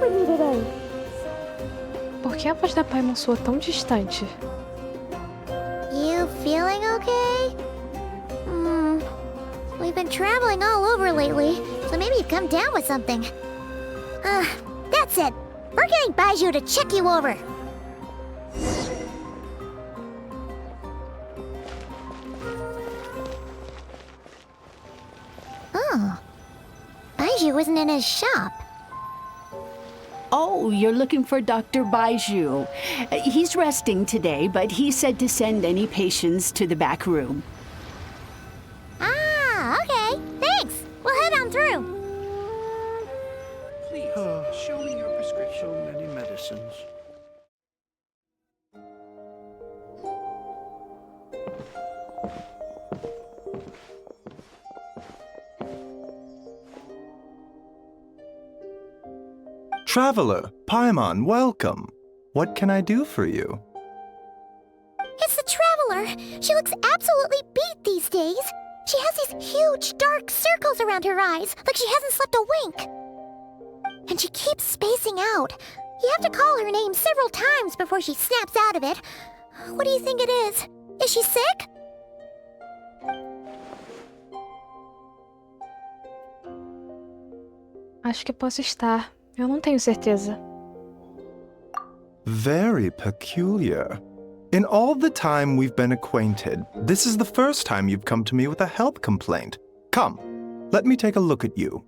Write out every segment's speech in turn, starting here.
with me today? Por que a voz da Paimon soa tão distante? You feeling okay? We've been traveling all over lately, so maybe you've come down with something. That's it. We're getting Baiju to check you over. Oh. Baiju isn't in his shop. Oh, you're looking for Dr. Baiju. He's resting today, but he said to send any patients to the back room. Ah, okay. Thanks. We'll head on through. Please, show me your prescription. So many medicines. Traveler, Paimon, welcome. What can I do for you? It's the Traveler. She looks absolutely beat these days. She has these huge, dark circles around her eyes, like she hasn't slept a wink. And she keeps spacing out. You have to call her name several times before she snaps out of it. What do you think it is? Is she sick? Acho que posso estar. Eu não tenho certeza. Very peculiar. In all the time we've been acquainted, this is the first time you've come to me with a health complaint. Come, let me take a look at you.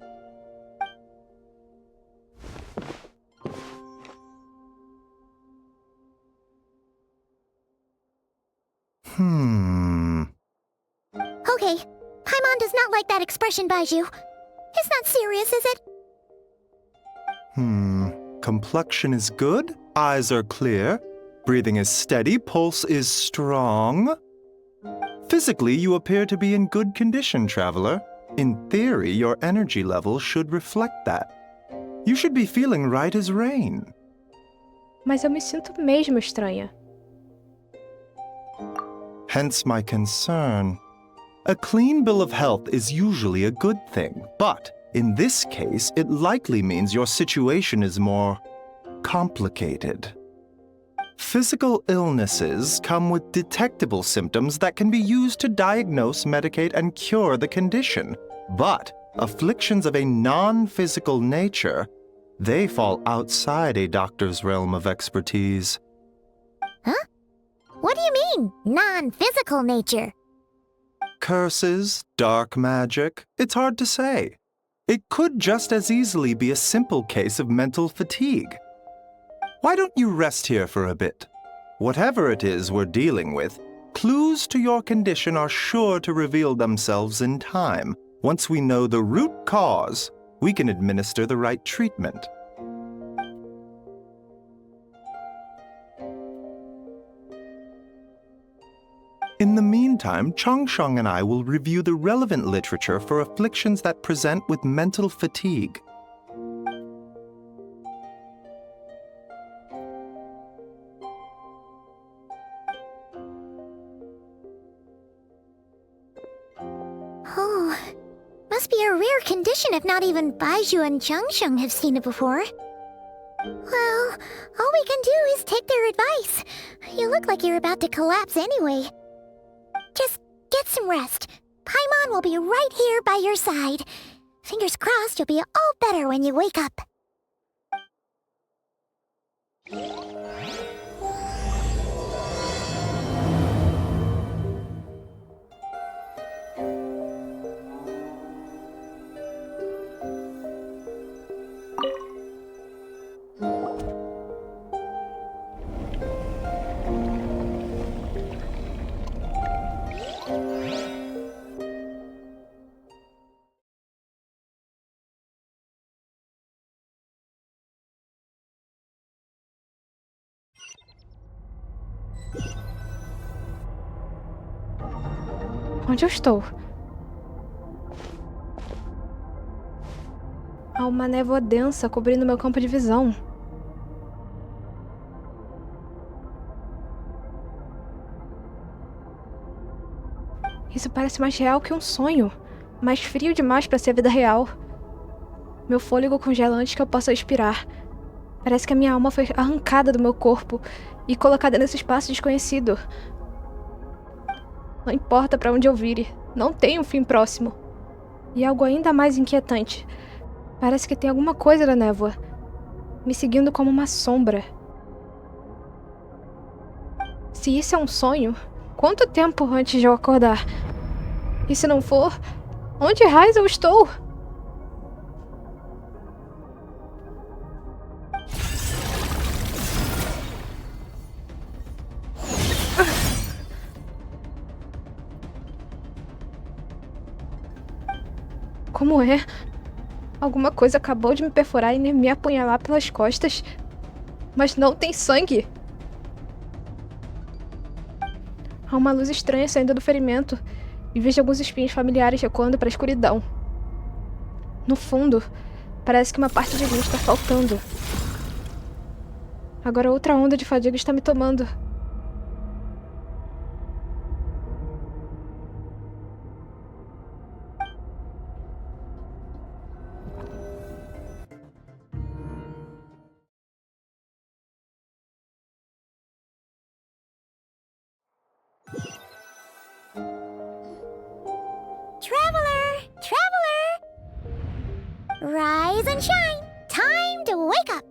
Okay, Paimon does not like that expression, Baiju. It's not serious, is it? Complexion is good, eyes are clear, breathing is steady, pulse is strong. Physically, you appear to be in good condition, traveler. In theory, your energy level should reflect that. You should be feeling right as rain. Mas eu me sinto mesmo estranha. Hence my concern. A clean bill of health is usually a good thing, but in this case, it likely means your situation is more complicated. Physical illnesses come with detectable symptoms that can be used to diagnose, medicate, and cure the condition. But afflictions of a non-physical nature, they fall outside a doctor's realm of expertise. Huh? What do you mean, non-physical nature? Curses, dark magic, it's hard to say. It could just as easily be a simple case of mental fatigue. Why don't you rest here for a bit? Whatever it is we're dealing with, clues to your condition are sure to reveal themselves in time. Once we know the root cause, we can administer the right treatment. In the meantime, Changsheng and I will review the relevant literature for afflictions that present with mental fatigue. Oh, must be a rare condition if not even Baiju and Changsheng have seen it before. Well, all we can do is take their advice. You look like you're about to collapse anyway. Just get some rest. Paimon will be right here by your side. Fingers crossed you'll be all better when you wake up. Onde eu estou? Há uma névoa densa cobrindo meu campo de visão. Isso parece mais real que um sonho, mais frio demais para ser vida real. Meu fôlego congela antes que eu possa respirar. Parece que a minha alma foi arrancada do meu corpo e colocada nesse espaço desconhecido. Não importa pra onde eu vire, não tem um fim próximo. E algo ainda mais inquietante. Parece que tem alguma coisa na névoa, me seguindo como uma sombra. Se isso é um sonho, quanto tempo antes de eu acordar? E se não for, onde raios eu estou? Como é? Alguma coisa acabou de me perfurar e me apunhalar pelas costas. Mas não tem sangue. Há uma luz estranha saindo do ferimento e vejo alguns espinhos familiares recuando para a escuridão. No fundo, parece que uma parte de mim está faltando. Agora outra onda de fadiga está me tomando. Traveler! Traveler! Rise and shine! Time to wake up!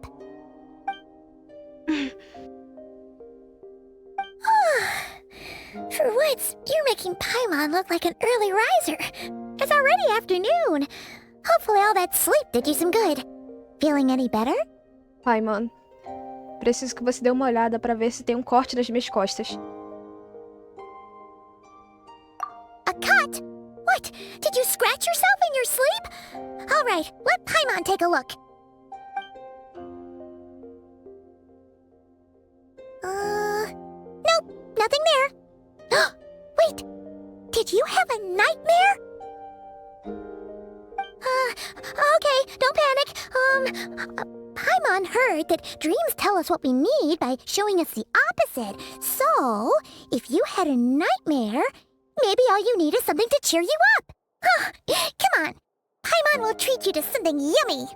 For once, you're making Paimon look like an early riser. It's already afternoon. Hopefully all that sleep did you some good. Feeling any better? Paimon, preciso que você dê uma olhada para ver se tem um corte nas minhas costas. A cut? What? Did you scratch yourself in your sleep? All right, let Paimon take a look. Nope, nothing there. Wait, did you have a nightmare? Okay, don't panic. Paimon heard that dreams tell us what we need by showing us the opposite. So, if you had a nightmare, maybe all you need is something to cheer you up. Come on, Paimon will treat you to something yummy.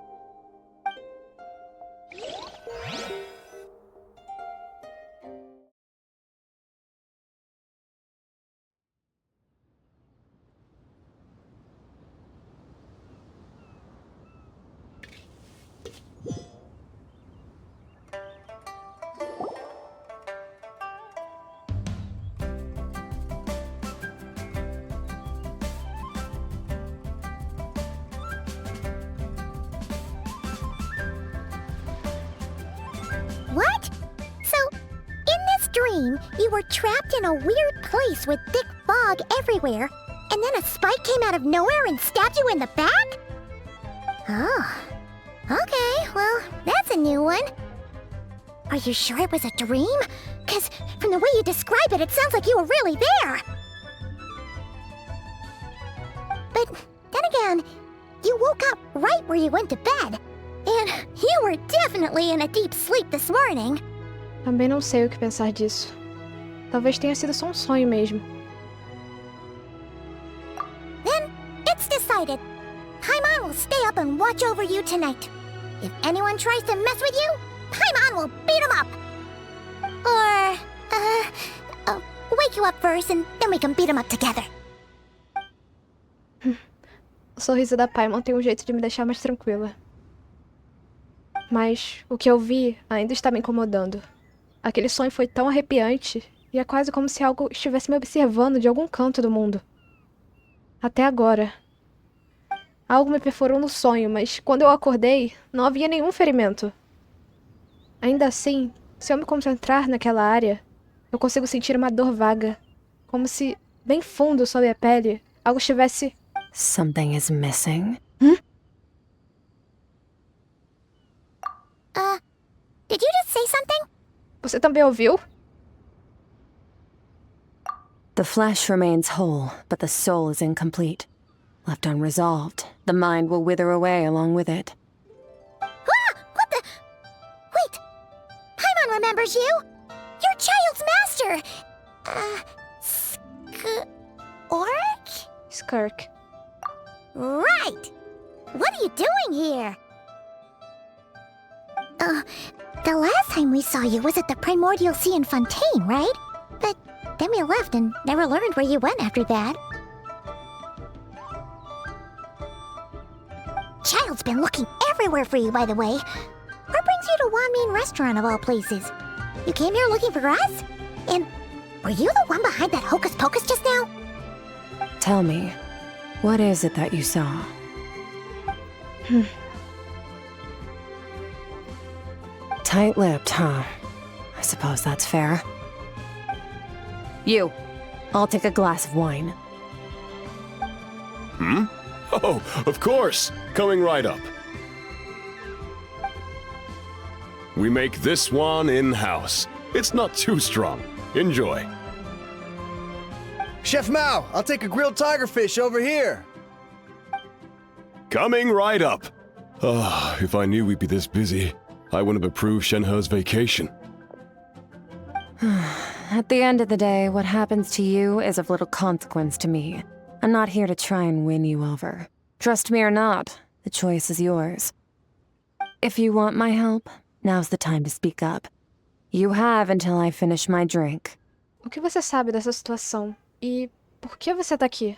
What? So, in this dream, you were trapped in a weird place with thick fog everywhere, and then a spike came out of nowhere and stabbed you in the back? Oh. Okay, well, that's a new one. Are you sure it was a dream? 'Cause from the way you describe it, it sounds like you were really there. But then again, you woke up right where you went to bed. And you were definitely in a deep sleep this morning. Também não sei o que pensar disso. Talvez tenha sido só um sonho mesmo. Then, it's decided. Paimon will stay up and watch over you tonight. If anyone tries to mess with you, Paimon will beat him up. Or, wake you up first and then we can beat him up together. O sorriso da Paimon tem um jeito de me deixar mais tranquila. Mas o que eu vi ainda está me incomodando. Aquele sonho foi tão arrepiante e é quase como se algo estivesse me observando de algum canto do mundo. Até agora. Algo me perfurou no sonho, mas quando eu acordei, não havia nenhum ferimento. Ainda assim, se eu me concentrar naquela área, eu consigo sentir uma dor vaga. Como se, bem fundo sob a pele, algo estivesse... Something is missing? Did you just say something? Você também ouviu? The flesh remains whole, but the soul is incomplete. Left unresolved, the mind will wither away along with it. What the? Wait! Paimon remembers you! Your child's master! Skirk. Right! What are you doing here? time we saw you was at the Primordial Sea in Fontaine, right? But then we left and never learned where you went after that. Child's been looking everywhere for you, by the way. What brings you to Wanmin Restaurant of all places? You came here looking for us? And were you the one behind that hocus pocus just now? Tell me, what is it that you saw? Tight-lipped, huh? I suppose that's fair. You, I'll take a glass of wine. Oh, of course! Coming right up. We make this one in-house. It's not too strong. Enjoy. Chef Mao, I'll take a grilled tiger fish over here. Coming right up. Ah, if I knew we'd be this busy, I wouldn't have approved Shenhe's vacation. At the end of the day, what happens to you is of little consequence to me. I'm not here to try and win you over. Trust me or not, the choice is yours. If you want my help, now's the time to speak up. You have until I finish my drink. O que você sabe dessa situação? E por que você tá aqui?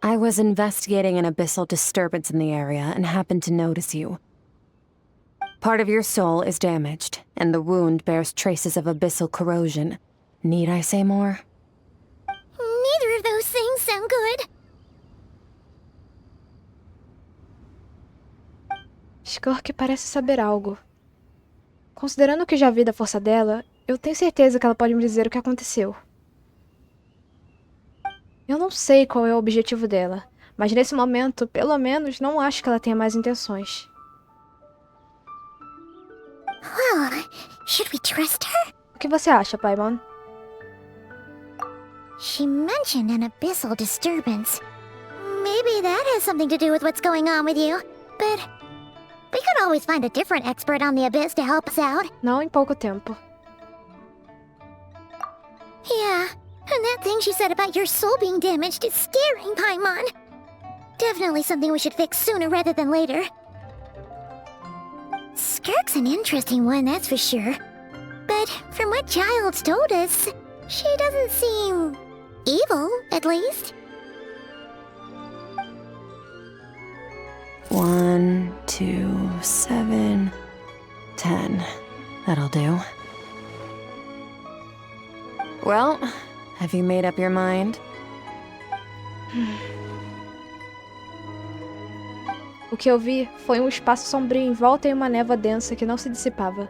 I was investigating an abyssal disturbance in the area and happened to notice you. Part of your soul is damaged, and the wound bears traces of abyssal corrosion. Need I say more? Neither of those things sound good. Skirk parece saber algo. Considerando o que já vi da força dela, eu tenho certeza que ela pode me dizer o que aconteceu. Eu não sei qual é o objetivo dela, mas nesse momento, pelo menos, não acho que ela tenha mais intenções. Well, should we trust her? O que você acha, Paimon? She mentioned an abyssal disturbance. Maybe that has something to do with what's going on with you. But we could always find a different expert on the abyss to help us out. Não em pouco tempo. Yeah, and that thing she said about your soul being damaged is scaring, Paimon. Definitely something we should fix sooner rather than later. Skirk's an interesting one, that's for sure. But from what Child's told us, she doesn't seem evil, at least. 1, 2, 7, 10. That'll do. Well, have you made up your mind? O que eu vi foi um espaço sombrio em volta e uma névoa densa que não se dissipava.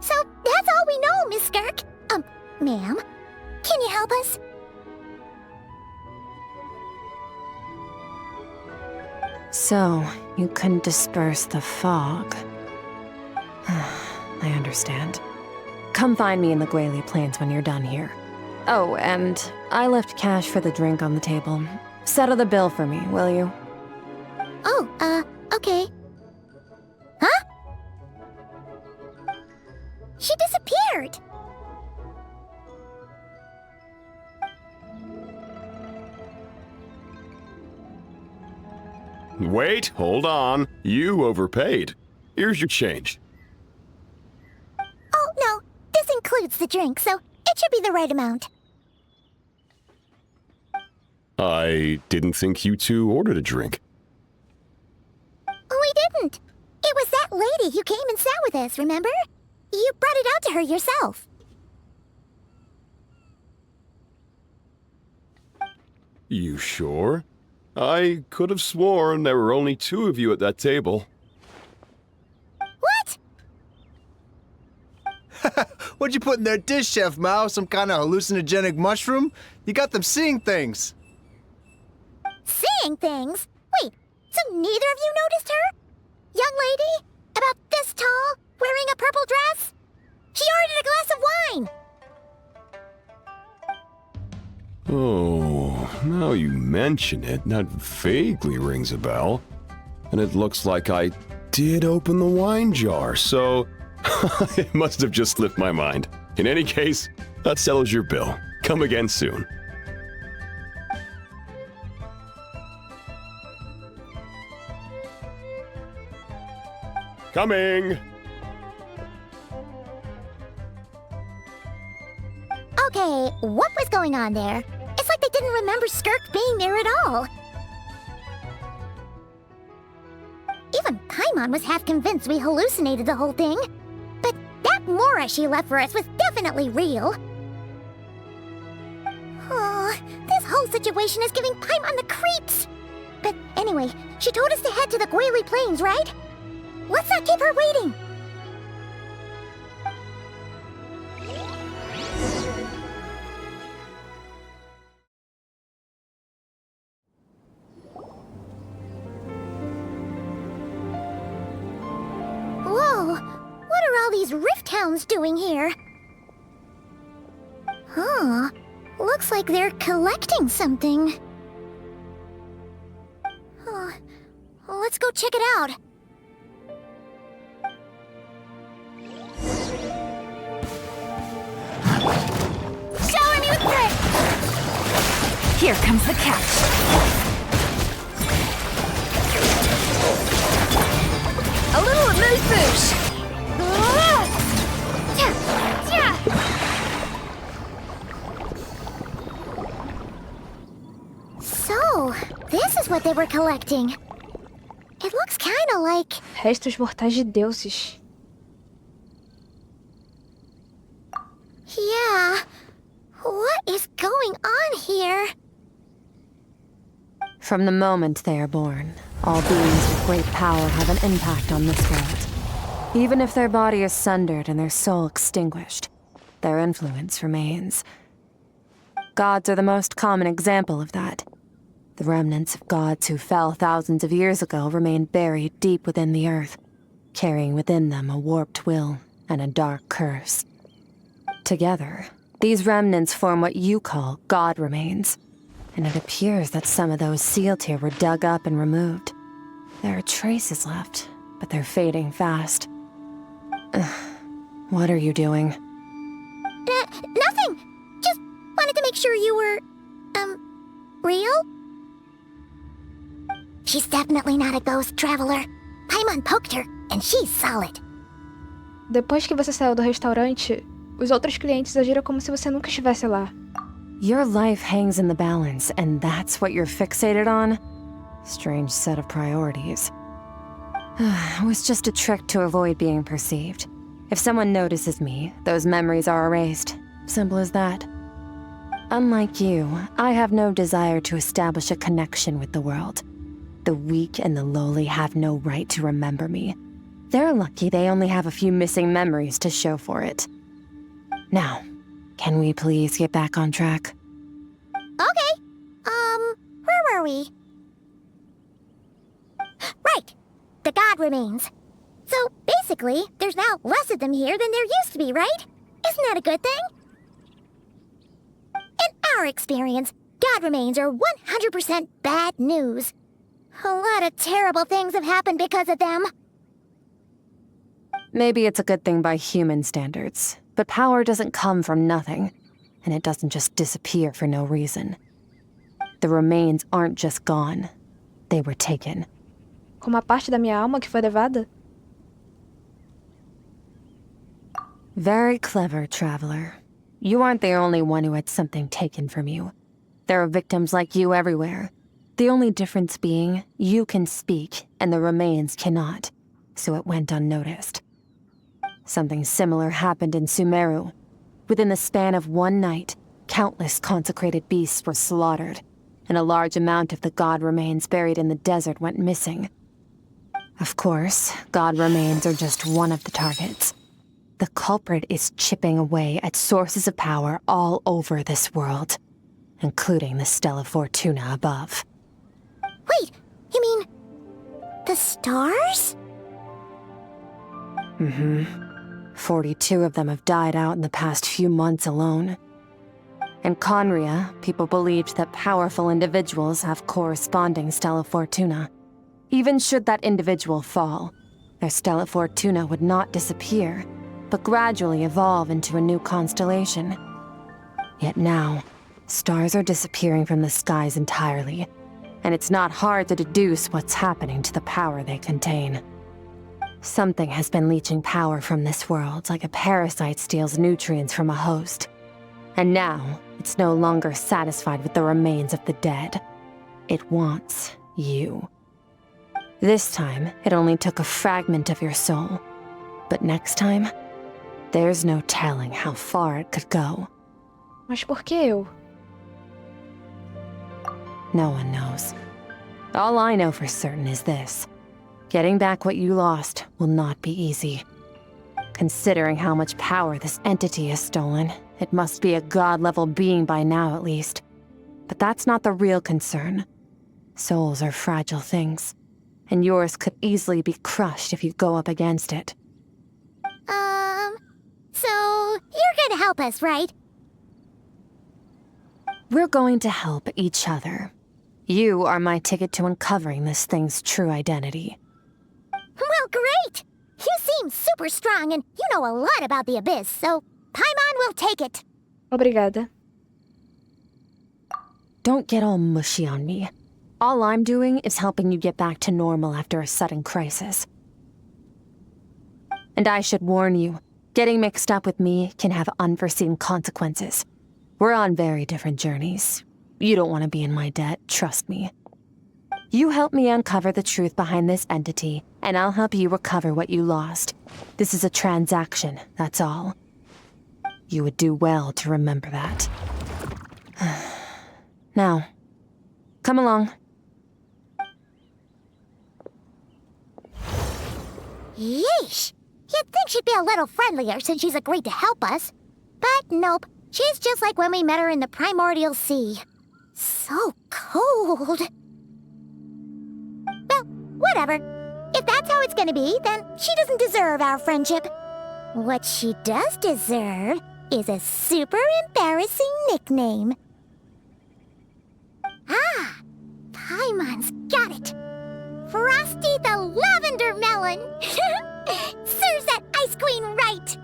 So, that's all we know, Miss Skirk. Ma'am, can you help us? So, you couldn't disperse the fog. I understand. Come find me in the Guili Plains when you're done here. Oh, and I left cash for the drink on the table. Settle the bill for me, will you? Oh, okay. Huh? She disappeared! Wait, hold on. You overpaid. Here's your change. Oh, no. This includes the drink, so it should be the right amount. I didn't think you two ordered a drink. We didn't. It was that lady who came and sat with us, remember? You brought it out to her yourself. You sure? I could have sworn there were only 2 of you at that table. What? What'd you put in their dish, Chef Mao? Some kind of hallucinogenic mushroom? You got them seeing things. Seeing things? Wait, so neither of you noticed her? Young lady? About this tall? Wearing a purple dress? She ordered a glass of wine! Oh, now you mention it, that vaguely rings a bell. And it looks like I did open the wine jar, so it must have just slipped my mind. In any case, that settles your bill. Come again soon. Coming! Okay, what was going on there? It's like they didn't remember Skirk being there at all. Even Paimon was half convinced we hallucinated the whole thing. But that Mora she left for us was definitely real. Oh, this whole situation is giving Paimon the creeps. But anyway, she told us to head to the Goyli Plains, right? Let's not keep her waiting. Whoa, what are all these rift hounds doing here? Huh, looks like they're collecting something. Huh. Let's go check it out. Shower me with praise! Here comes the catch. A little amuse-bouche! So, this is what they were collecting. It looks kinda like... Restos mortais de deuses. Yeah. What is going on here? From the moment they are born, all beings with great power have an impact on this world. Even if their body is sundered and their soul extinguished, their influence remains. Gods are the most common example of that. The remnants of gods who fell thousands of years ago remain buried deep within the earth, carrying within them a warped will and a dark curse. Together, these remnants form what you call god remains, and it appears that some of those sealed here were dug up and removed. There are traces left, but they're fading fast. What are you doing? Nothing! Just wanted to make sure you were... real? She's definitely not a ghost traveler. Paimon poked her, and she's solid. Depois que você saiu do restaurante, os outros clientes agiram como se você nunca estivesse lá. Your life hangs in the balance, and that's what you're fixated on? Strange set of priorities. It was just a trick to avoid being perceived. If someone notices me, those memories are erased. Simple as that. Unlike you, I have no desire to establish a connection with the world. The weak and the lowly have no right to remember me. They're lucky they only have a few missing memories to show for it. Now, can we please get back on track? Okay. Where were we? Right. The god remains. So, basically, there's now less of them here than there used to be, right? Isn't that a good thing? In our experience, god remains are 100% bad news. A lot of terrible things have happened because of them. Maybe it's a good thing by human standards, but power doesn't come from nothing, and it doesn't just disappear for no reason. The remains aren't just gone. They were taken. Como a parte da minha alma que foi levada? Very clever, traveler. You aren't the only one who had something taken from you. There are victims like you everywhere. The only difference being, you can speak, and the remains cannot, so it went unnoticed. Something similar happened in Sumeru. Within the span of one night, countless consecrated beasts were slaughtered, and a large amount of the god remains buried in the desert went missing. Of course, god remains are just one of the targets. The culprit is chipping away at sources of power all over this world, including the Stella Fortuna above. Wait, you mean... the stars? 42 of them have died out in the past few months alone. In Conria, people believed that powerful individuals have corresponding Stella Fortuna. Even should that individual fall, their Stella Fortuna would not disappear, but gradually evolve into a new constellation. Yet now, stars are disappearing from the skies entirely, and it's not hard to deduce what's happening to the power they contain. Something has been leeching power from this world like a parasite steals nutrients from a host. And now, it's no longer satisfied with the remains of the dead. It wants you. This time, it only took a fragment of your soul. But next time, there's no telling how far it could go. Mas por que eu? No one knows. All I know for certain is this. Getting back what you lost will not be easy. Considering how much power this entity has stolen, it must be a god-level being by now at least. But that's not the real concern. Souls are fragile things, and yours could easily be crushed if you go up against it. So you're gonna help us, right? We're going to help each other. You are my ticket to uncovering this thing's true identity. Well, great! You seem super strong and you know a lot about the Abyss, so Paimon will take it. Obrigada. Don't get all mushy on me. All I'm doing is helping you get back to normal after a sudden crisis. And I should warn you, getting mixed up with me can have unforeseen consequences. We're on very different journeys. You don't want to be in my debt, trust me. You help me uncover the truth behind this entity, and I'll help you recover what you lost. This is a transaction, that's all. You would do well to remember that. Now, come along. Yeesh! You'd think she'd be a little friendlier since she's agreed to help us. But nope, she's just like when we met her in the primordial sea. So cold. Well, whatever. If that's how it's gonna be, then she doesn't deserve our friendship. What she does deserve is a super embarrassing nickname. Ah! Paimon's got it. Frosty the Lavender Melon! Serves that ice queen right!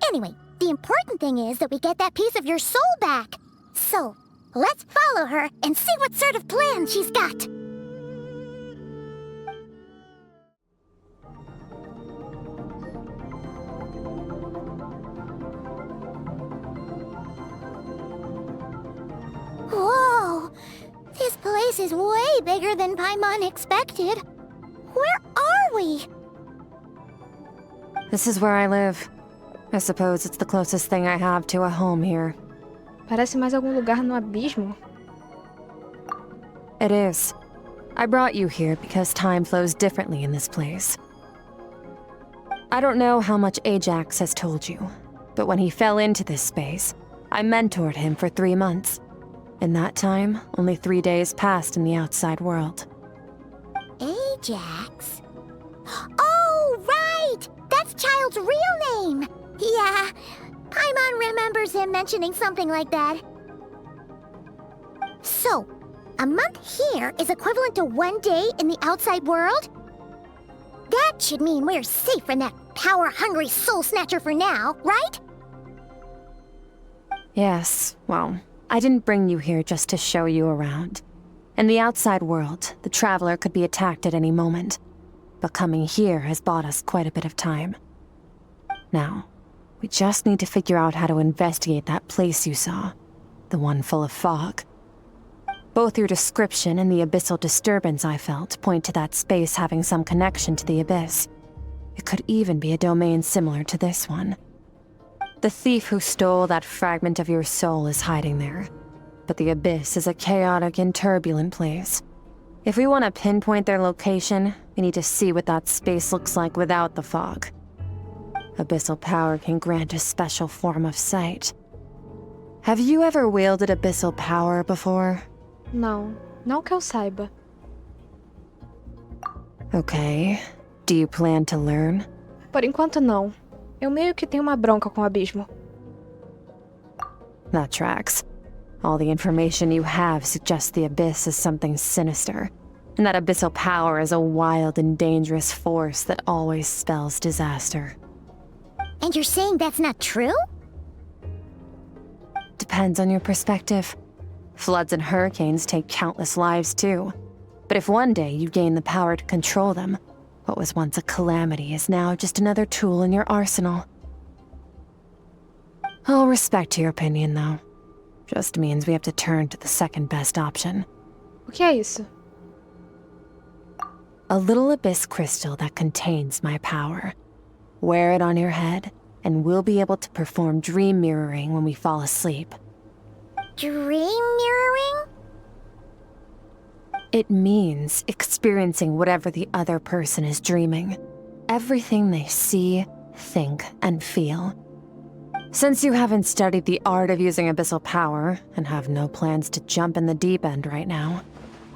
Anyway, the important thing is that we get that piece of your soul back. So, let's follow her and see what sort of plan she's got. Whoa! This place is way bigger than Paimon expected. Where are we? This is where I live. I suppose it's the closest thing I have to a home here. Parece mais algum lugar no abismo. It is. I brought you here because time flows differently in this place. I don't know how much Ajax has told you, but when he fell into this space, I mentored him for 3 months. In that time, only 3 days passed in the outside world. Ajax? Oh, right! That's Child's real name! Yeah, Paimon remembers him mentioning something like that. So, a month here is equivalent to 1 day in the outside world? That should mean we're safe from that power-hungry soul snatcher for now, right? Yes, well, I didn't bring you here just to show you around. In the outside world, the Traveler could be attacked at any moment. But coming here has bought us quite a bit of time. Now, we just need to figure out how to investigate that place you saw. The one full of fog. Both your description and the abyssal disturbance I felt point to that space having some connection to the abyss. It could even be a domain similar to this one. The thief who stole that fragment of your soul is hiding there. But the abyss is a chaotic and turbulent place. If we want to pinpoint their location, we need to see what that space looks like without the fog. Abyssal power can grant a special form of sight. Have you ever wielded abyssal power before? Não, não que eu saiba. Okay. Do you plan to learn? Por enquanto não. Eu meio que tenho uma bronca com o abismo. That tracks. All the information you have suggests the abyss is something sinister, and that abyssal power is a wild and dangerous force that always spells disaster. And you're saying that's not true? Depends on your perspective. Floods and hurricanes take countless lives too. But if one day you gain the power to control them, What was once a calamity is now just another tool in your arsenal. I'll respect your opinion, though. Just means we have to turn to the second best option. O que é isso? A little abyss crystal that contains my power. Wear it on your head, and we'll be able to perform dream mirroring when we fall asleep. Dream mirroring? It means experiencing whatever the other person is dreaming. Everything they see, think, and feel. Since you haven't studied the art of using abyssal power, and have no plans to jump in the deep end right now,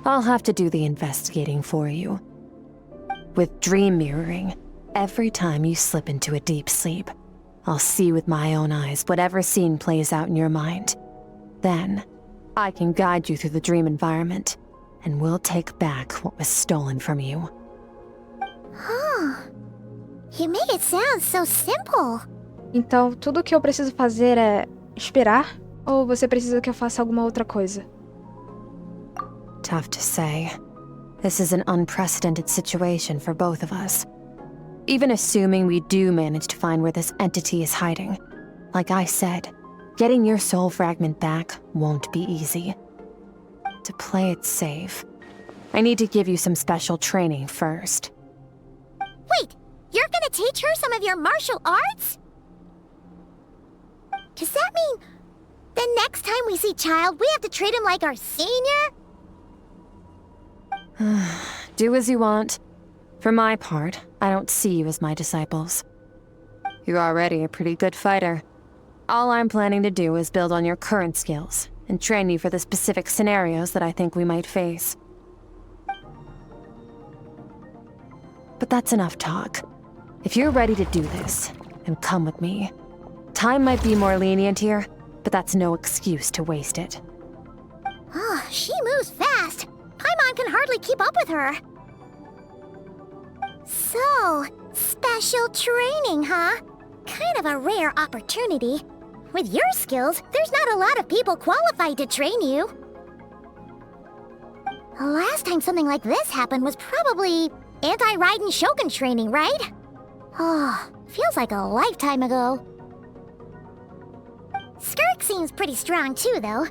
I'll have to do the investigating for you. With dream mirroring, every time you slip into a deep sleep, I'll see with my own eyes whatever scene plays out in your mind. Then, I can guide you through the dream environment, and we'll take back what was stolen from you. Huh. You make it sound so simple. Então, tudo o que eu preciso fazer é esperar? Ou você precisa que eu faça alguma outra coisa? Tough to say. This is an unprecedented situation for both of us. Even assuming we do manage to find where this entity is hiding, like I said, getting your soul fragment back won't be easy. To play it safe, I need to give you some special training first. Wait, you're gonna teach her some of your martial arts? Does that mean the next time we see Child, we have to treat him like our senior? Do as you want. For my part, I don't see you as my disciples. You're already a pretty good fighter. All I'm planning to do is build on your current skills and train you for the specific scenarios that I think we might face. But that's enough talk. If you're ready to do this, then come with me. Time might be more lenient here, but that's no excuse to waste it. Oh, she moves fast. Paimon can hardly keep up with her. So, special training, huh? Kind of a rare opportunity. With your skills, there's not a lot of people qualified to train you. The last time something like this happened was probably anti-Raiden Shogun training, right? Oh, feels like a lifetime ago. Skirk seems pretty strong too, though.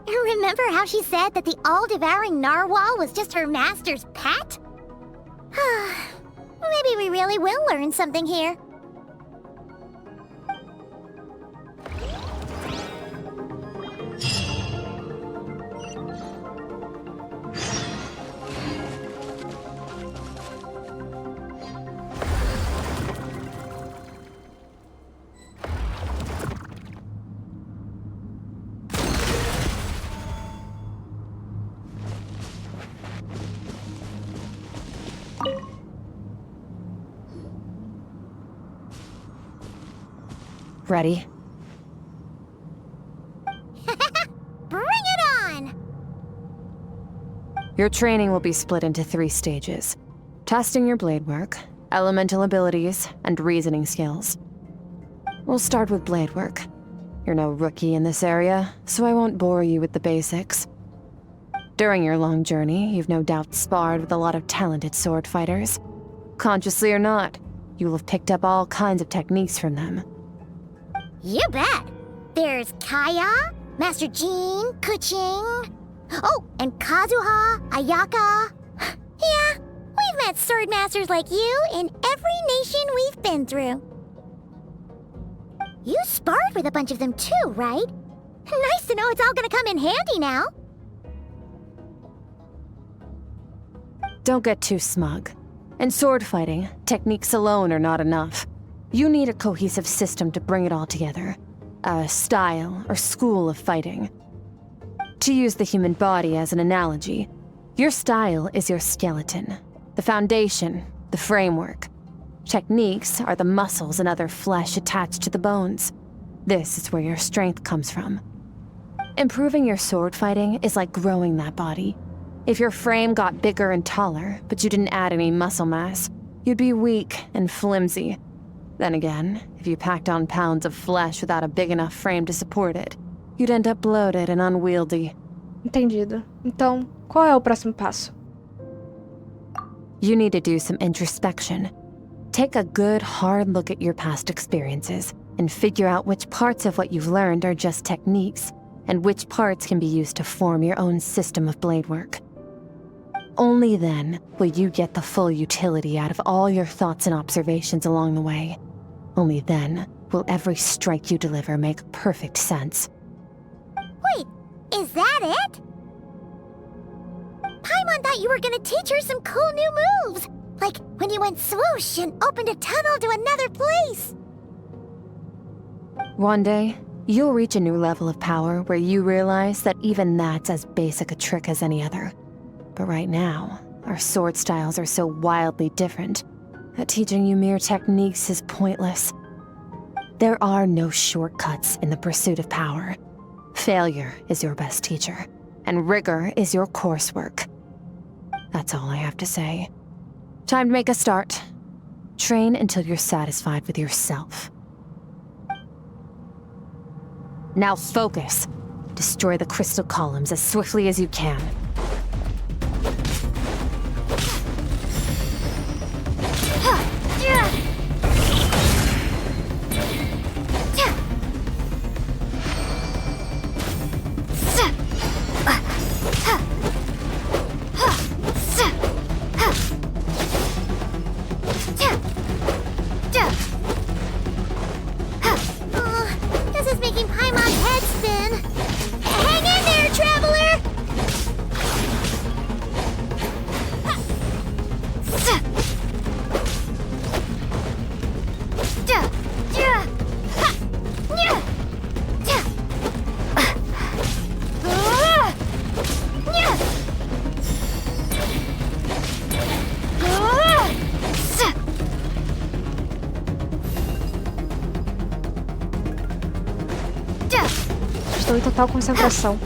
Remember how she said that the all-devouring narwhal was just her master's pet? Maybe we really will learn something here. Ready? Bring it on! Your training will be split into 3 stages. Testing your blade work, elemental abilities, and reasoning skills. We'll start with blade work. You're no rookie in this area, so I won't bore you with the basics. During your long journey, you've no doubt sparred with a lot of talented sword fighters. Consciously or not, you will have picked up all kinds of techniques from them. You bet! There's Kaya, Master Jean, Kuching... Oh, and Kazuha, Ayaka... Yeah, we've met sword masters like you in every nation we've been through. You sparred with a bunch of them too, right? Nice to know it's all gonna come in handy now. Don't get too smug. In sword fighting, techniques alone are not enough. You need a cohesive system to bring it all together. A style or school of fighting. To use the human body as an analogy, your style is your skeleton, the foundation, the framework. Techniques are the muscles and other flesh attached to the bones. This is where your strength comes from. Improving your sword fighting is like growing that body. If your frame got bigger and taller, but you didn't add any muscle mass, you'd be weak and flimsy. Then again, if you packed on pounds of flesh without a big enough frame to support it, you'd end up bloated and unwieldy. Entendido. Então, qual é o próximo passo? You need to do some introspection. Take a good, hard look at your past experiences and figure out which parts of what you've learned are just techniques and which parts can be used to form your own system of blade work. Only then will you get the full utility out of all your thoughts and observations along the way. Only then will every strike you deliver make perfect sense. Wait, is that it? Paimon thought you were gonna teach her some cool new moves! Like when you went swoosh and opened a tunnel to another place! One day, you'll reach a new level of power where you realize that even that's as basic a trick as any other. But right now, our sword styles are so wildly different that teaching you mere techniques is pointless. There are no shortcuts in the pursuit of power. Failure is your best teacher, and rigor is your coursework. That's all I have to say. Time to make a start. Train until you're satisfied with yourself. Now focus. Destroy the crystal columns as swiftly as you can. This is making Paimon's head spin. Hang in there, traveler! Estou em total concentração.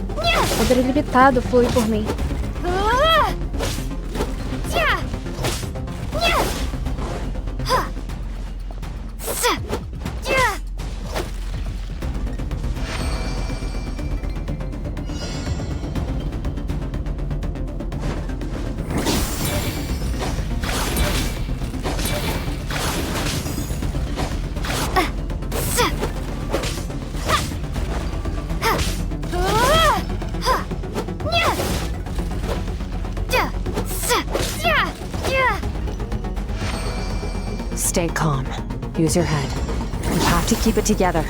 Poder ilimitado flui por mim. Stay calm. Use your head. You have to keep it together.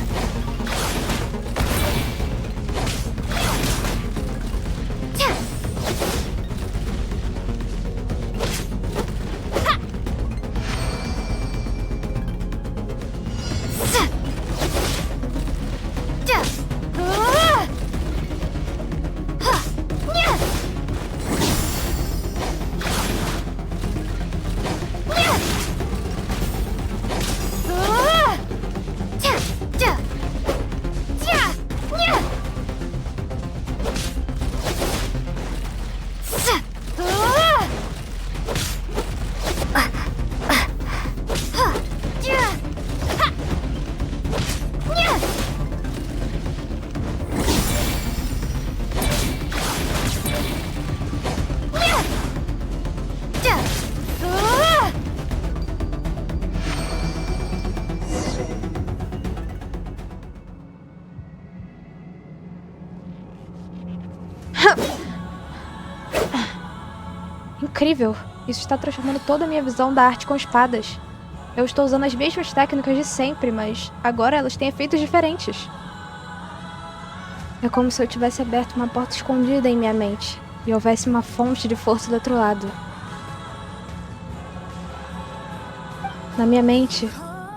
Incrível! Isso está transformando toda a minha visão da arte com espadas. Eu estou usando as mesmas técnicas de sempre, mas agora elas têm efeitos diferentes. É como se eu tivesse aberto uma porta escondida em minha mente e houvesse uma fonte de força do outro lado. Na minha mente,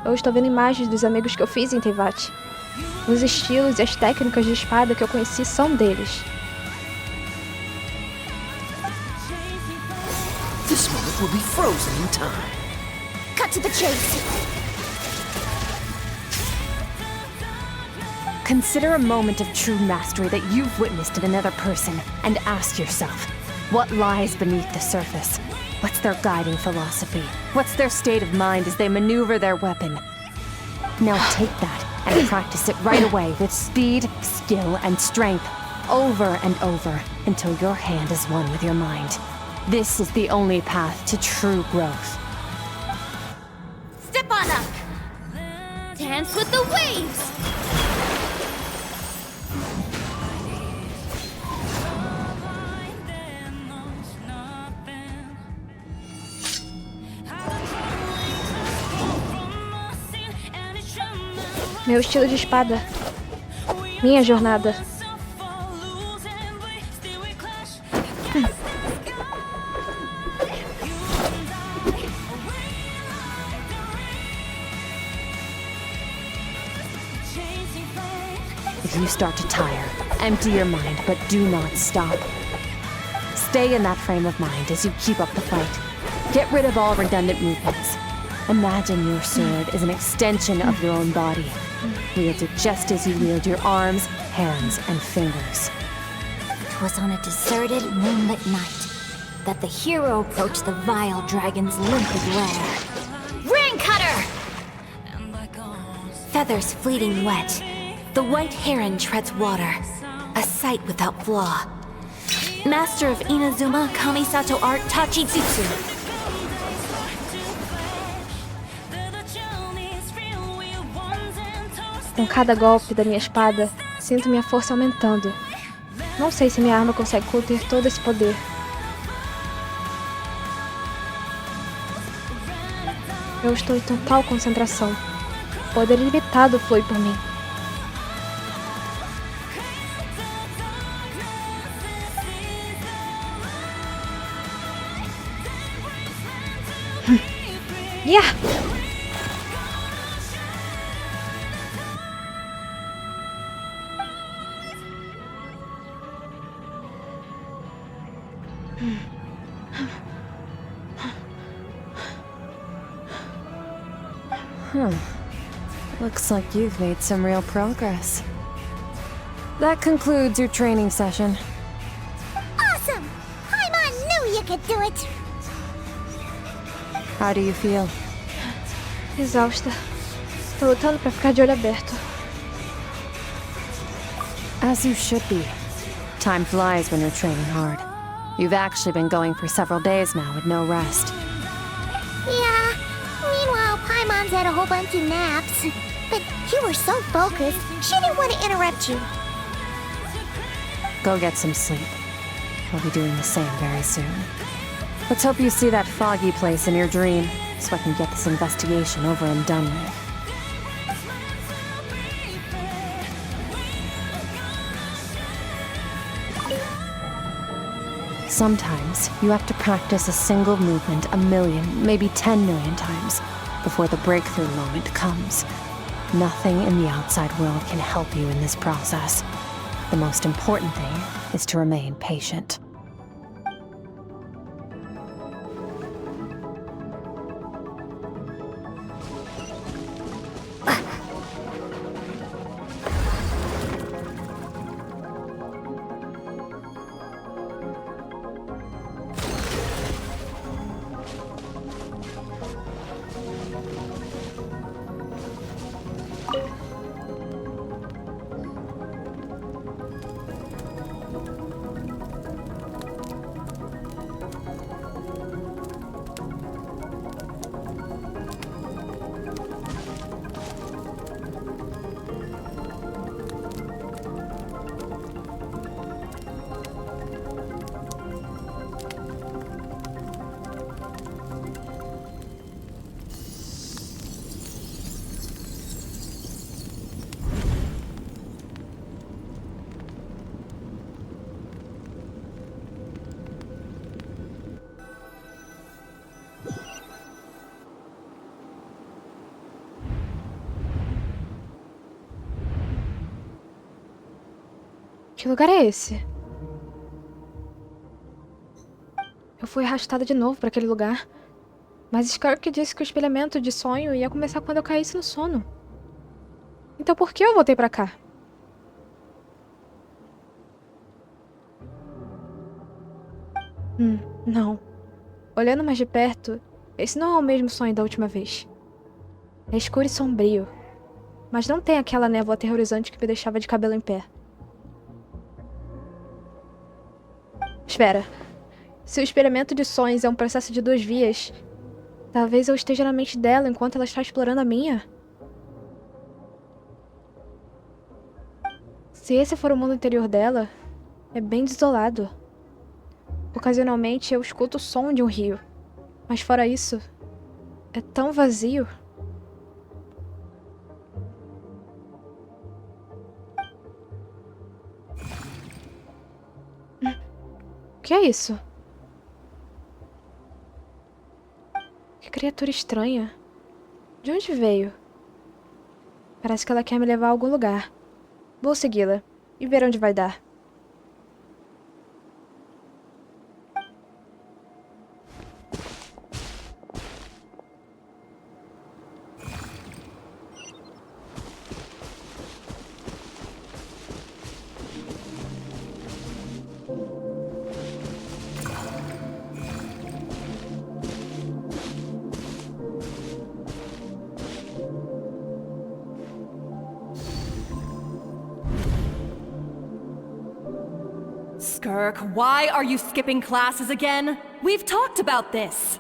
eu estou vendo imagens dos amigos que eu fiz em Teyvat. Os estilos e as técnicas de espada que eu conheci são deles. This moment will be frozen in time. Cut to the chase. Consider a moment of true mastery that you've witnessed in another person and ask yourself, what lies beneath the surface? What's their guiding philosophy? What's their state of mind as they maneuver their weapon? Now take that and practice it right away with speed, skill, and strength, over and over, until your hand is one with your mind. This is the only path to true growth. Step on up! Dance with the waves! Meu estilo de espada. Minha jornada. If you start to tire, empty your mind, but do not stop. Stay in that frame of mind as you keep up the fight. Get rid of all redundant movements. Imagine your sword is an extension of your own body. Wield it just as you wield your arms, hands, and fingers. 'Twas on a deserted, moonlit night that the hero approached the vile dragon's limpid lair. Ring cutter! Feathers fleeting wet, the white heron treads water, a sight without flaw. Master of Inazuma Kamisato art Tachijutsu. Com cada golpe da minha espada, sinto minha força aumentando. Não sei se minha arma consegue conter todo esse poder. Eu estou em total concentração. Poder ilimitado flui por mim. Yeah! Looks like you've made some real progress. That concludes your training session. Awesome! Paimon knew you could do it! How do you feel? Exausta. Tô lutando pra ficar de olho aberto. As you should be. Time flies when you're training hard. You've actually been going for several days now with no rest. Yeah. Meanwhile, Paimon's had a whole bunch of naps. But you were so focused, she didn't want to interrupt you. Go get some sleep. I'll be doing the same very soon. Let's hope you see that foggy place in your dream, so I can get this investigation over and done with. Sometimes, you have to practice a single movement 1 million, maybe 10 million times, before the breakthrough moment comes. Nothing in the outside world can help you in this process. The most important thing is to remain patient. Que lugar é esse? Eu fui arrastada de novo para aquele lugar. Mas Skirk disse que o espelhamento de sonho ia começar quando eu caísse no sono. Então por que eu voltei pra cá? Não. Olhando mais de perto, esse não é o mesmo sonho da última vez. É escuro e sombrio. Mas não tem aquela névoa aterrorizante que me deixava de cabelo em pé. Espera. Se o experimento de sonhos é um processo de 2 vias, talvez eu esteja na mente dela enquanto ela está explorando a minha. Se esse for o mundo interior dela, é bem desolado. Ocasionalmente eu escuto o som de um rio, mas fora isso, é tão vazio. O que é isso? Que criatura estranha. De onde veio? Parece que ela quer me levar a algum lugar. Vou segui-la e ver onde vai dar. Skirk, why are you skipping classes again? We've talked about this.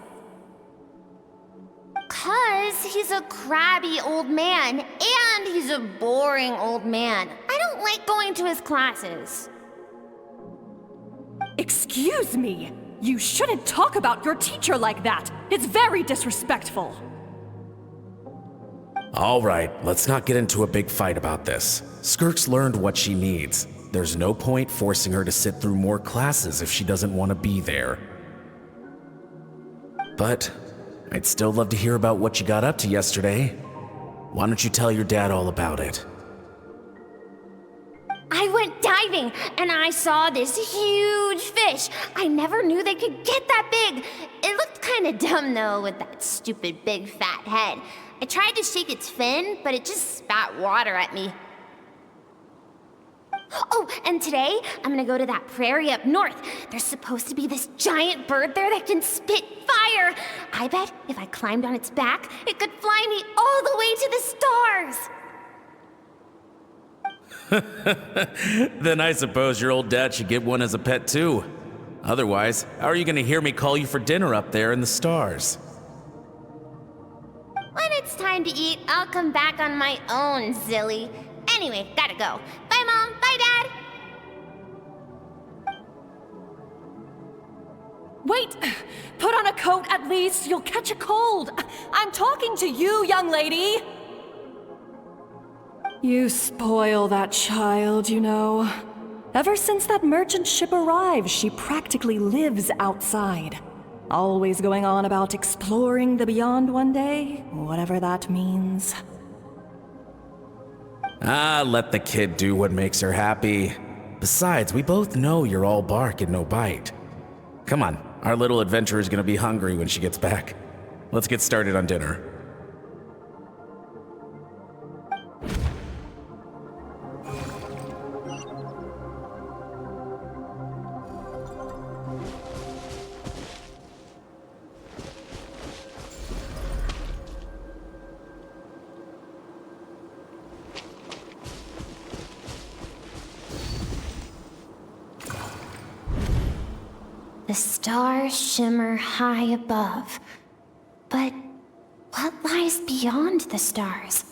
'Cause he's a crabby old man, and he's a boring old man. I don't like going to his classes. Excuse me! You shouldn't talk about your teacher like that! It's very disrespectful! All right, let's not get into a big fight about this. Skirk's learned what she needs. There's no point forcing her to sit through more classes if she doesn't want to be there. But I'd still love to hear about what you got up to yesterday. Why don't you tell your dad all about it? I went diving, and I saw this huge fish. I never knew they could get that big. It looked kinda dumb, though, with that stupid big fat head. I tried to shake its fin, but it just spat water at me. Oh, and today, I'm gonna go to that prairie up north. There's supposed to be this giant bird there that can spit fire. I bet if I climbed on its back, it could fly me all the way to the stars. Then I suppose your old dad should get one as a pet too. Otherwise, how are you gonna hear me call you for dinner up there in the stars? When it's time to eat, I'll come back on my own, Zilly. Anyway, gotta go. Bye, Mom. Bye, Dad. Wait! Put on a coat at least, you'll catch a cold! I'm talking to you, young lady! You spoil that child, you know. Ever since that merchant ship arrived, she practically lives outside. Always going on about exploring the beyond one day, whatever that means. Ah, let the kid do what makes her happy. Besides, we both know you're all bark and no bite. Come on, our little adventurer's gonna be hungry when she gets back. Let's get started on dinner. The stars shimmer high above. But what lies beyond the stars?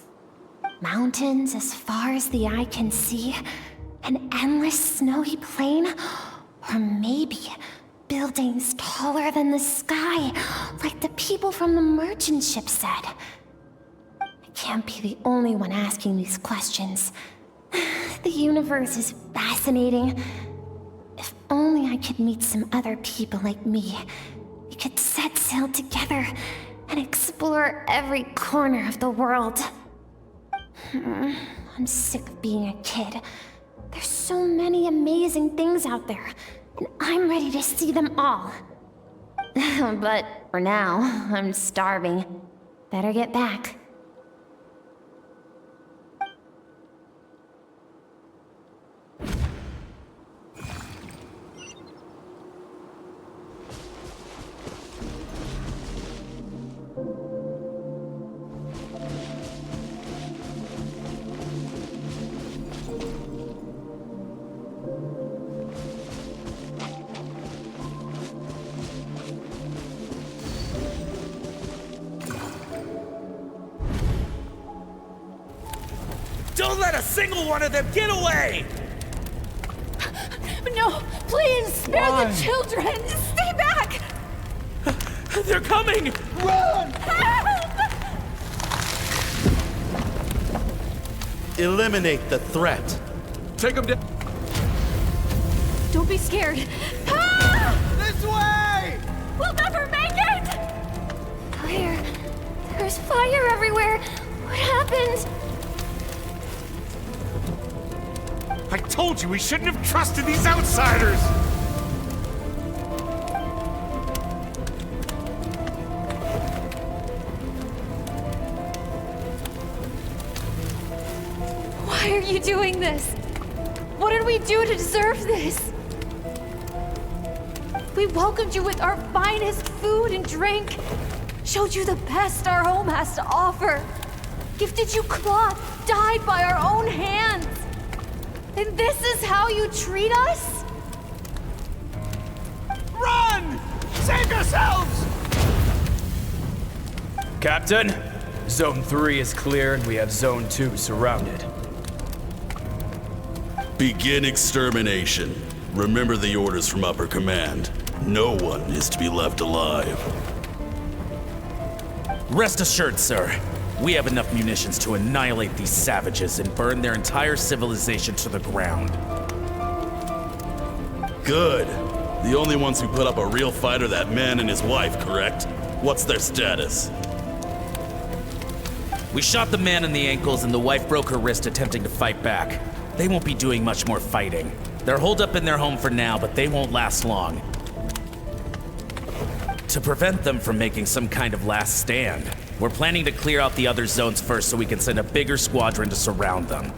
Mountains as far as the eye can see? An endless snowy plain? Or maybe buildings taller than the sky, like the people from the merchant ship said? I can't be the only one asking these questions. The universe is fascinating. If only I could meet some other people like me. We could set sail together and explore every corner of the world. I'm sick of being a kid. There's so many amazing things out there, and I'm ready to see them all. But for now, I'm starving. Better get back. Don't let a single one of them get away! No, please, spare the children! Stay back! They're coming! Run! Help! Eliminate the threat. Take them down. Don't be scared. Ah! This way! We'll never make it! Claire, there's fire everywhere. What happened? I told you we shouldn't have trusted these outsiders! Why are you doing this? What did we do to deserve this? We welcomed you with our finest food and drink, showed you the best our home has to offer, gifted you cloth dyed by our own hands. And this is how you treat us? Run! Save yourselves! Captain, Zone 3 is clear and we have Zone 2 surrounded. Begin extermination. Remember the orders from upper command. No one is to be left alive. Rest assured, sir. We have enough munitions to annihilate these savages and burn their entire civilization to the ground. Good. The only ones who put up a real fight are that man and his wife, correct? What's their status? We shot the man in the ankles and the wife broke her wrist attempting to fight back. They won't be doing much more fighting. They're holed up in their home for now, but they won't last long. To prevent them from making some kind of last stand, we're planning to clear out the other zones first so we can send a bigger squadron to surround them.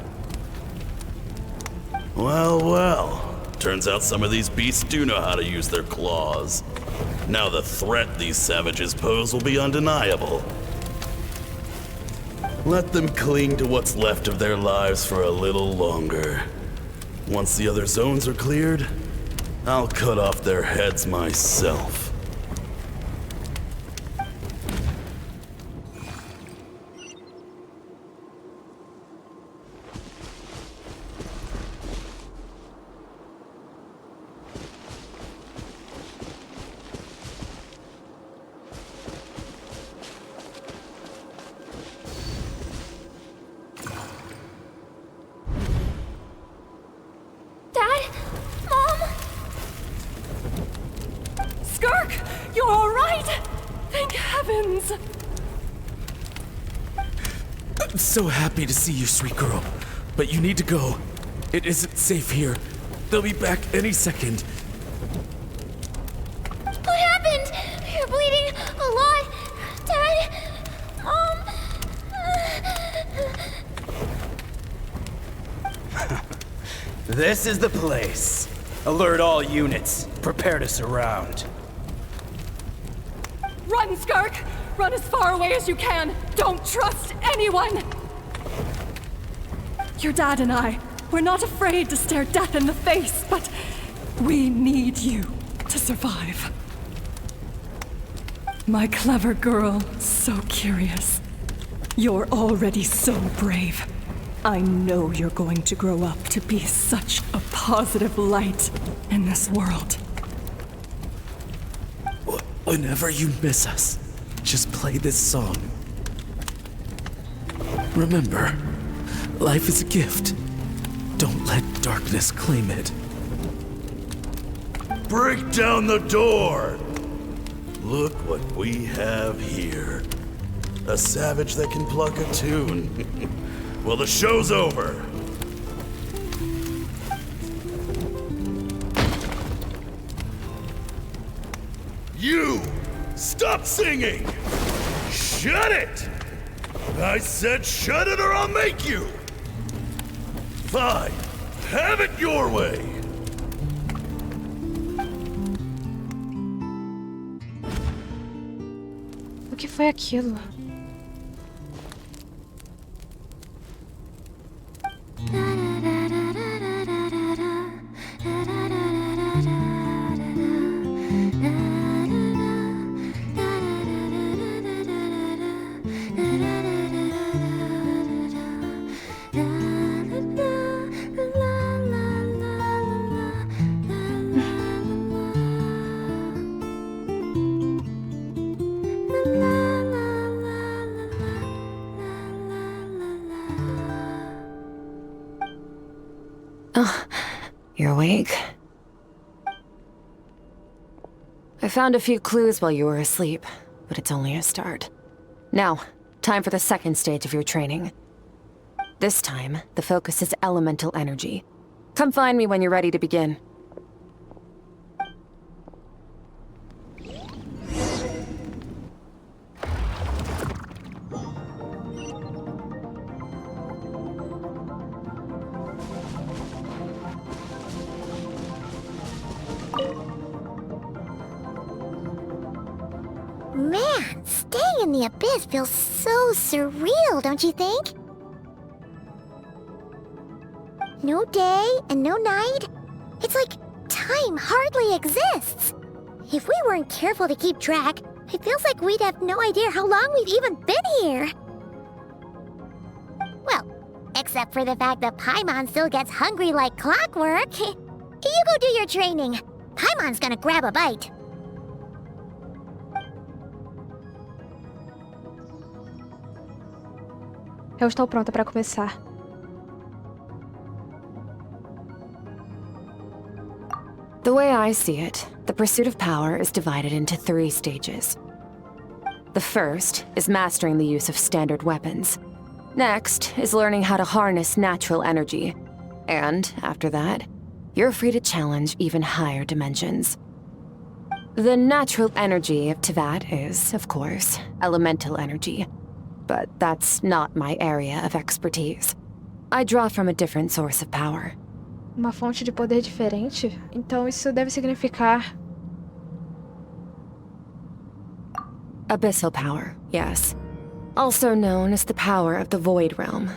Well, well. Turns out some of these beasts do know how to use their claws. Now the threat these savages pose will be undeniable. Let them cling to what's left of their lives for a little longer. Once the other zones are cleared, I'll cut off their heads myself. Dad? Mom? Skirk, you're all right? Thank heavens. I'm so happy to see you, sweet girl. But you need to go. It isn't safe here. They'll be back any second. What happened? You're bleeding a lot. Dad? Mom? This is the place. Alert all units. Prepare to surround. Run, Skirk! Run as far away as you can! Don't trust anyone! Your dad and I, we're not afraid to stare death in the face, but we need you to survive. My clever girl, so curious. You're already so brave. I know you're going to grow up to be such a positive light in this world. Whenever you miss us, just play this song. Remember, life is a gift. Don't let darkness claim it. Break down the door! Look what we have here. A savage that can pluck a tune. Well, the show's over. You! Stop singing! Shut it! I said shut it or I'll make you! Fine. Have it your way! O que foi aquilo? You're awake? I found a few clues while you were asleep, but it's only a start. Now, time for the second stage of your training. This time, the focus is elemental energy. Come find me when you're ready to begin. Man, staying in the abyss feels so surreal, don't you think? No day and no night. It's like time hardly exists. If we weren't careful to keep track, it feels like we'd have no idea how long we've even been here. Well, except for the fact that Paimon still gets hungry like clockwork. You go do your training. Paimon's gonna grab a bite. Eu estou pronta para começar. The way I see it, the pursuit of power is divided into 3 stages. The first is mastering the use of standard weapons. Next is learning how to harness natural energy. And after that, you're free to challenge even higher dimensions. The natural energy of Teyvat is, of course, elemental energy. But that's not my area of expertise. I draw from a different source of power. Uma fonte de poder diferente? Então isso deve significar... Abyssal power, yes. Also known as the power of the Void Realm.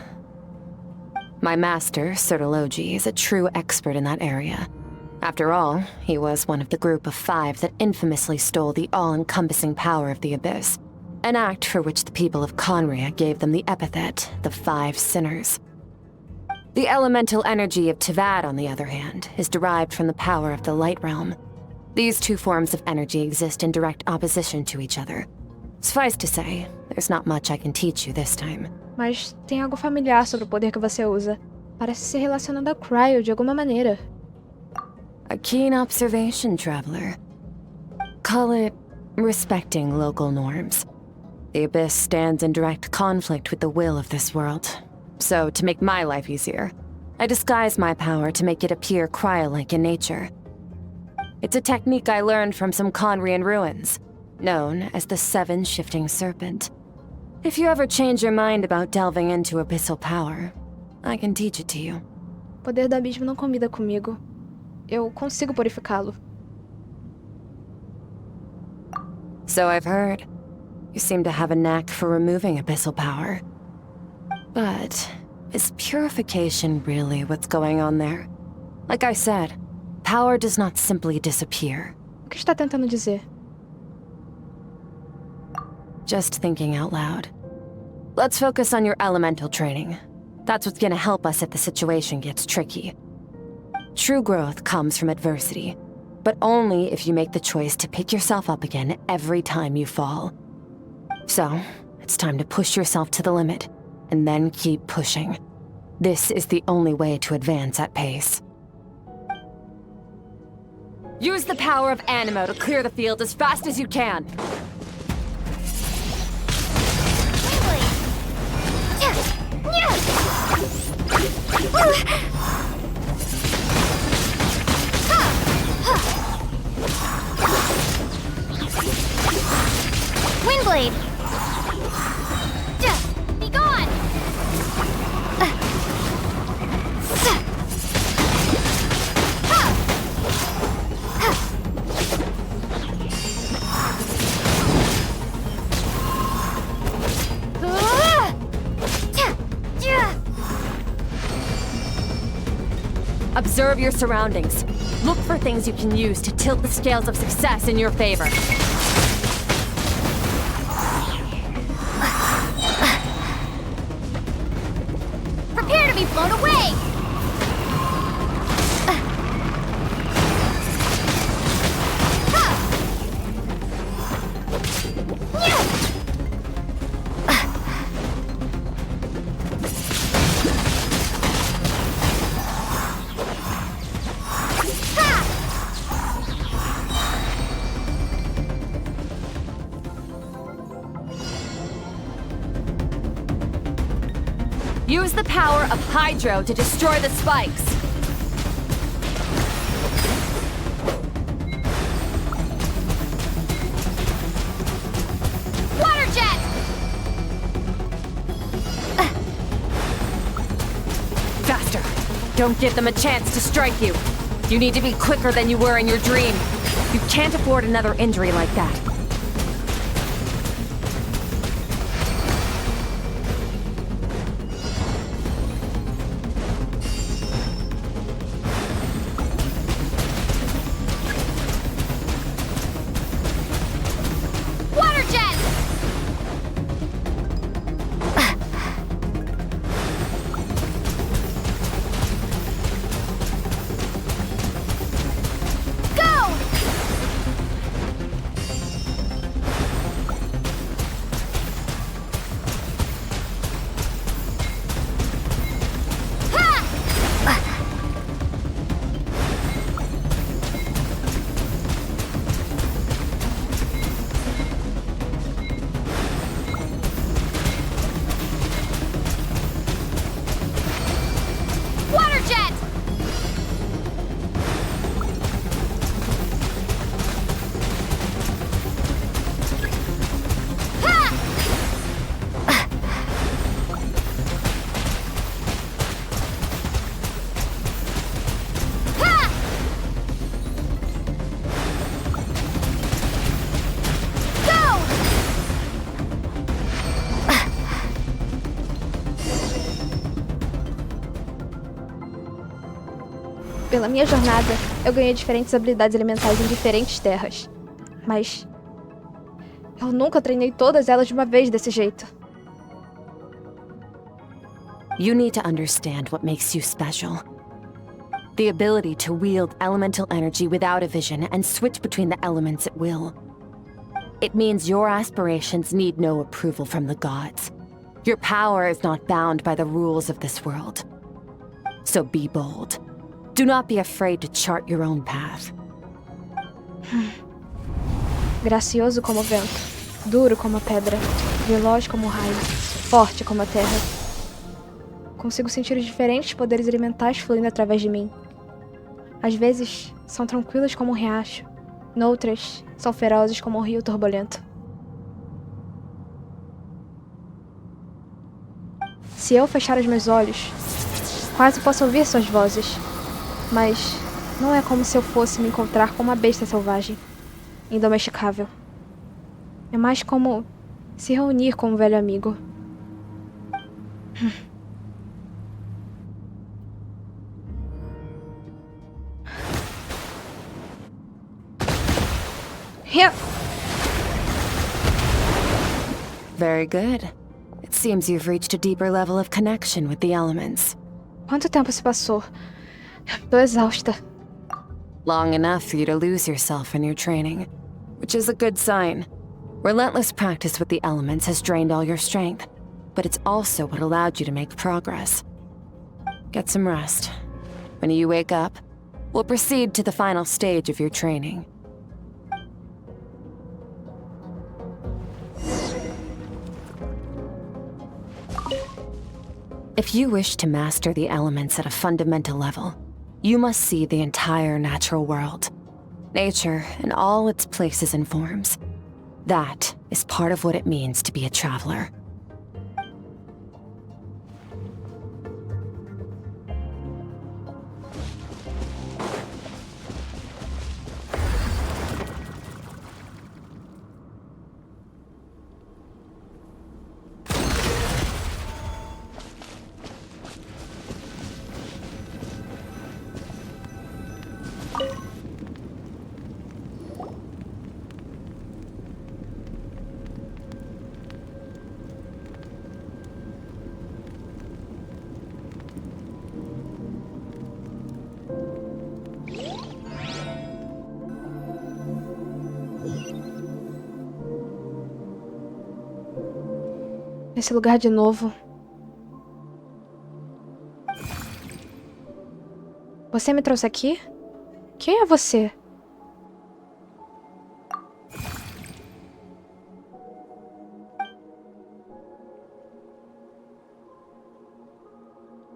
My master, Sertologi, is a true expert in that area. After all, he was one of the group of 5 that infamously stole the all-encompassing power of the Abyss. An act for which the people of Conria gave them the epithet, the 5 Sinners. The elemental energy of Teyvat, on the other hand, is derived from the power of the Light Realm. These 2 forms of energy exist in direct opposition to each other. Suffice to say, there's not much I can teach you this time. Mas tem algo familiar sobre o poder que você usa. Parece ser relacionado a Cryo de alguma maneira. A keen observation, traveler. Call it respecting local norms. The Abyss stands in direct conflict with the will of this world. So, to make my life easier, I disguise my power to make it appear cryo-like in nature. It's a technique I learned from some Conrian ruins, known as the 7 Shifting Serpent. If you ever change your mind about delving into abyssal power, I can teach it to you. O poder do abismo não combina comigo. Eu consigo purificá-lo. So I've heard. You seem to have a knack for removing abyssal power. But is purification really what's going on there? Like I said, power does not simply disappear. O que está tentando dizer? Just thinking out loud. Let's focus on your elemental training. That's what's gonna help us if the situation gets tricky. True growth comes from adversity, but only if you make the choice to pick yourself up again every time you fall. So, it's time to push yourself to the limit, and then keep pushing. This is the only way to advance at pace. Use the power of Animo to clear the field as fast as you can. Windblade! Be gone! Observe your surroundings. Look for things you can use to tilt the scales of success in your favor. Prepare to be blown away! Use the power of Hydro to destroy the spikes. Water jet! Faster! Don't give them a chance to strike you. You need to be quicker than you were in your dream. You can't afford another injury like that. Water jet! Go! Water jet! Pela minha jornada, eu ganhei diferentes habilidades elementares em diferentes terras. Mas eu nunca treinei todas elas de uma vez desse jeito. You need to understand what makes you special. The ability to wield elemental energy without a vision and switch between the elements at will. It means your aspirations need no approval from the gods. Your power is not bound by the rules of this world. So be bold. Do not be afraid to chart your own path. Gracioso como o vento, duro como a pedra, veloz como o raio, forte como a terra. Consigo sentir os diferentes poderes elementais fluindo através de mim. Às vezes, são tranquilos como um riacho. Noutras, são ferozes como um rio turbulento. Se eu fechar os meus olhos, quase posso ouvir suas vozes. Mas não é como se eu fosse me encontrar com uma besta selvagem, indomesticável. É mais como se reunir com um velho amigo. Very good. It seems you've reached a deeper level of connection with the elements. Quanto tempo se passou? Tô exausta. Long enough for you to lose yourself in your training, which is a good sign. Relentless practice with the elements has drained all your strength, but it's also what allowed you to make progress. Get some rest. When you wake up, we'll proceed to the final stage of your training. If you wish to master the elements at a fundamental level, you must see the entire natural world. Nature in all its places and forms. That is part of what it means to be a traveler. Nesse lugar de novo. Você me trouxe aqui? Quem é você?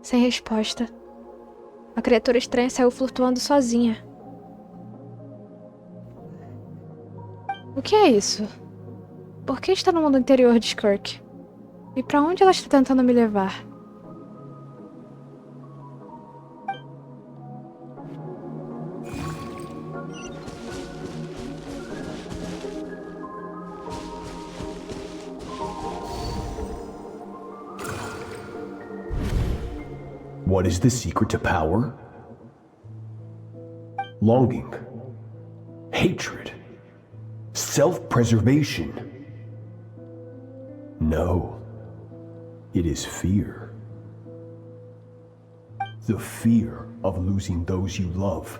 Sem resposta. A criatura estranha saiu flutuando sozinha. O que é isso? Por que está no mundo interior de Skirk? E pra onde ela está tentando me levar? What is the secret to power? Longing, hatred, self-preservation. No, it is fear. The fear of losing those you love.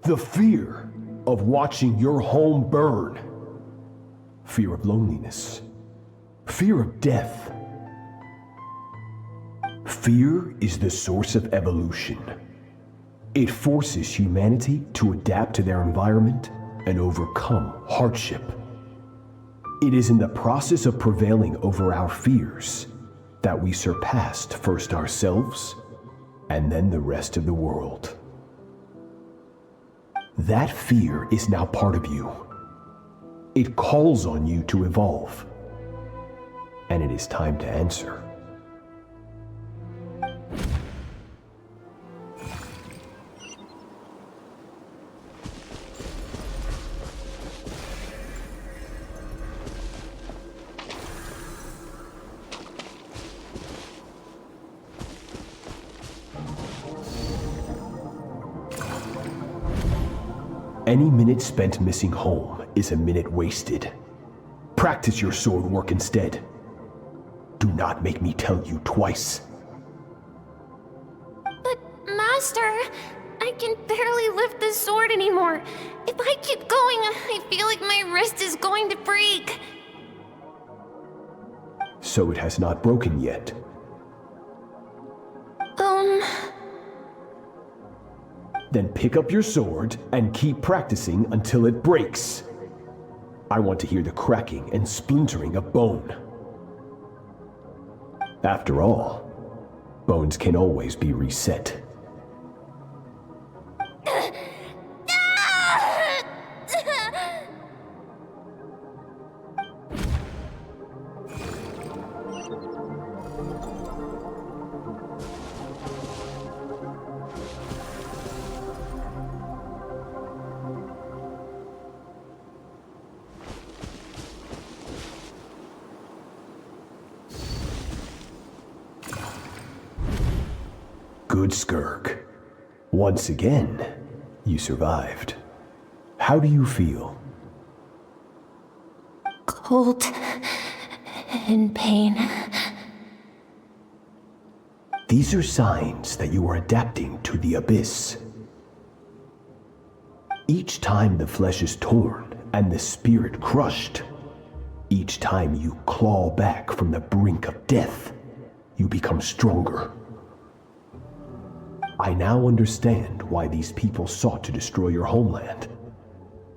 The fear of watching your home burn. Fear of loneliness. Fear of death. Fear is the source of evolution. It forces humanity to adapt to their environment and overcome hardship. It is in the process of prevailing over our fears that we surpassed first ourselves and then the rest of the world. That fear is now part of you. It calls on you to evolve. And it is time to answer. Any minute spent missing home is a minute wasted. Practice your sword work instead. Do not make me tell you twice. But, Master, I can barely lift the sword anymore. If I keep going, I feel like my wrist is going to break. So it has not broken yet. Then pick up your sword and keep practicing until it breaks. I want to hear the cracking and splintering of bone. After all, bones can always be reset. Good Skirk. Once again, you survived. How do you feel? Cold. In pain. These are signs that you are adapting to the abyss. Each time the flesh is torn and the spirit crushed, each time you claw back from the brink of death, you become stronger. I now understand why these people sought to destroy your homeland.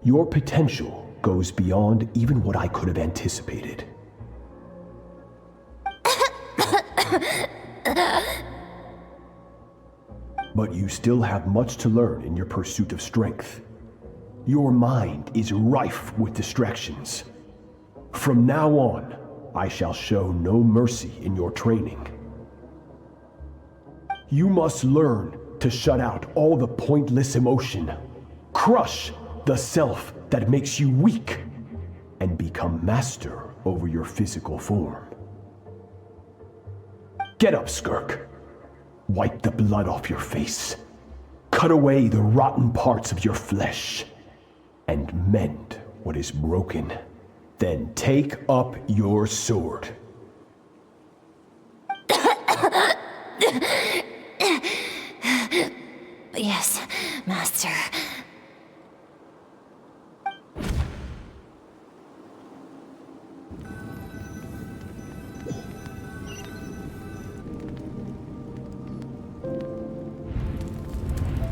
Your potential goes beyond even what I could have anticipated. But you still have much to learn in your pursuit of strength. Your mind is rife with distractions. From now on, I shall show no mercy in your training. You must learn to shut out all the pointless emotion, crush the self that makes you weak, and become master over your physical form. Get up, Skirk. Wipe the blood off your face. Cut away the rotten parts of your flesh, and mend what is broken. Then take up your sword. Yes, Master.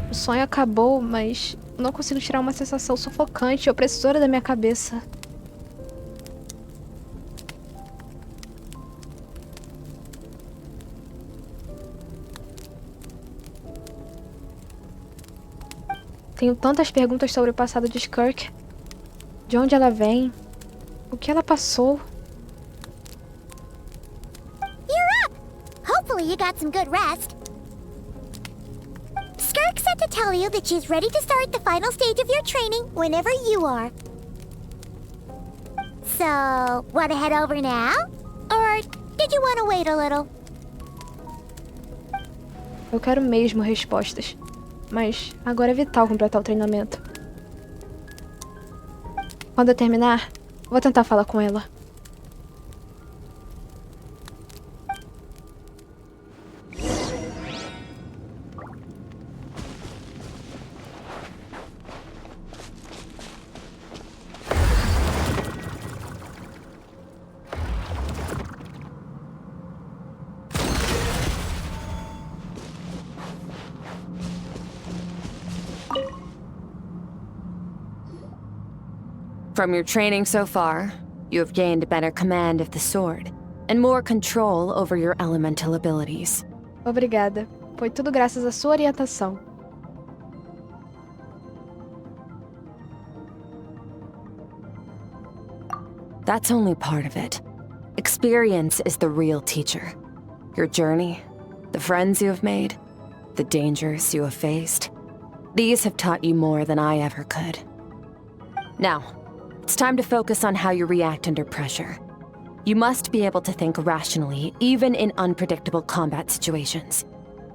O sonho acabou, mas não consigo tirar uma sensação sufocante e opressora da minha cabeça. Tenho tantas perguntas sobre o passado de Skirk. De onde ela vem? O que ela passou? You're up! Hopefully you got some good rest. Skirk said to tell you that she's ready to start the final stage of your training whenever you are. So, want to head over now? Or did you want to wait a little? Eu quero mesmo respostas. Mas agora é vital completar o treinamento. Quando eu terminar, vou tentar falar com ela. From your training so far, you have gained better command of the sword, and more control over your elemental abilities. Obrigada. Foi tudo graças à sua orientação. That's only part of it. Experience is the real teacher. Your journey, the friends you have made, the dangers you have faced. These have taught you more than I ever could. Now, it's time to focus on how you react under pressure. You must be able to think rationally, even in unpredictable combat situations.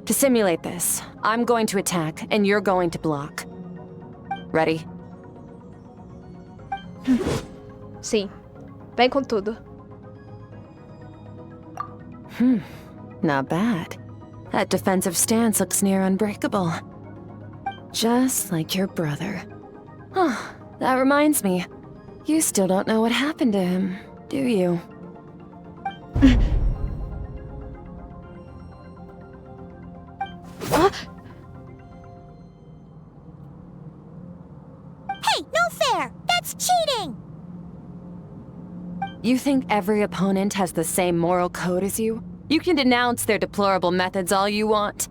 To simulate this, I'm going to attack and you're going to block. Ready? Sim. Vem com tudo. Not bad. That defensive stance looks near unbreakable. Just like your brother. Oh, that reminds me. You still don't know what happened to him, do you? Hey, no fair! That's cheating! You think every opponent has the same moral code as you? You can denounce their deplorable methods all you want,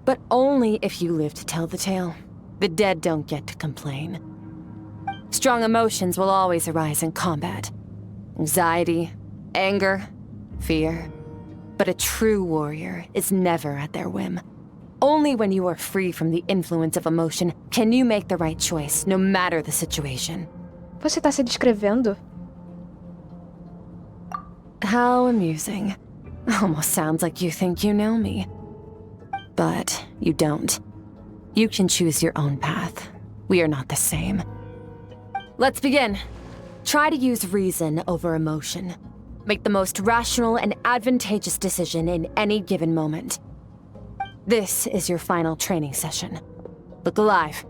but only if you live to tell the tale. The dead don't get to complain. Strong emotions will always arise in combat. Anxiety, anger, fear. But a true warrior is never at their whim. Only when you are free from the influence of emotion can you make the right choice, no matter the situation. Você tá se descrevendo? How amusing. Almost sounds like you think you know me. But you don't. You can choose your own path. We are not the same. Let's begin. Try to use reason over emotion. Make the most rational and advantageous decision in any given moment. This is your final training session. Look alive.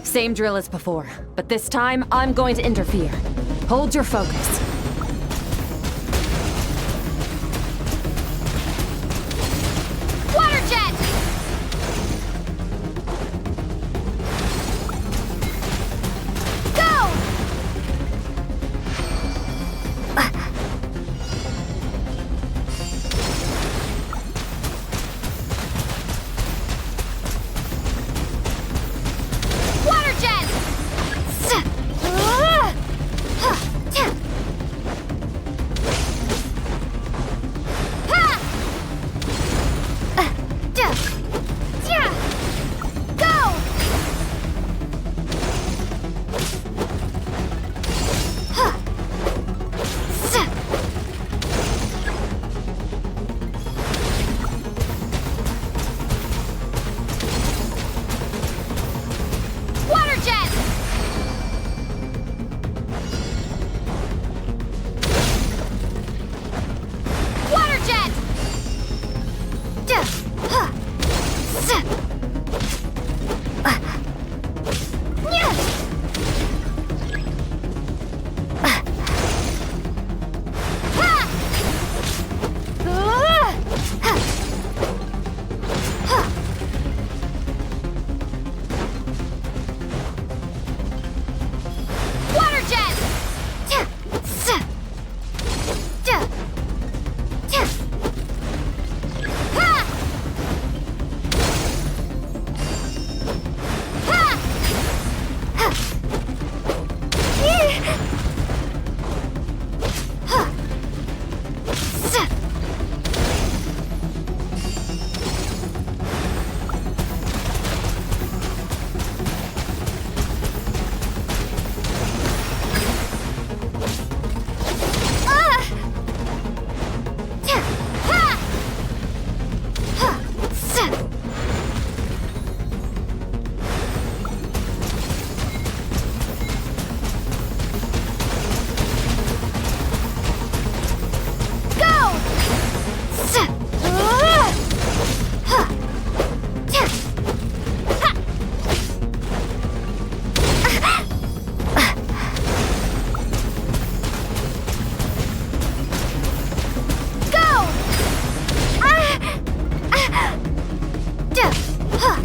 Same drill as before, but this time I'm going to interfere. Hold your focus. Water jet! Go! Water jet!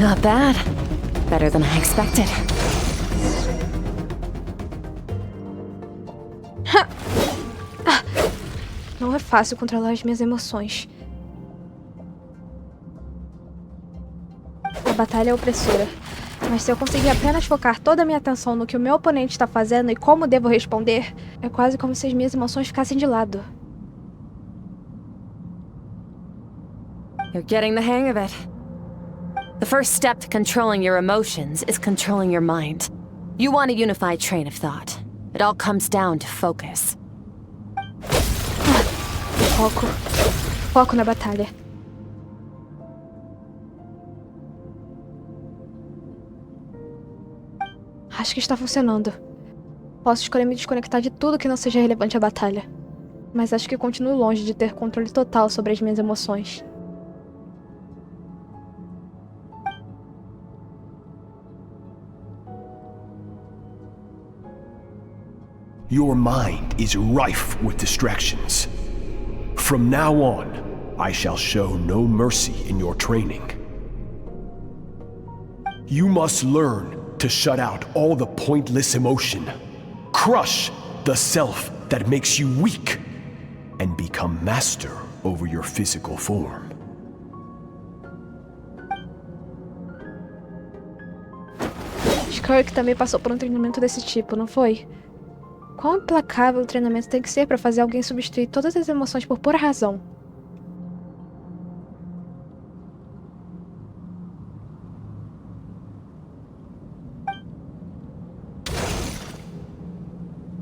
Not bad. Better than I expected. Não é fácil controlar as minhas emoções. A batalha é opressora. Mas se eu conseguir apenas focar toda a minha atenção no que o meu oponente está fazendo e como devo responder, é quase como se as minhas emoções ficassem de lado. You're getting the hang of it. The first step to controlling your emotions is controlling your mind. You want a unified train of thought. It all comes down to focus. Foco. Foco na batalha. Acho que está funcionando. Posso escolher me desconectar de tudo que não seja relevante à batalha. Mas acho que continuo longe de ter controle total sobre as minhas emoções. Your mind is rife with distractions. From now on, I shall show no mercy in your training. You must learn to shut out all the pointless emotion, crush the self that makes you weak, and become master over your physical form. Skirk também passou por um treinamento desse tipo, não foi? Quão implacável o treinamento tem que ser para fazer alguém substituir todas as emoções por pura razão?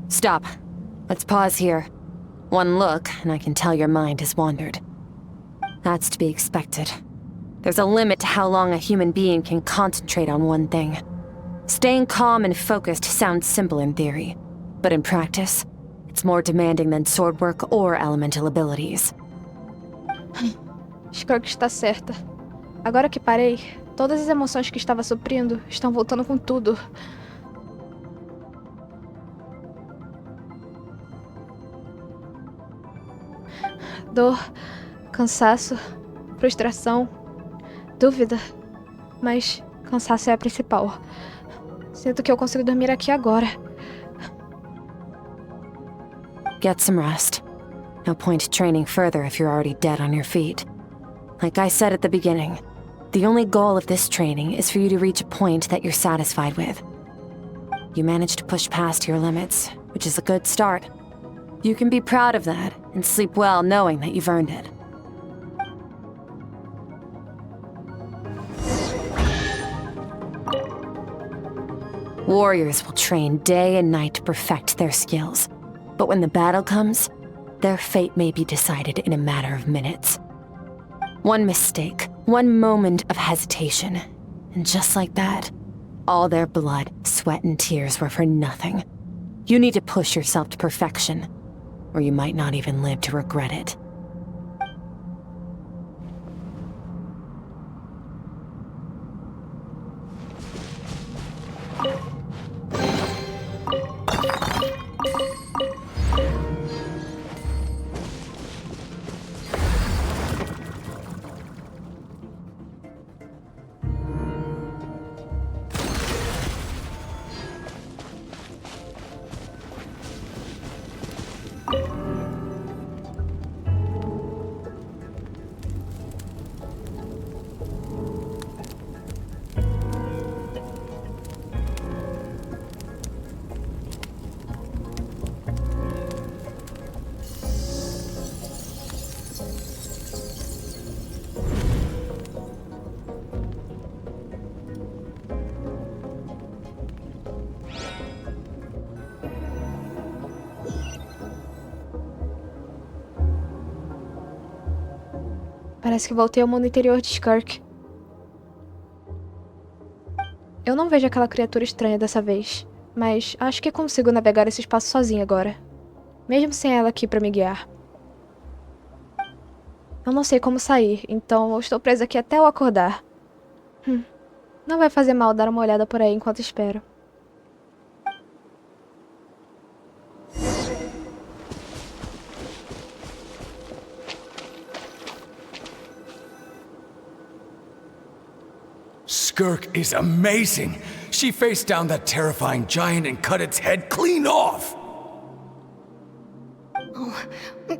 Stop. Let's pause here. One look, and I can tell your mind has wandered. That's to be expected. There's a limit to how long a human being can concentrate on one thing. Staying calm and focused sounds simple in theory, but in practice, it's more demanding than sword work or elemental abilities. Skirk está certa. Agora que parei, todas as emoções que estava suprindo estão voltando com tudo. Dor, cansaço, frustração, dúvida. Mas cansaço é a principal. Sinto que eu consigo dormir aqui agora. Get some rest. No point training further if you're already dead on your feet. Like I said at the beginning, the only goal of this training is for you to reach a point that you're satisfied with. You managed to push past your limits, which is a good start. You can be proud of that and sleep well knowing that you've earned it. Warriors will train day and night to perfect their skills, but when the battle comes, their fate may be decided in a matter of minutes. One mistake, one moment of hesitation, and just like that, all their blood, sweat, and tears were for nothing. You need to push yourself to perfection, or you might not even live to regret it. Parece que voltei ao mundo interior de Skirk. Eu não vejo aquela criatura estranha dessa vez, mas acho que consigo navegar esse espaço sozinha agora. Mesmo sem ela aqui pra me guiar. Eu não sei como sair, então eu estou presa aqui até eu acordar. Não vai fazer mal dar uma olhada por aí enquanto espero. Skirk is amazing. She faced down that terrifying giant and cut its head clean off. Oh,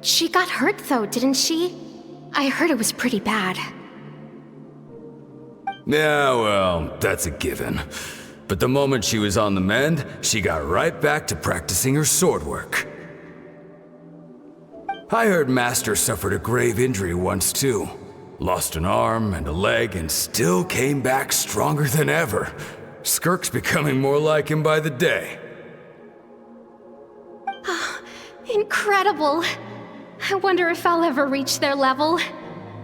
she got hurt though, didn't she? I heard it was pretty bad. Yeah, well, that's a given. But the moment she was on the mend, she got right back to practicing her sword work. I heard Master suffered a grave injury once too. Lost an arm and a leg and still came back stronger than ever. Skirk's becoming more like him by the day. Incredible! I wonder if I'll ever reach their level.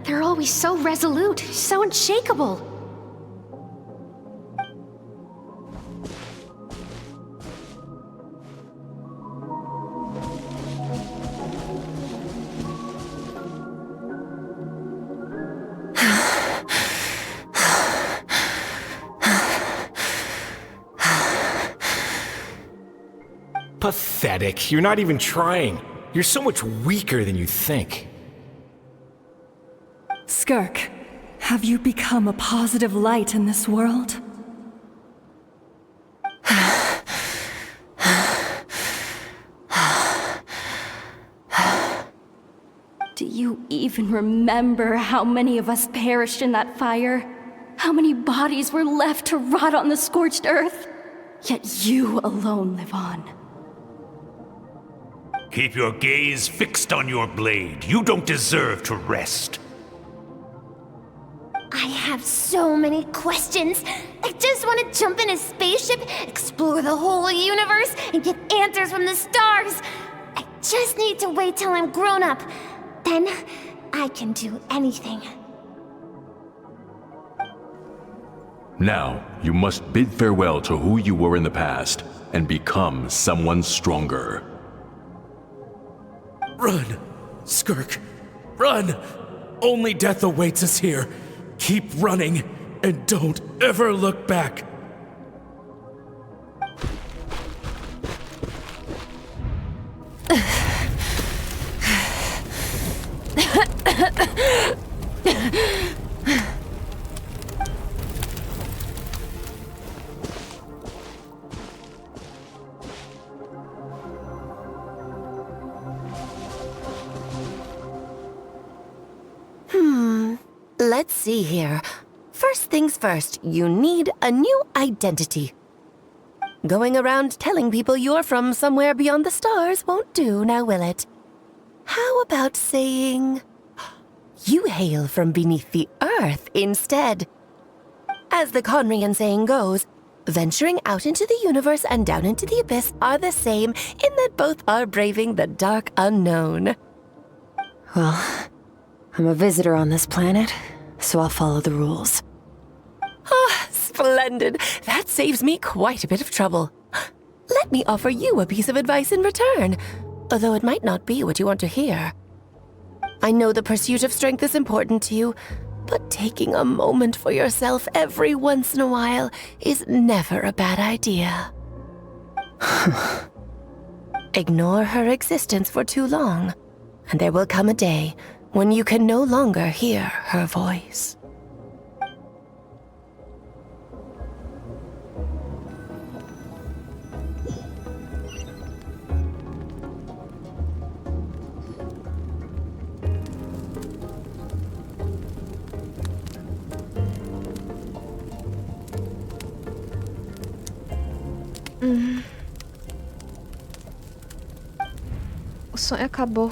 They're always so resolute, so unshakable. Pathetic. You're not even trying. You're so much weaker than you think. Skirk, have you become a positive light in this world? Do you even remember how many of us perished in that fire? How many bodies were left to rot on the scorched earth? Yet you alone live on. Keep your gaze fixed on your blade. You don't deserve to rest. I have so many questions. I just want to jump in a spaceship, explore the whole universe, and get answers from the stars. I just need to wait till I'm grown up. Then I can do anything. Now, you must bid farewell to who you were in the past and become someone stronger. Run! Skirk! Run! Only death awaits us here. Keep running, and don't ever look back. Let's see here. First things first, you need a new identity. Going around telling people you're from somewhere beyond the stars won't do, now will it? How about saying you hail from beneath the earth instead? As the Conrian saying goes, venturing out into the universe and down into the abyss are the same in that both are braving the dark unknown. Well, I'm a visitor on this planet, so I'll follow the rules. Ah, splendid. That saves me quite a bit of trouble. Let me offer you a piece of advice in return, although it might not be what you want to hear. I know the pursuit of strength is important to you, but taking a moment for yourself every once in a while is never a bad idea. Ignore her existence for too long, and there will come a day when you can no longer hear her voice. O sonho acabou.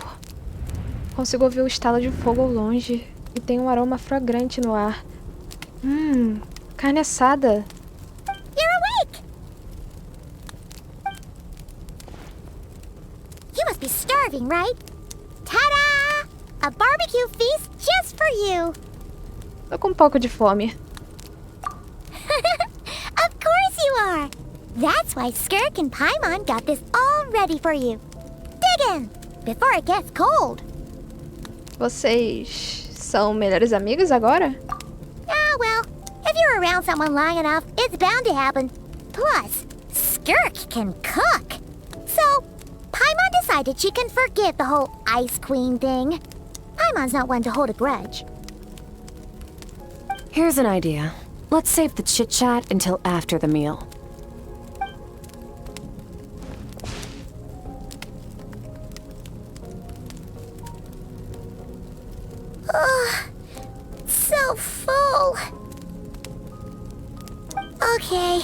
Consigo ouvir o estalo de fogo ao longe e tem um aroma fragrante no ar. Carne assada. You're awake! You must be starving, right? Ta-da! A barbecue feast just for you! Tô com um pouco de fome. Of course you are! That's why Skirk and Paimon got this all ready for you. Dig in, before it gets cold. Vocês são melhores amigos agora? Ah, well, if you're around someone long enough, it's bound to happen. Plus, Skirk can cook. So, Paimon decided she can forgive the whole Ice Queen thing. Paimon's not one to hold a grudge. Here's an idea. let's save the chit-chat until after the meal. Ugh, so full. Okay,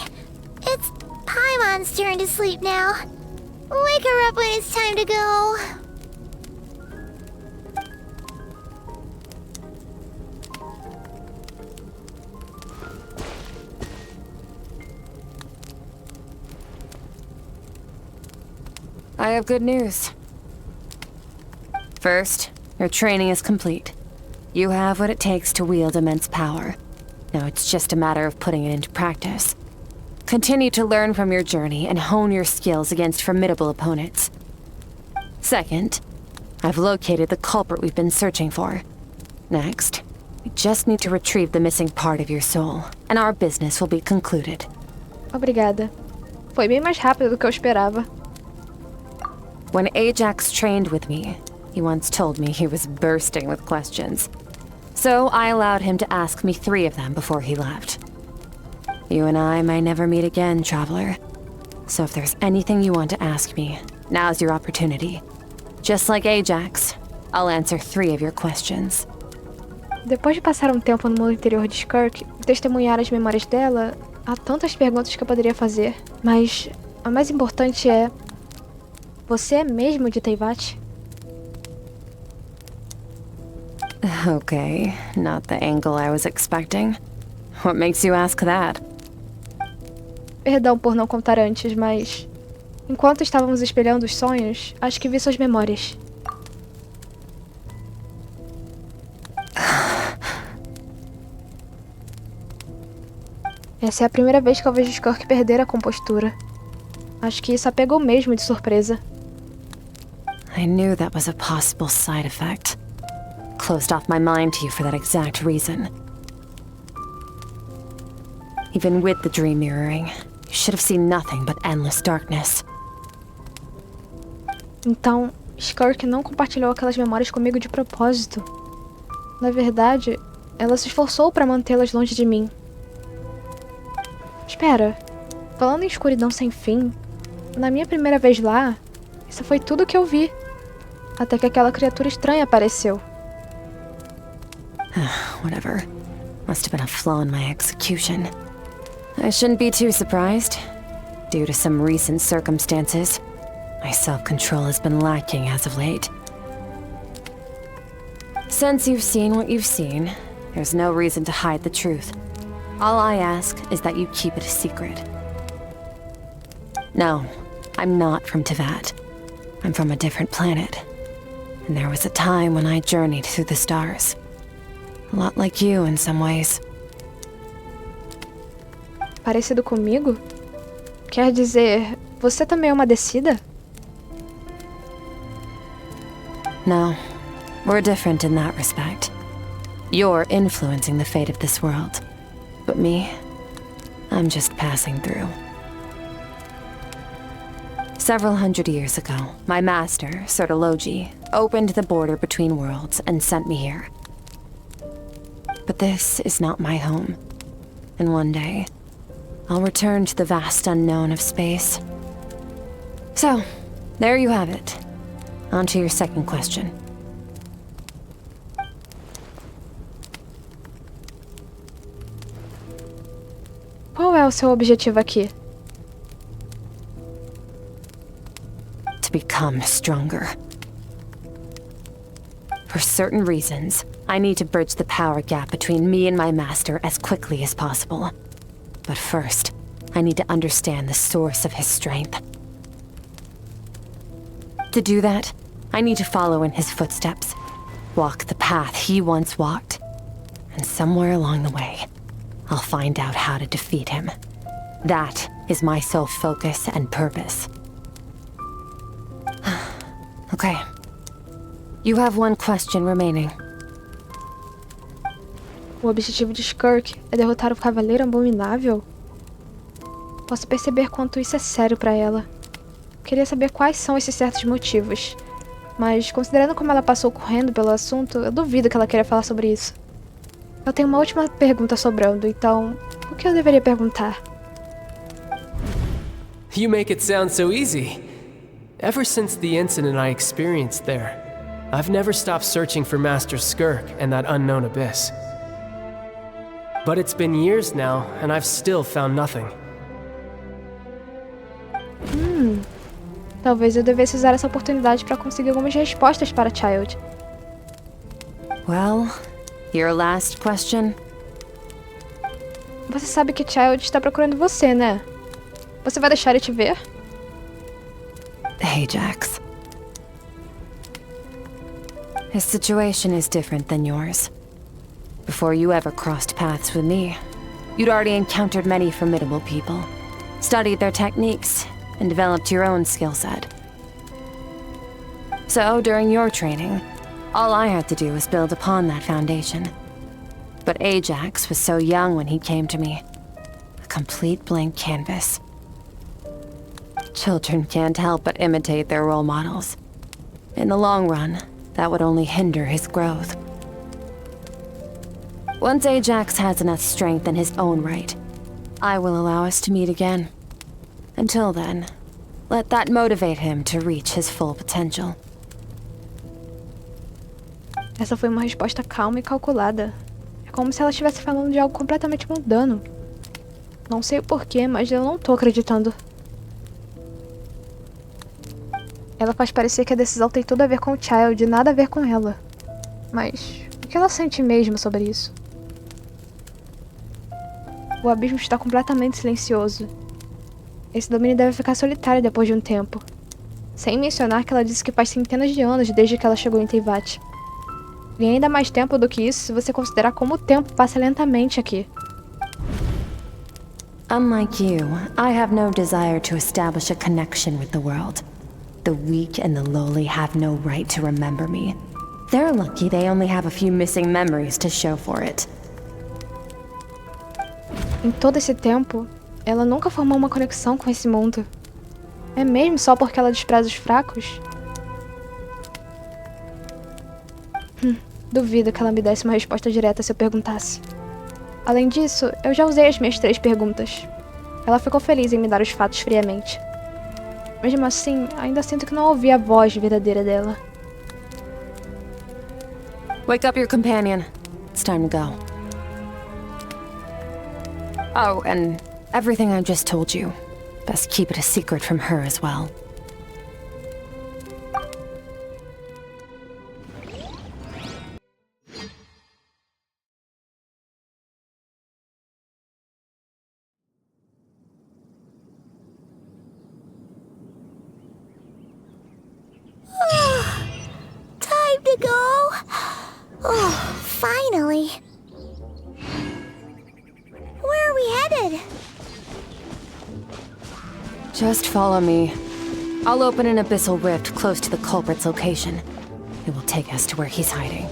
it's Paimon's turn to sleep now. Wake her up when it's time to go. I have good news. First, your training is complete. You have what it takes to wield immense power. Now it's just a matter of putting it into practice. Continue to learn from your journey and hone your skills against formidable opponents. Second, I've located the culprit we've been searching for. Next, we just need to retrieve the missing part of your soul, and our business will be concluded. Obrigada. Foi bem mais rápido do que eu esperava. When Ajax trained with me, he once told me he was bursting with questions. So I allowed him to ask me 3 of them before he left. You and I may never meet again, traveler. So if there's anything you want to ask me, now's your opportunity. Just like Ajax, I'll answer 3 of your questions. Depois de passar um tempo no mundo interior de Skirk e testemunhar as memórias dela, há tantas perguntas que eu poderia fazer. Mas a mais importante é... Você é mesmo de Teyvat? Okay, not the angle I was expecting. What makes you ask that? Perdão por não contar antes, mas... Enquanto estávamos espelhando os sonhos, acho que vi suas memórias. Essa é a primeira vez que eu vejo Skirk perder a compostura. Acho que isso a pegou mesmo de surpresa. I knew that was a possible side effect. Closed off my mind to you for that exact reason. Even with the dream mirroring, you should have seen nothing but endless darkness. Então, Skirk não compartilhou aquelas memórias comigo de propósito. Na verdade, ela se esforçou para mantê-las longe de mim. Espera, falando em escuridão sem fim, na minha primeira vez lá, isso foi tudo que eu vi. Até que aquela criatura estranha apareceu. Whatever. Must have been a flaw in my execution. I shouldn't be too surprised. Due to some recent circumstances, my self-control has been lacking as of late. Since you've seen what you've seen, there's no reason to hide the truth. All I ask is that you keep it a secret. No, I'm not from Teyvat. I'm from a different planet. And there was a time when I journeyed through the stars. A lot like you in some ways. Parecido comigo? Quer dizer, você também é uma descida? No, we're different in that respect. You're influencing the fate of this world. But me, I'm just passing through. Several hundred years ago, my master, Sertologi, opened the border between worlds and sent me here. But this is not my home. And one day, I'll return to the vast unknown of space. So, there you have it. On to your second question. Qual é o seu objetivo aqui? To become stronger. For certain reasons, I need to bridge the power gap between me and my master as quickly as possible. But first, I need to understand the source of his strength. To do that, I need to follow in his footsteps, walk the path he once walked, and somewhere along the way, I'll find out how to defeat him. That is my sole focus and purpose. Okay. You have one question remaining. O objetivo de Skirk é derrotar o Cavaleiro Abominável? Posso perceber quanto isso é sério pra ela. Queria saber quais são esses certos motivos. Mas, considerando como ela passou correndo pelo assunto, eu duvido que ela queira falar sobre isso. Eu tenho uma última pergunta sobrando, então o que eu deveria perguntar? You make it sound so easy. Ever since the incident I experienced there, I've never stopped searching for Master Skirk and that unknown abyss. But it's been years now, and I've still found nothing. Talvez eu devesse usar essa oportunidade para conseguir algumas respostas para Child. Well, your last question? Você sabe que Child está procurando você, né? Você vai deixar ele te ver? Ajax. His situation is different than yours. Before you ever crossed paths with me, you'd already encountered many formidable people, studied their techniques, and developed your own skill set. So, during your training, all I had to do was build upon that foundation. But Ajax was so young when he came to me. A complete blank canvas. Children can't help but imitate their role models. In the long run, that would only hinder his growth. Once Ajax has enough strength in his own right, I will allow us to meet again. Until then, let that motivate him to reach his full potential. Essa foi uma resposta calma e calculada. É como se ela estivesse falando de algo completamente mundano. Não sei o porquê, mas eu não tô acreditando. Ela faz parecer que a decisão tem tudo a ver com o Child e nada a ver com ela. Mas o que ela sente mesmo sobre isso? O abismo está completamente silencioso. Esse domínio deve ficar solitário depois de um tempo. Sem mencionar que ela disse que faz centenas de anos desde que ela chegou em Teyvat. E ainda mais tempo do que isso se você considerar como o tempo passa lentamente aqui. Unlike you, I have no desire to establish a connection with the world. The weak and the lowly have no right to remember me. They're lucky they only have a few missing memories to show for it. Em todo esse tempo, ela nunca formou uma conexão com esse mundo. É mesmo só porque ela despreza os fracos? Duvido que ela me desse uma resposta direta se eu perguntasse. Além disso, eu já usei as minhas 3 perguntas. Ela ficou feliz em me dar os fatos friamente. Mesmo assim, ainda sinto que não ouvi a voz verdadeira dela. Wake up your companion. It's time to go. Oh, and everything I just told you. Best keep it a secret from her as well. Time to go. Oh, finally. Where are we headed? Just follow me. I'll open an abyssal rift close to the culprit's location. It will take us to where he's hiding.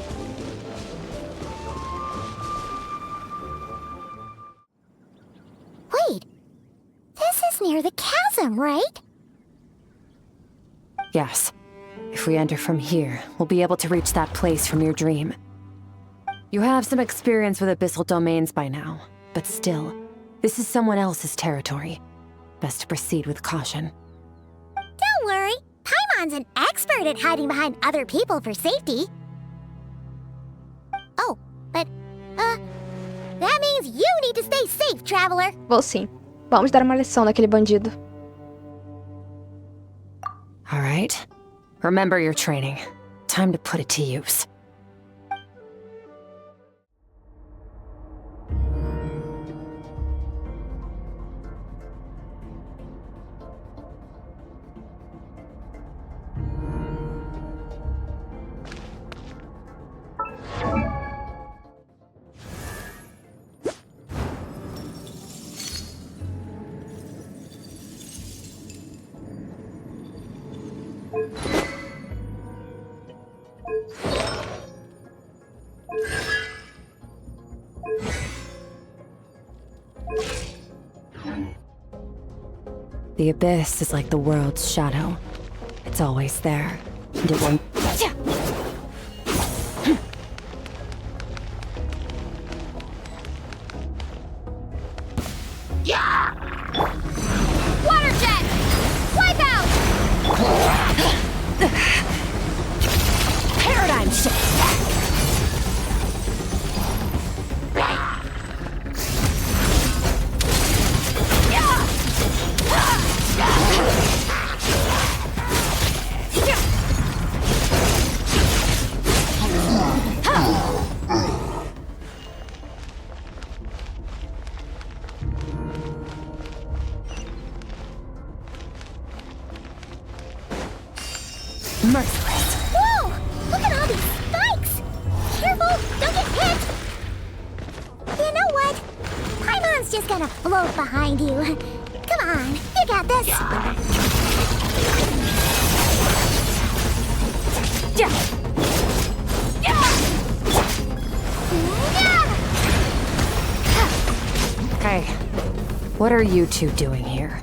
Wait. This is near the chasm, right? Yes. If we enter from here, we'll be able to reach that place from your dream. You have some experience with abyssal domains by now, but still, this is someone else's territory. Best to proceed with caution. Don't worry. Paimon's an expert at hiding behind other people for safety. Oh, but, that means you need to stay safe, traveler. Vou sim. Vamos dar uma lição naquele bandido. All right. Remember your training. Time to put it to use. The abyss is like the world's shadow. It's always there, and it won't... Merciless. Whoa! Look at all these spikes! Careful! Don't get hit! You know what? Paimon's just gonna float behind you. Come on, you got this! Yeah! Hey, what are you two doing here?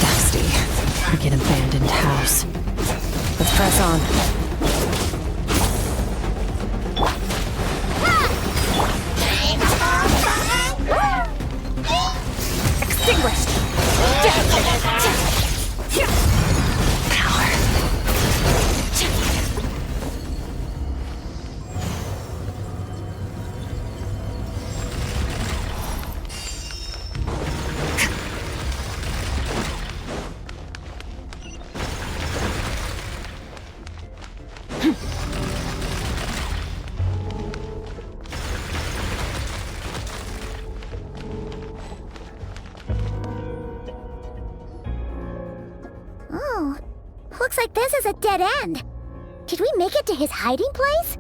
Dusty, like an abandoned house. Let's press on. Extinguished! Power. Oh, looks like this is a dead end. Did we make it to his hiding place?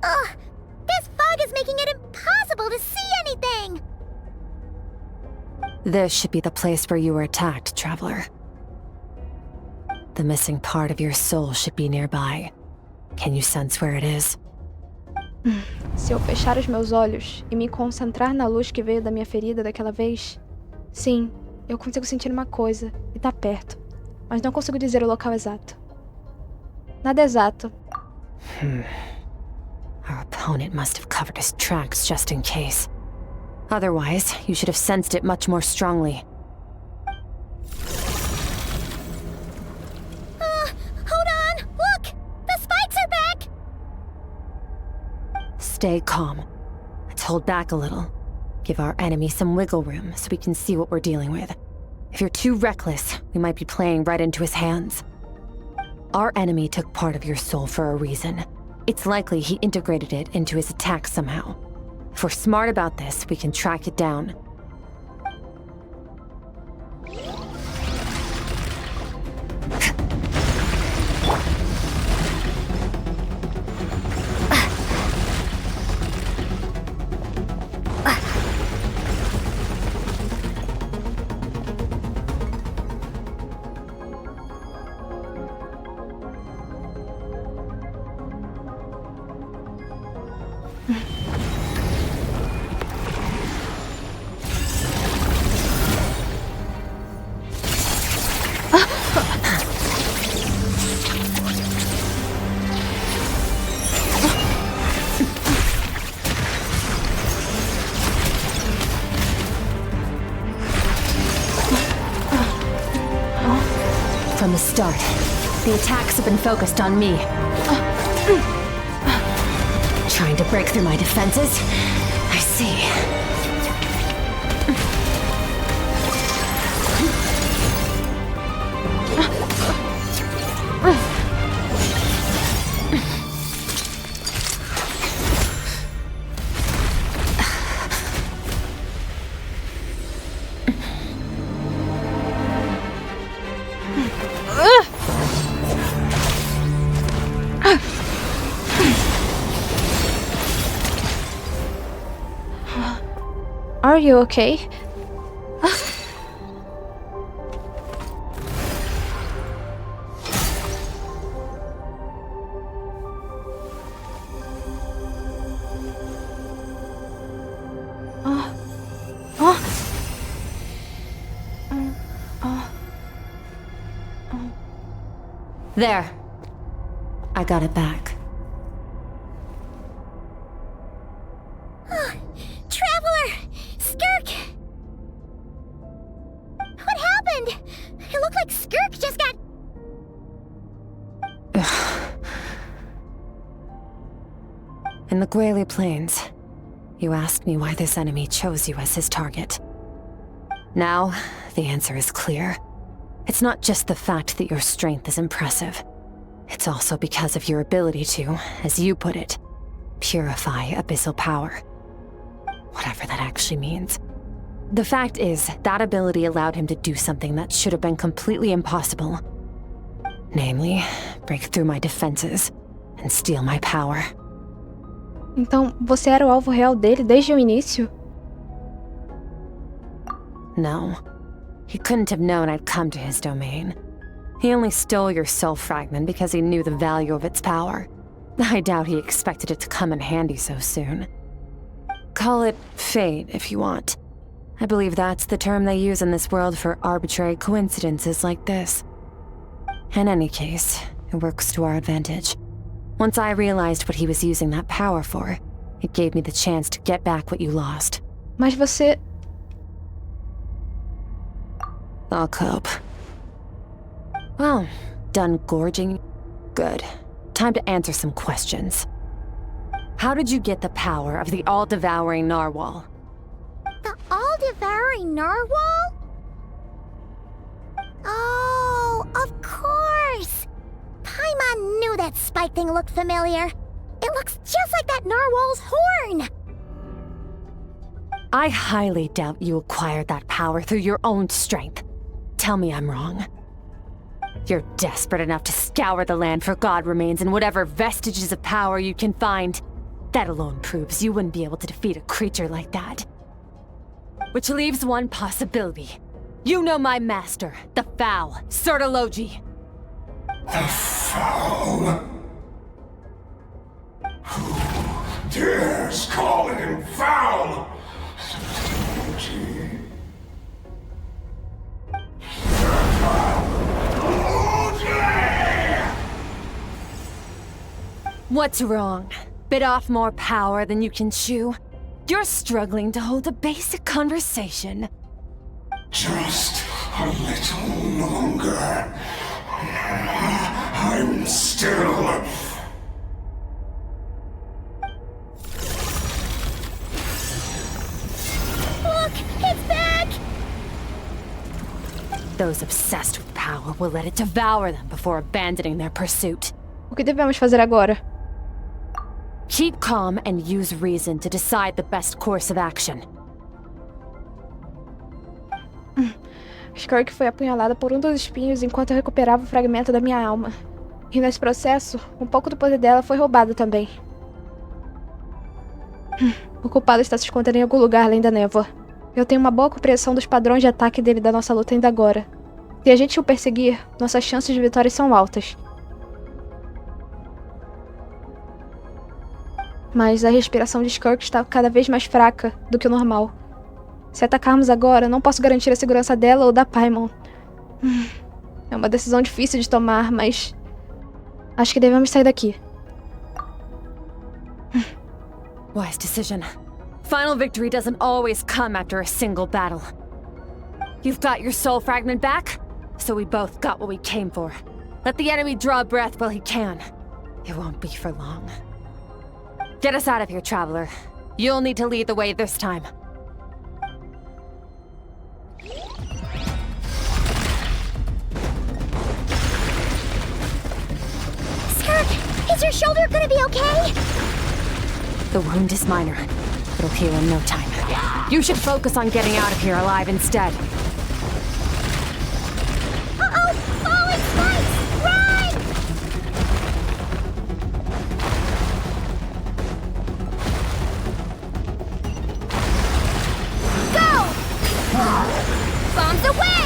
Ugh, this fog is making it impossible to see anything! This should be the place where you were attacked, traveler. The missing part of your soul should be nearby. Can you sense where it is? Se eu fechar os meus olhos e me concentrar na luz que veio da minha ferida daquela vez, sim, eu consigo sentir uma coisa e tá perto, mas não consigo dizer o local exato. Nada exato. Our opponent must have covered his tracks just in case. Otherwise, you should have sensed it much more strongly. Hold on! Look! The spikes are back! Stay calm. Let's hold back a little. Give our enemy some wiggle room so we can see what we're dealing with. If you're too reckless, we might be playing right into his hands. Our enemy took part of your soul for a reason. It's likely he integrated it into his attack somehow. If we're smart about this, we can track it down. From the start, the attacks have been focused on me. Trying to break through my defenses? I see. Are you okay? There. I got it back. Traveler! In the Guili Plains, you asked me why this enemy chose you as his target. Now, the answer is clear. It's not just the fact that your strength is impressive. It's also because of your ability to, as you put it, purify abyssal power. Whatever that actually means. The fact is, that ability allowed him to do something that should have been completely impossible. Namely, break through my defenses and steal my power. Então, você era o alvo real dele desde o início? No. He couldn't have known I'd come to his domain. He only stole your soul fragment because he knew the value of its power. I doubt he expected it to come in handy so soon. Call it fate, if you want. I believe that's the term they use in this world for arbitrary coincidences like this. In any case, it works to our advantage. Once I realized what he was using that power for, it gave me the chance to get back what you lost. Mas você... I'll cope. Well, done gorging? Good. Time to answer some questions. How did you get the power of the all-devouring narwhal? The all-devouring narwhal? Oh, of course! Paimon knew that spike thing looked familiar. It looks just like that narwhal's horn! I highly doubt you acquired that power through your own strength. Tell me I'm wrong. You're desperate enough to scour the land for god remains and whatever vestiges of power you can find. That alone proves you wouldn't be able to defeat a creature like that. Which leaves one possibility. You know my master, the Foul, Sertologi. The Foul? Who dares call him Foul? What's wrong? Bit off more power than you can chew? You're struggling to hold a basic conversation. Just a little longer. I'm still... Look! It's back! Those obsessed with power will let it devour them before abandoning their pursuit. O que devemos fazer agora? Keep calm and use reason to decide the best course of action. Skirk foi apunhalada por dos espinhos enquanto eu recuperava o fragmento da minha alma. E nesse processo, um pouco do poder dela foi roubado também. O culpado está se escondendo em algum lugar além da névoa. Eu tenho uma boa compreensão dos padrões de ataque dele da nossa luta ainda agora. Se a gente o perseguir, nossas chances de vitória são altas. Mas a respiração de Skirk está cada vez mais fraca do que o normal. Se atacarmos agora, não posso garantir a segurança dela ou da Paimon. É uma decisão difícil de tomar, mas... acho que devemos sair daqui. Wise decision. Final victory doesn't always come after a single battle. You've got your soul fragment back, so we both got what we came for. Let the enemy draw breath while he can. It won't be for long. Get us out of here, traveler. You'll need to lead the way this time. Skirk, is your shoulder gonna be okay? The wound is minor. It'll heal in no time. You should focus on getting out of here alive instead. Uh-oh! Falling spikes! Run! Go! Bombs away!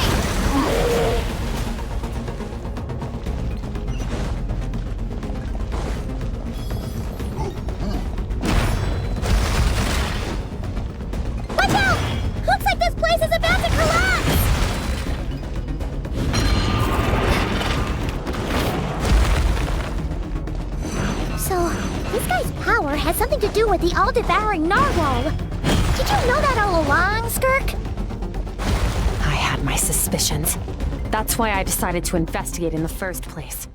Watch out! Looks like this place is about to collapse! So, this guy's power has something to do with the all-devouring narwhal. Did you know that all along, Skirk? I had my suspicions. That's why I decided to investigate in the first place.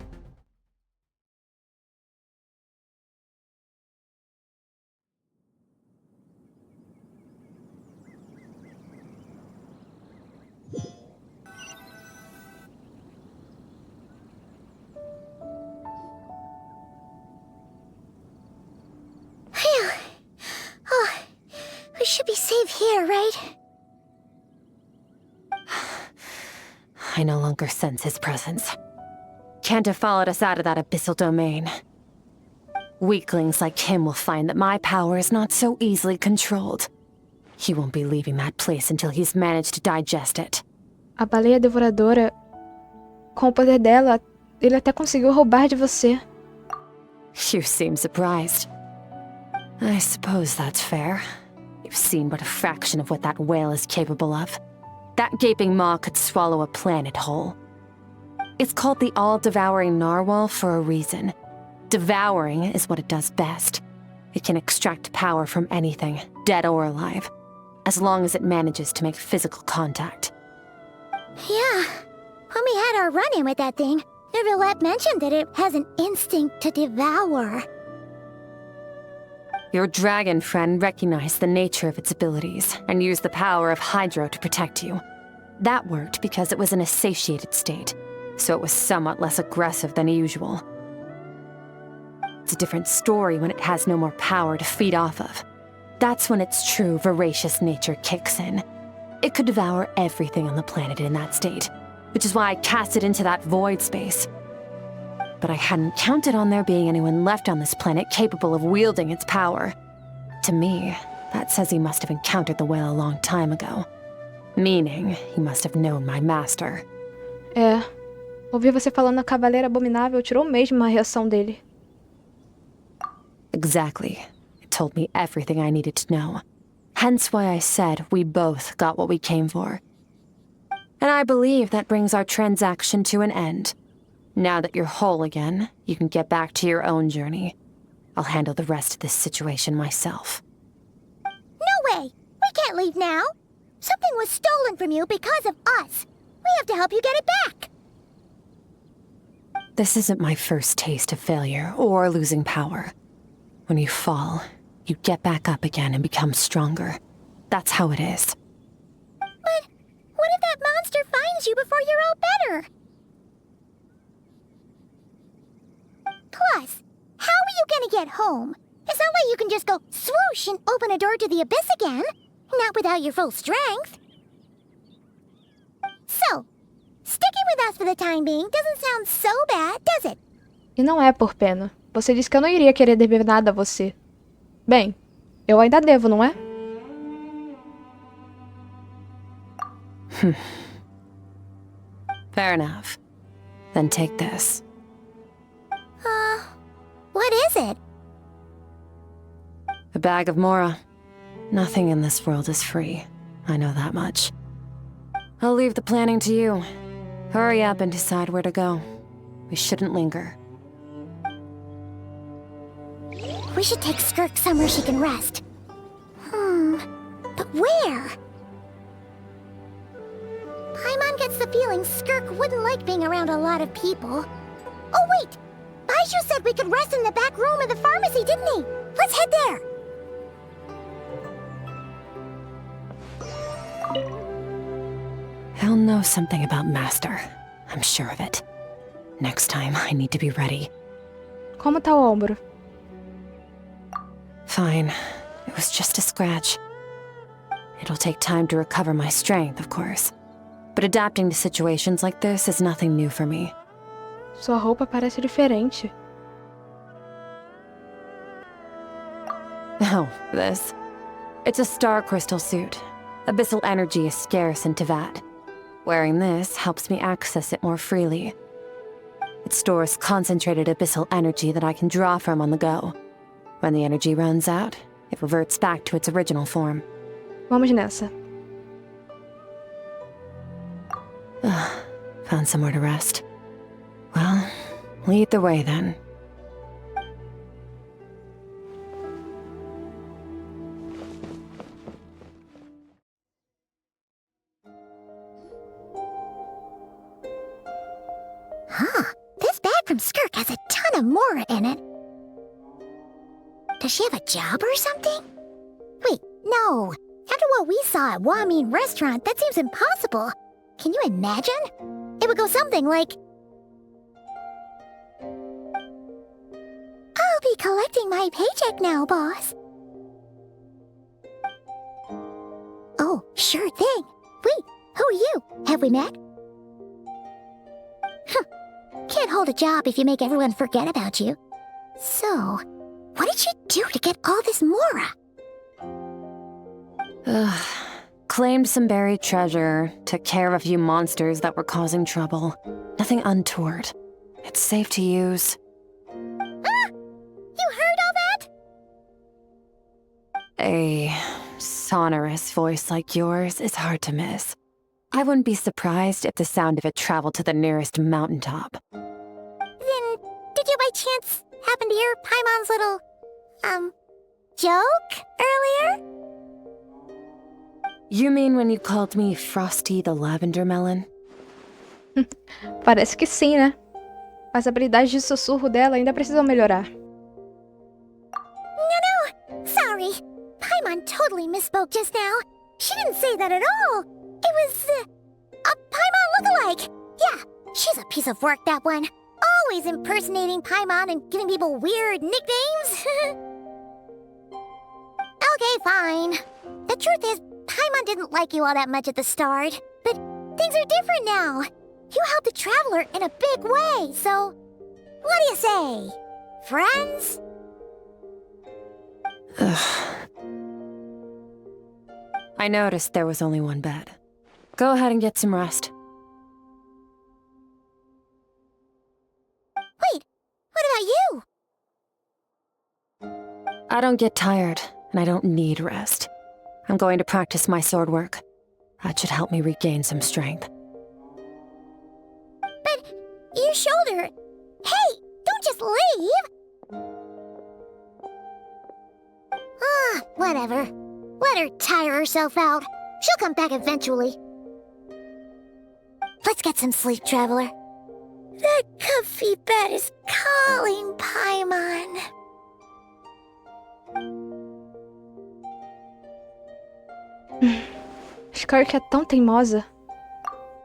safe here, right? I no longer sense his presence. Can't have followed us out of that abyssal domain. Weaklings like him will find that my power is not so easily controlled. He won't be leaving that place until he's managed to digest it. A baleia devoradora, com o poder dela, ele até conseguiu roubar de você. You seem surprised. I suppose that's fair. You've seen but a fraction of what that whale is capable of. That gaping maw could swallow a planet whole. It's called the all-devouring narwhal for a reason. Devouring is what it does best. It can extract power from anything, dead or alive, as long as it manages to make physical contact. Yeah. When we had our run-in with that thing, Neverlet mentioned that it has an instinct to devour. Your dragon friend recognized the nature of its abilities and used the power of Hydro to protect you. That worked because it was in a satiated state, so it was somewhat less aggressive than usual. It's a different story when it has no more power to feed off of. That's when its true voracious nature kicks in. It could devour everything on the planet in that state, which is why I cast it into that void space. But I hadn't counted on there being anyone left on this planet capable of wielding its power. To me, that says he must have encountered the whale a long time ago. Meaning, he must have known my master. É. Ouvir você falando a Cavaleira Abominável tirou mesmo a reação dele. Exactly. It told me everything I needed to know. Hence why I said we both got what we came for. And I believe that brings our transaction to an end. Now that you're whole again, you can get back to your own journey. I'll handle the rest of this situation myself. No way! We can't leave now! Something was stolen from you because of us! We have to help you get it back! This isn't my first taste of failure or losing power. When you fall, you get back up again and become stronger. That's how it is. But what if that monster finds you before you're all better? Plus, how are you gonna get home? It's not like you can just go swoosh and open a door to the abyss again. Not without your full strength. So, sticking with us for the time being doesn't sound so bad, does it? E não é por pena. Você disse que eu não iria querer dever nada a você. Bem, eu ainda devo, não é? Fair enough. Then take this. What is it? A bag of Mora. Nothing in this world is free. I know that much. I'll leave the planning to you. Hurry up and decide where to go. We shouldn't linger. We should take Skirk somewhere she can rest. But where? Paimon gets the feeling Skirk wouldn't like being around a lot of people. Oh wait! Baiju said we could rest in the back room of the pharmacy, didn't he? Let's head there! He'll know something about Master. I'm sure of it. Next time, I need to be ready. Como tá o ombro? Fine. It was just a scratch. It'll take time to recover my strength, of course. But adapting to situations like this is nothing new for me. Sua roupa parece diferente. Oh, this? It's a star crystal suit. Abyssal energy is scarce in Tevat. Wearing this helps me access it more freely. It stores concentrated abyssal energy that I can draw from on the go. When the energy runs out, it reverts back to its original form. Vamos nessa. Found somewhere to rest. Well, lead the way then. This bag from Skirk has a ton of Mora in it. Does she have a job or something? Wait, no. After what we saw at Wamin Restaurant, that seems impossible. Can you imagine? It would go something like... I'll be collecting my paycheck now, boss. Oh, sure thing. Wait, who are you? Have we met? Can't hold a job if you make everyone forget about you. So, what did you do to get all this mora? Claimed some buried treasure, took care of a few monsters that were causing trouble. Nothing untoward. It's safe to use. You heard all that? A sonorous voice like yours is hard to miss. I wouldn't be surprised if the sound of it traveled to the nearest mountaintop. Then, did you by chance happen to hear Paimon's little, joke earlier? You mean when you called me Frosty the Lavender Melon? Parece que sim, né? As habilidades de sussurro dela ainda precisam melhorar. No, sorry. Paimon totally misspoke just now. She didn't say that at all. It was, a Paimon lookalike. Yeah, she's a piece of work, that one. Always impersonating Paimon and giving people weird nicknames. Okay, fine. The truth is, Paimon didn't like you all that much at the start. But things are different now. You helped the Traveler in a big way, so... What do you say? Friends? I noticed there was only one bed. Go ahead and get some rest. Wait, what about you? I don't get tired, and I don't need rest. I'm going to practice my sword work. That should help me regain some strength. But your shoulder... Hey, don't just leave! Whatever. Let her tire herself out. She'll come back eventually. Let's get some sleep, Traveler. That comfy bed is calling, Paimon. Skirk é tão teimosa.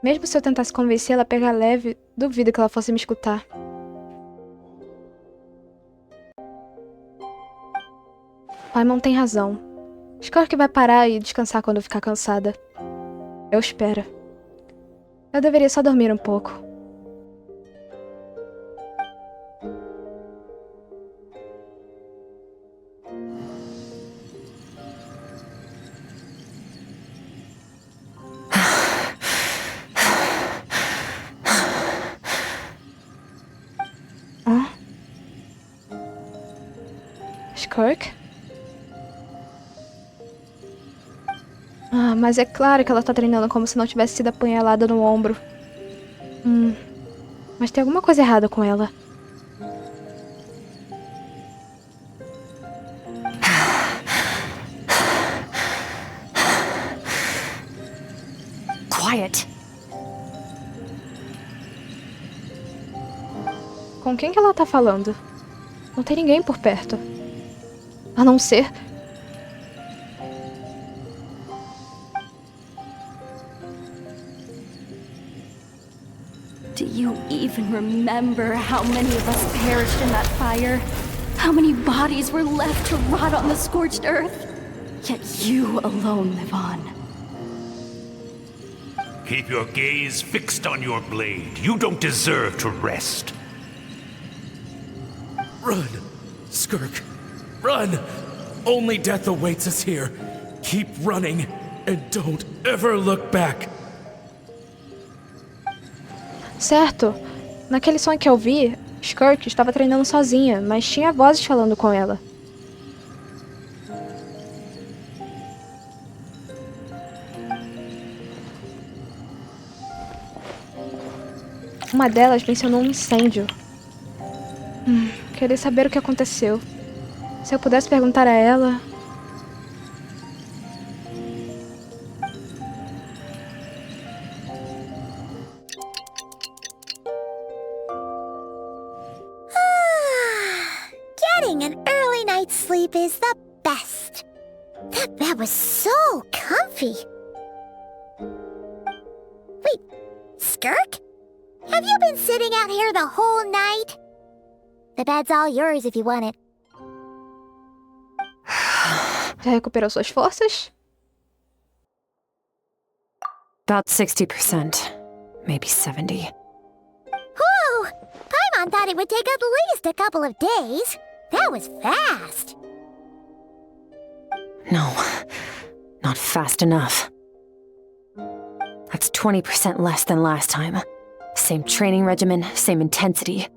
Mesmo se eu tentasse convencê-la a pegar leve, duvido que ela fosse me escutar. Paimon tem razão. Skirk vai parar e descansar quando ficar cansada. Eu espero. Eu deveria só dormir um pouco. Skirk? Mas é claro que ela tá treinando como se não tivesse sido apunhalada no ombro. Mas tem alguma coisa errada com ela. Quiet. Com quem que ela tá falando? Não tem ninguém por perto. A não ser... Do you even remember how many of us perished in that fire? How many bodies were left to rot on the scorched earth? Yet you alone live on. Keep your gaze fixed on your blade. You don't deserve to rest. Run, Skirk. Run! Only death awaits us here. Keep running, and don't ever look back. Certo. Naquele sonho que eu vi, Skirk estava treinando sozinha, mas tinha vozes falando com ela. Uma delas mencionou um incêndio. Queria saber o que aconteceu. Se eu pudesse perguntar a ela... Getting an early night's sleep is the best. That bed was so comfy. Wait, Skirk? Have you been sitting out here the whole night? The bed's all yours if you want it. Já recuperou suas forças? About 60%. Maybe 70. Whew! Paimon thought it would take at least a couple of days. That was fast. No, not fast enough. That's 20% less than last time. Same training regimen, same intensity.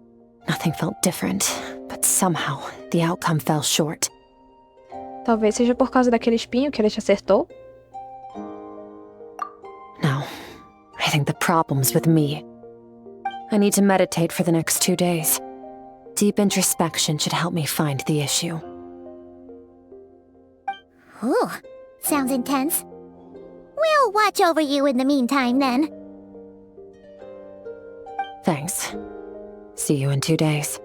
Nothing felt different, but somehow the outcome fell short. Talvez seja por causa daquele espinho que ele te acertou? No, I think the problem's with me. I need to meditate for the next 2 days. Deep introspection should help me find the issue. Ooh, sounds intense. We'll watch over you in the meantime, then. Thanks. See you in 2 days.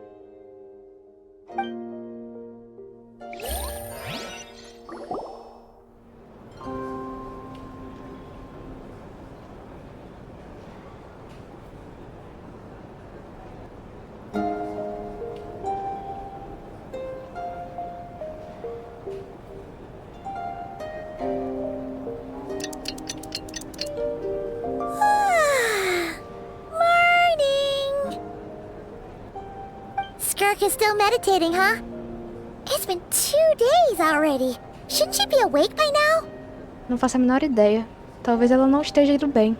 Skirk is still meditating, huh? It's been 2 days already. Shouldn't she be awake by now? Não faço a menor ideia. Talvez ela não esteja indo bem.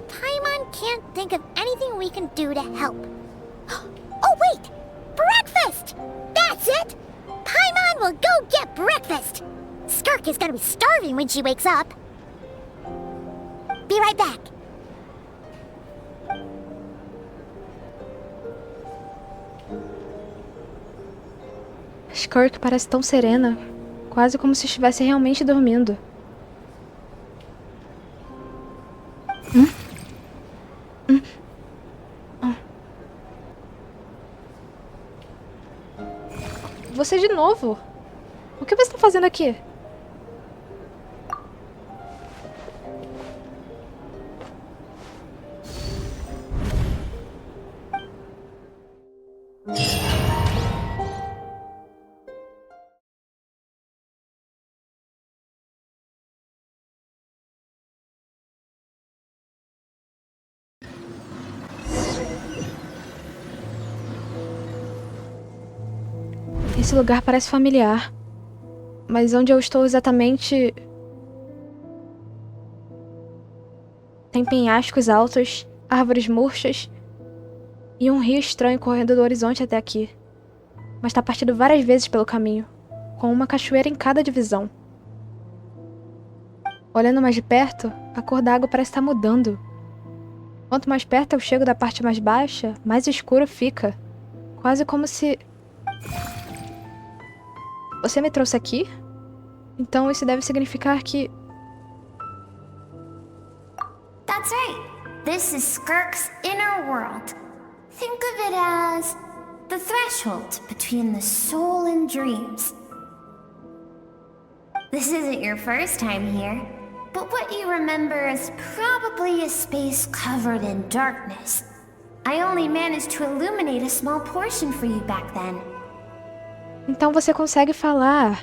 Paimon can't think of anything we can do to help. Oh, wait! Breakfast! That's it! Paimon will go get breakfast! Skirk is gonna be starving when she wakes up. Be right back. Skirk parece tão serena, quase como se estivesse realmente dormindo. Você de novo? O que você está fazendo aqui? Esse lugar parece familiar, mas onde eu estou exatamente... Tem penhascos altos, árvores murchas e um rio estranho correndo do horizonte até aqui. Mas está partido várias vezes pelo caminho, com uma cachoeira em cada divisão. Olhando mais de perto, a cor da água parece estar mudando. Quanto mais perto eu chego da parte mais baixa, mais escuro fica. Quase como se... Você me trouxe aqui? Então isso deve significar que... That's right. This is Skirk's inner world. Think of it as the threshold between the soul and dreams. This isn't your first time here, but what you remember is probably a space covered in darkness. I only managed to illuminate a small portion for you back then. Então você consegue falar.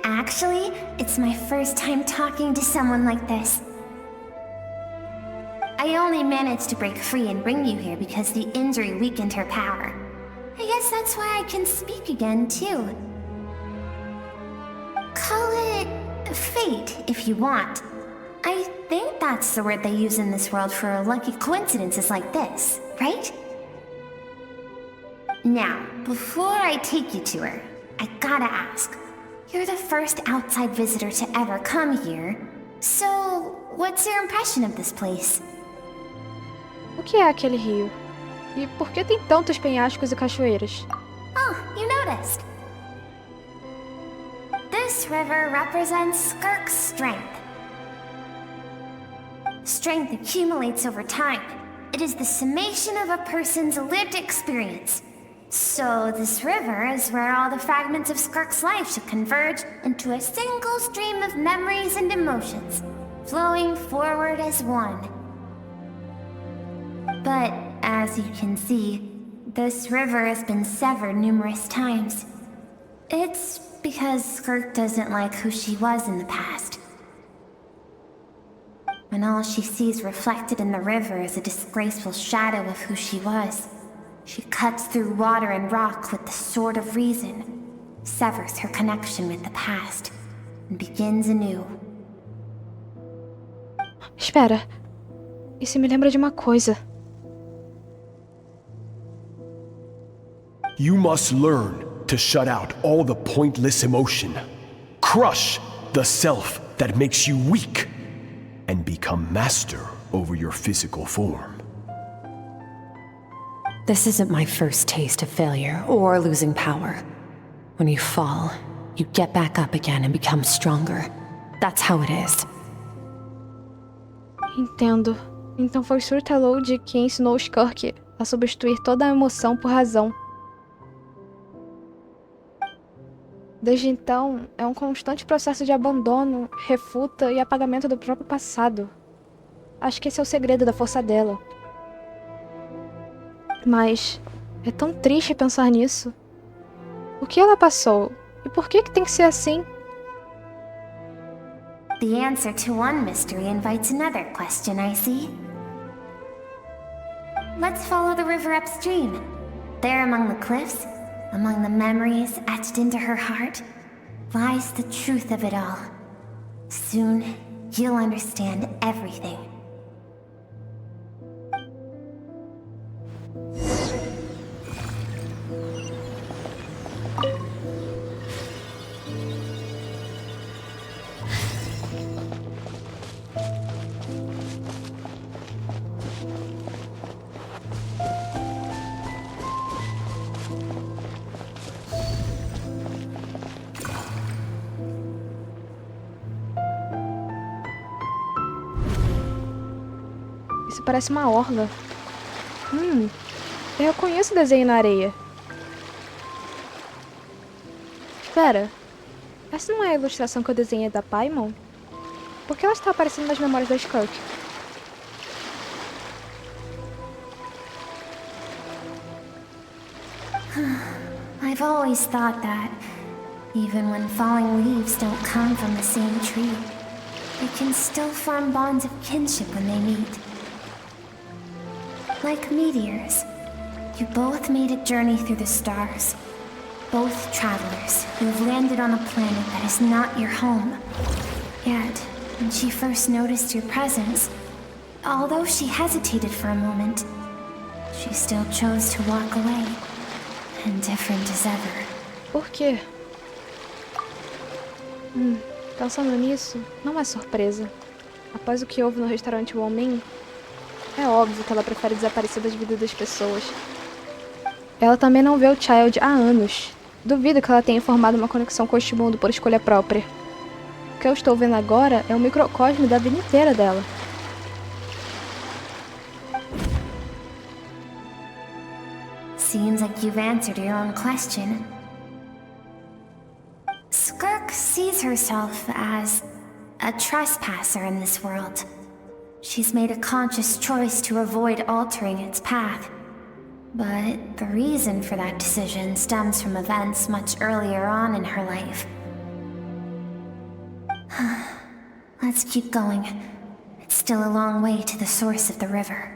Actually, it's my first time talking to someone like this. I only managed to break free and bring you here because the injury weakened her power. I guess that's why I can speak again, too. Call it fate, if you want. I think that's the word they use in this world for lucky coincidences like this, right? Now, before I take you to her, I gotta ask. You're the first outside visitor to ever come here, so what's your impression of this place? O que é aquele rio? E por que tem tantos penhascos e cachoeiras? Oh, you noticed. This river represents Skirk's strength. Strength accumulates over time. It is the summation of a person's lived experience. So this river is where all the fragments of Skirk's life should converge into a single stream of memories and emotions, flowing forward as one. But, as you can see, this river has been severed numerous times. It's because Skirk doesn't like who she was in the past. When all she sees reflected in the river is a disgraceful shadow of who she was, she cuts through water and rock with the sword of reason, severs her connection with the past, and begins anew. Espera. Isso me lembra de uma coisa. You must learn to shut out all the pointless emotion. Crush the self that makes you weak. And become master over your physical form. This isn't my first taste of failure or losing power. When you fall, you get back up again and become stronger. That's how it is. Entendo. Então foi Surtalode quem ensinou Skirk a substituir toda a emoção por razão. Desde então, é um constante processo de abandono, refuta e apagamento do próprio passado. Acho que esse é o segredo da força dela. Mas é tão triste pensar nisso. O que ela passou? E por que tem que ser assim? The answer to one mystery invites another question, I see. Let's follow the river upstream. There among the cliffs, among the memories etched into her heart, lies the truth of it all. Soon, you'll understand everything. Isso parece uma orla. Eu conheço o desenho na areia. Espera. Essa não é a ilustração que eu desenhei da Paimon? Por que ela está aparecendo nas memórias da Skirk? I've always thought that, even when falling leaves don't come from the same tree, they can still form bonds of kinship when they meet. Like meteors, you both made a journey through the stars. Both travelers who have landed on a planet that is not your home. Yet, when she first noticed your presence, although she hesitated for a moment, she still chose to walk away, indifferent as ever. Por quê? Pensando nisso, não é surpresa. Após o que houve no restaurante Woman, é óbvio que ela prefere desaparecer das vidas das pessoas. Ela também não vê o Child há anos. Duvido que ela tenha formado uma conexão com este mundo por escolha própria. O que eu estou vendo agora é um microcosmo da vida inteira dela. Seems like you've answered your own question. Skirk sees herself as a trespasser in this world. She's made a conscious choice to avoid altering its path. But the reason for that decision stems from events much earlier on in her life. Let's keep going. It's still a long way to the source of the river.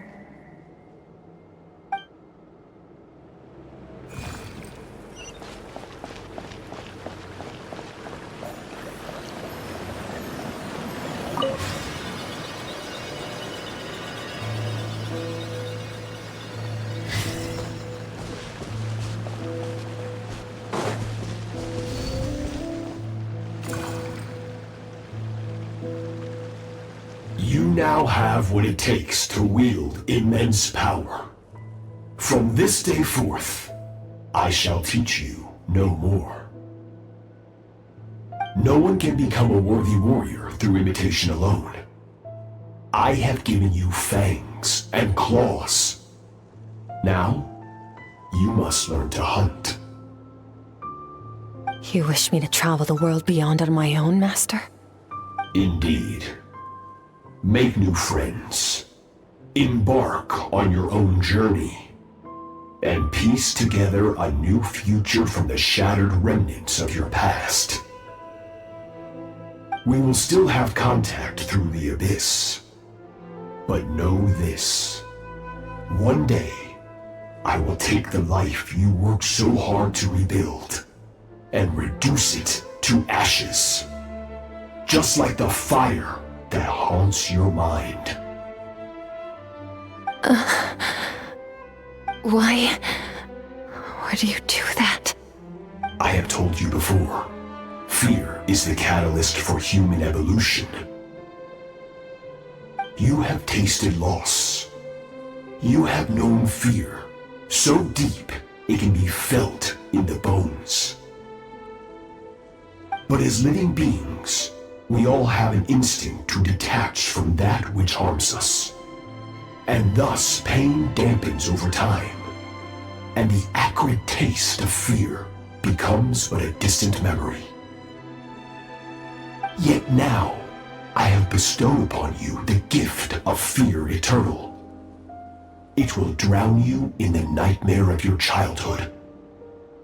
You now have what it takes to wield immense power. From this day forth, I shall teach you no more. No one can become a worthy warrior through imitation alone. I have given you fangs and claws. Now, you must learn to hunt. You wish me to travel the world beyond on my own, Master? Indeed. Make new friends. Embark on your own journey. and piece together a new future from the shattered remnants of your past. We will still have contact through the abyss. But know this. One day, I will take the life you worked so hard to rebuild and reduce it to ashes. Just like the fire that haunts your mind. Why do you do that? I have told you before, fear is the catalyst for human evolution. You have tasted loss. You have known fear, so deep it can be felt in the bones. But as living beings, we all have an instinct to detach from that which harms us. And thus pain dampens over time, and the acrid taste of fear becomes but a distant memory. Yet now, I have bestowed upon you the gift of fear eternal. It will drown you in the nightmare of your childhood,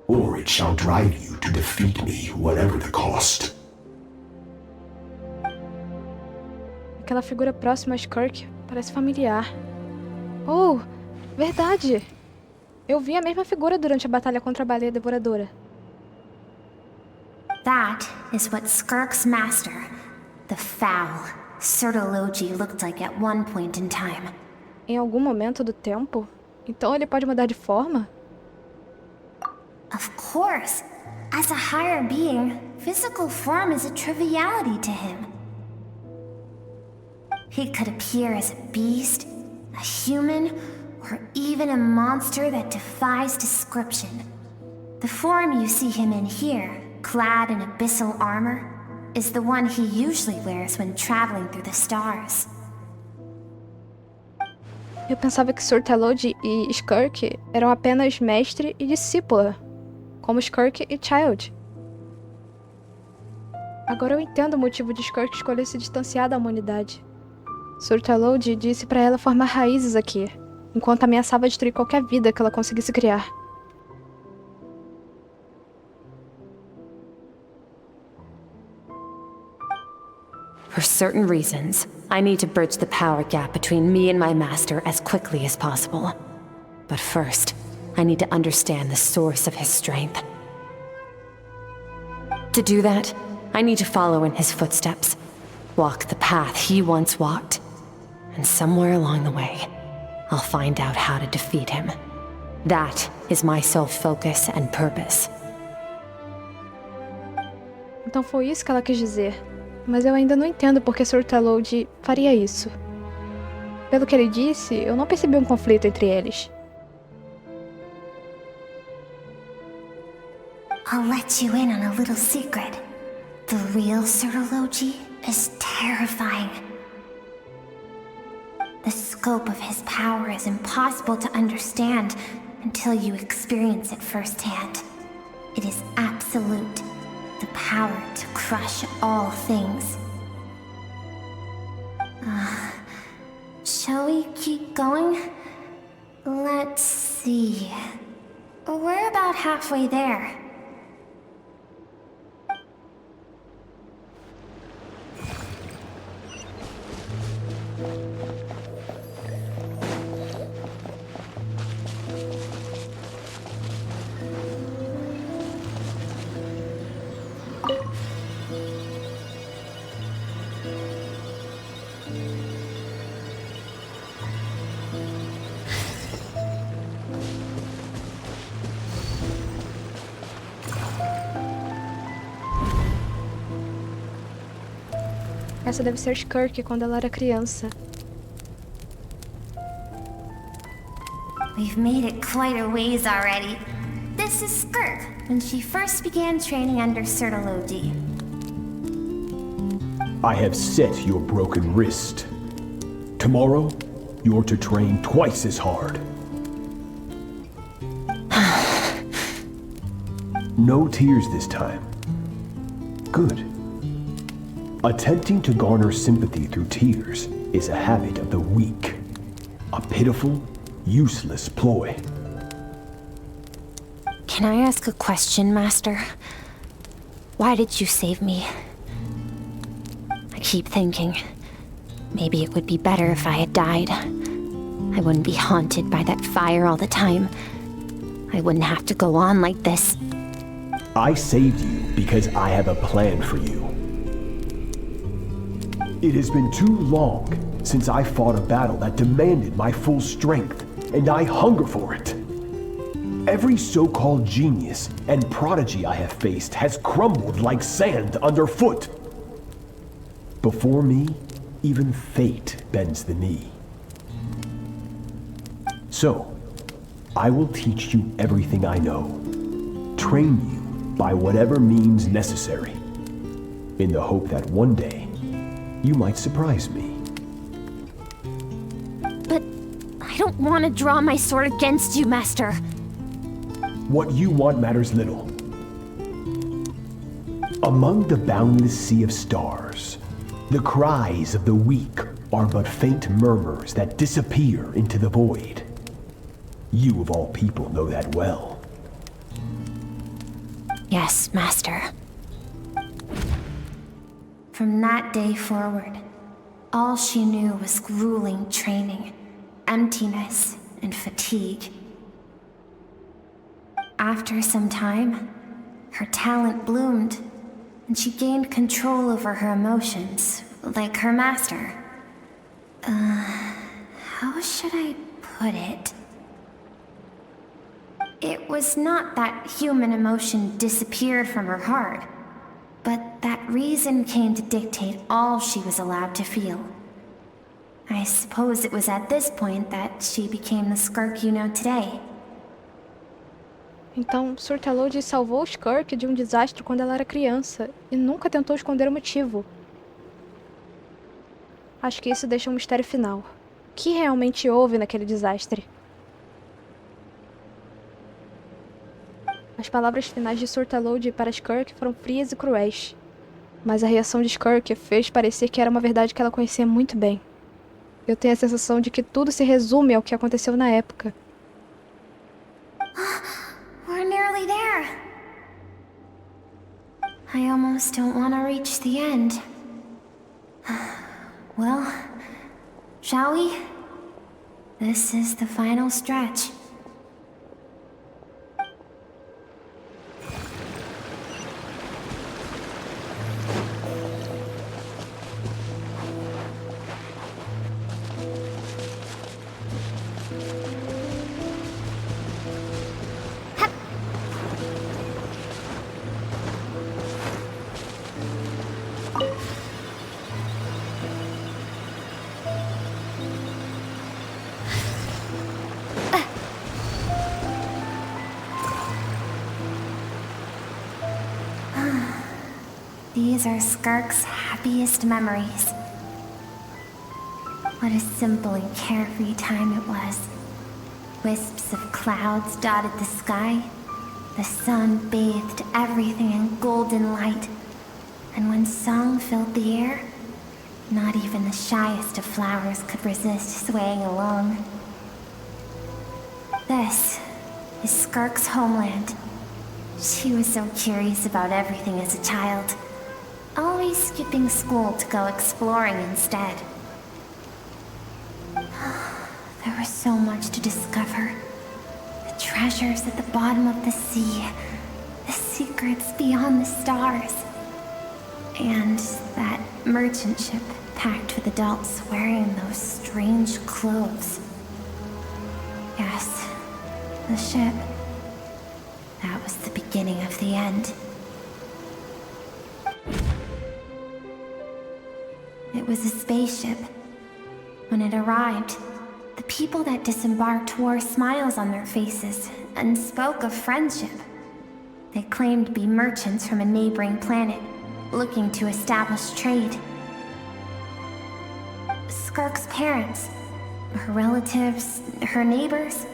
or it shall drive you to defeat me, whatever the cost. Aquela figura próxima a Skirk parece familiar. Oh, verdade! Eu vi a mesma figura durante a batalha contra a baleia devoradora. That is what Skirk's master, the foul Sertology, looked like at one point in time. Em algum momento do tempo? Então ele pode mudar de forma? Of course. As a higher being, physical form is a triviality to him. He could appear as a beast, a human, or even a monster that defies description. The form you see him in here, clad in abyssal armor, is the one he usually wears when traveling through the stars. Eu pensava que Sertology e Skirk eram apenas mestre e discípula, como Skirk e Child. Agora eu entendo o motivo de Skirk escolher se distanciar da humanidade. Sertology disse para ela formar raízes aqui, enquanto ameaçava destruir qualquer vida que ela conseguisse criar. For certain reasons, I need to bridge the power gap between me and my master as quickly as possible. But first, I need to understand the source of his strength. To do that, I need to follow in his footsteps, walk the path he once walked, and somewhere along the way, I'll find out how to defeat him. That is my sole focus and purpose. Então foi isso que ela quis dizer. Mas eu ainda não entendo por que Sertology faria isso. Pelo que ele disse, eu não percebi um conflito entre eles. I'll let you in on a little secret. The real Sertology is terrifying. The scope of his power is impossible to understand until you experience it firsthand. It is absolute. The power to crush all things. Shall we keep going? Let's see. We're about halfway there. Essa deve ser Skirk quando ela era criança. We've made it quite a ways already. This is Skirk, when she first began training under Sertology. I have set your broken wrist. Tomorrow, you're to train twice as hard. No tears this time. Good. Attempting to garner sympathy through tears is a habit of the weak. A pitiful, useless ploy. Can I ask a question, Master? Why did you save me? I keep thinking, maybe it would be better if I had died. I wouldn't be haunted by that fire all the time. I wouldn't have to go on like this. I saved you because I have a plan for you. It has been too long since I fought a battle that demanded my full strength, and I hunger for it. Every so-called genius and prodigy I have faced has crumbled like sand underfoot. Before me, even fate bends the knee. So, I will teach you everything I know, train you by whatever means necessary, in the hope that one day, you might surprise me. But I don't want to draw my sword against you, Master. What you want matters little. Among the boundless sea of stars, the cries of the weak are but faint murmurs that disappear into the void. You of all people know that well. Yes, Master. From that day forward, all she knew was grueling training, emptiness, and fatigue. After some time, her talent bloomed, and she gained control over her emotions, like her master. How should I put it? It was not that human emotion disappeared from her heart, but that reason came to dictate all she was allowed to feel. I suppose it was at this point that she became the Skirk you know today. Então, Surtalode salvou o Skirk de um desastre quando ela era criança e nunca tentou esconder o motivo. Acho que isso deixa um mistério final. O que realmente houve naquele desastre? As palavras finais de Surtalode para Skirk foram frias e cruéis, mas a reação de Skirk fez parecer que era uma verdade que ela conhecia muito bem. Eu tenho a sensação de que tudo se resume ao que aconteceu na época. We're nearly there. I almost don't want to reach the end. Well, shall we? This is the final stretch. These are Skirk's happiest memories. What a simple and carefree time it was. Wisps of clouds dotted the sky. The sun bathed everything in golden light. And when song filled the air, not even the shyest of flowers could resist swaying along. This is Skirk's homeland. She was so curious about everything as a child. Always skipping school to go exploring instead. There was so much to discover. The treasures at the bottom of the sea. The secrets beyond the stars. And that merchant ship packed with adults wearing those strange clothes. Yes, the ship. That was the beginning of the end. It was a spaceship. When it arrived, the people that disembarked wore smiles on their faces and spoke of friendship. They claimed to be merchants from a neighboring planet, looking to establish trade. Skirk's parents, her relatives, her neighbors,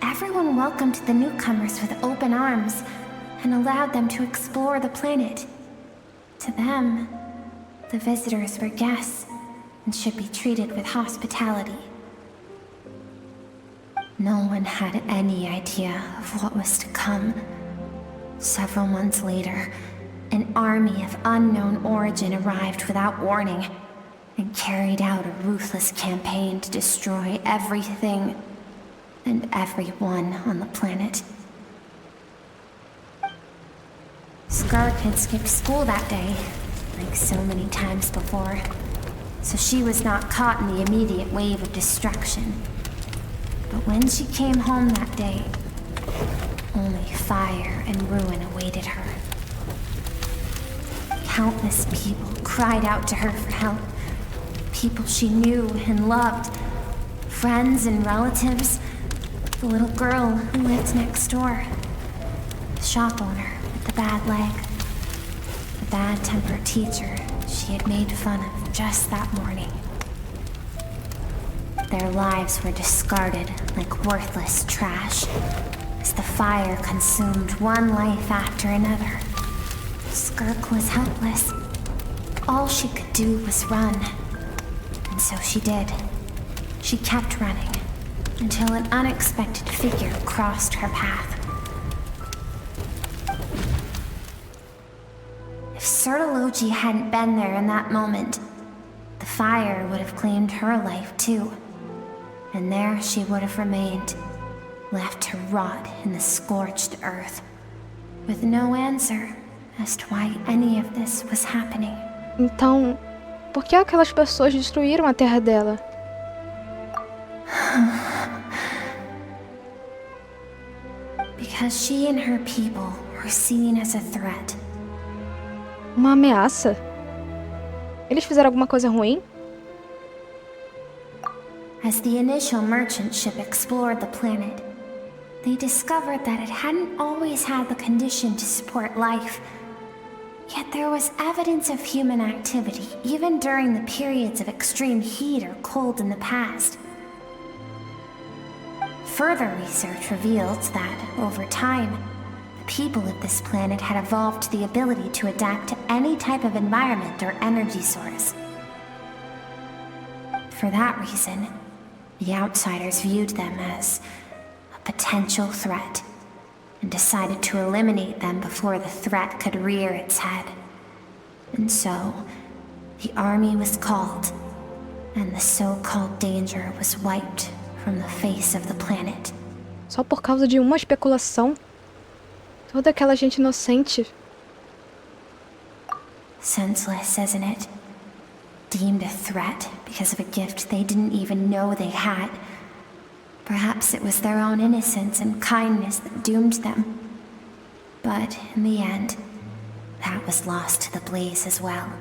everyone welcomed the newcomers with open arms and allowed them to explore the planet. To them, the visitors were guests and should be treated with hospitality. No one had any idea of what was to come. Several months later, an army of unknown origin arrived without warning and carried out a ruthless campaign to destroy everything and everyone on the planet. Skirk had skipped school that day, like so many times before, so she was not caught in the immediate wave of destruction. But when she came home that day, only fire and ruin awaited her. Countless people cried out to her for help. People she knew and loved. Friends and relatives. The little girl who lived next door. The shop owner with the bad leg. The bad-tempered teacher she had made fun of just that morning. Their lives were discarded like worthless trash as the fire consumed one life after another. Skirk was helpless. All she could do was run. And so she did. She kept running until an unexpected figure crossed her path. If Sertology hadn't been there in that moment, the fire would have claimed her life too. And there she would have remained, left to rot in the scorched earth, with no answer as to why any of this was happening. Então, por que aquelas pessoas destruíram a terra dela? Because she and her people were seen as a threat. Uma ameaça? Eles fizeram alguma coisa ruim? As the initial merchant ship explored the planet, they discovered that it hadn't always had the condition to support life. Yet there was evidence of human activity, even during the periods of extreme heat or cold in the past. Further research revealed that, over time, the people of this planet had evolved the ability to adapt to any type of environment or energy source. For that reason, the outsiders viewed them as a potential threat and decided to eliminate them before the threat could rear its head. And so, the army was called, and the so-called danger was wiped from the face of the planet. Só por causa de uma especulação? Toda aquela gente inocente. Senseless, isn't it? Deemed a threat because of a gift they didn't even know they had. Perhaps it was their own innocence and kindness that doomed them. But in the end, that was lost to the blaze as well.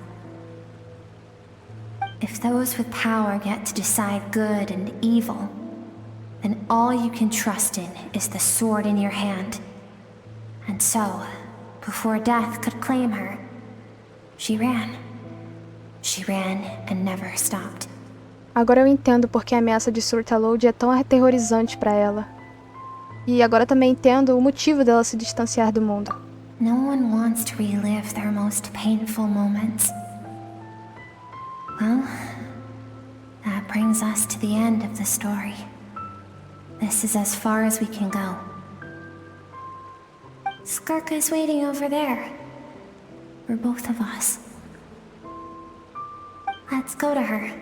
If those with power get to decide good and evil, then all you can trust in is the sword in your hand. And so, before death could claim her, she ran. She ran and never stopped. Agora eu entendo porque a ameaça de Sertology é tão aterrorizante para ela. E agora também entendo o motivo dela se distanciar do mundo. No one wants to relive their most painful moments. Well, that brings us to the end of the story. This is as far as we can go. Skirk is waiting over there. For both of us. Let's go to her.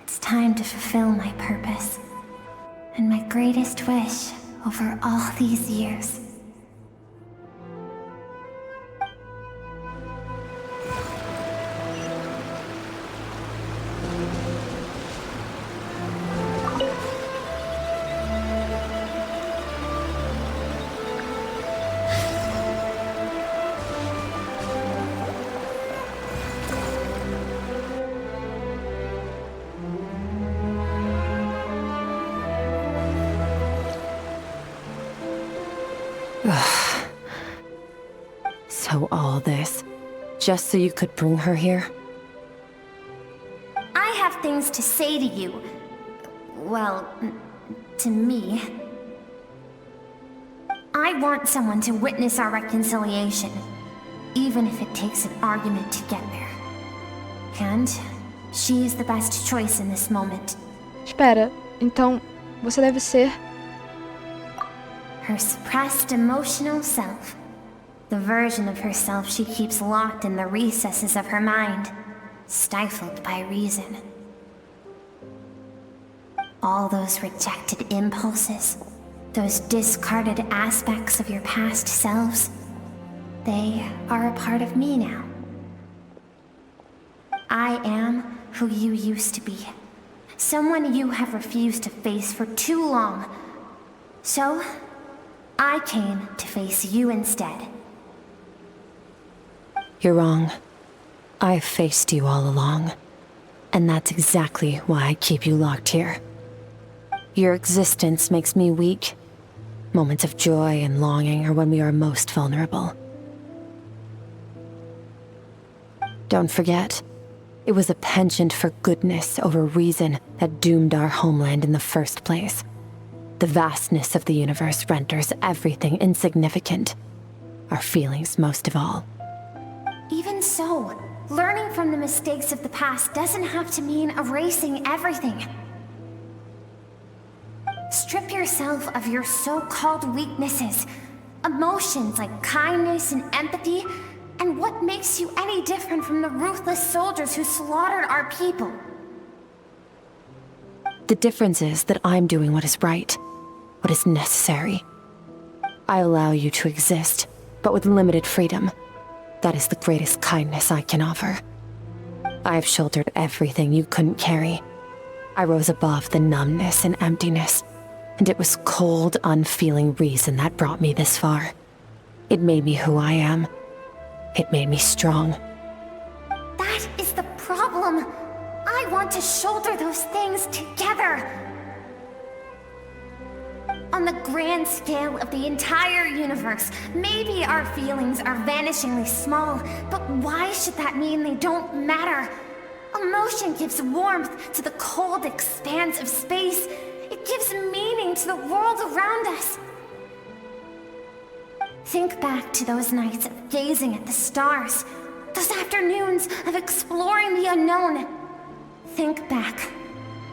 It's time to fulfill my purpose. And my greatest wish over all these years. So all this, just so you could bring her here? I have things to say to you. Well, to me. I want someone to witness our reconciliation, even if it takes an argument to get there. And she is the best choice in this moment. Espera, então você deve ser her suppressed emotional self. The version of herself she keeps locked in the recesses of her mind, stifled by reason. All those rejected impulses, those discarded aspects of your past selves, they are a part of me now. I am who you used to be. Someone you have refused to face for too long. So, I came to face you instead. You're wrong. I've faced you all along. And that's exactly why I keep you locked here. Your existence makes me weak. Moments of joy and longing are when we are most vulnerable. Don't forget, it was a penchant for goodness over reason that doomed our homeland in the first place. The vastness of the universe renders everything insignificant. Our feelings most of all. Even so, learning from the mistakes of the past doesn't have to mean erasing everything. Strip yourself of your so-called weaknesses, emotions like kindness and empathy, and what makes you any different from the ruthless soldiers who slaughtered our people? The difference is that I'm doing what is right, what is necessary. I allow you to exist, but with limited freedom. That is the greatest kindness I can offer. I've shouldered everything you couldn't carry. I rose above the numbness and emptiness, and it was cold, unfeeling reason that brought me this far. It made me who I am. It made me strong. That is the problem. I want to shoulder those things together. On the grand scale of the entire universe, maybe our feelings are vanishingly small, but why should that mean they don't matter? Emotion gives warmth to the cold expanse of space. It gives meaning to the world around us. Think back to those nights of gazing at the stars, those afternoons of exploring the unknown. Think back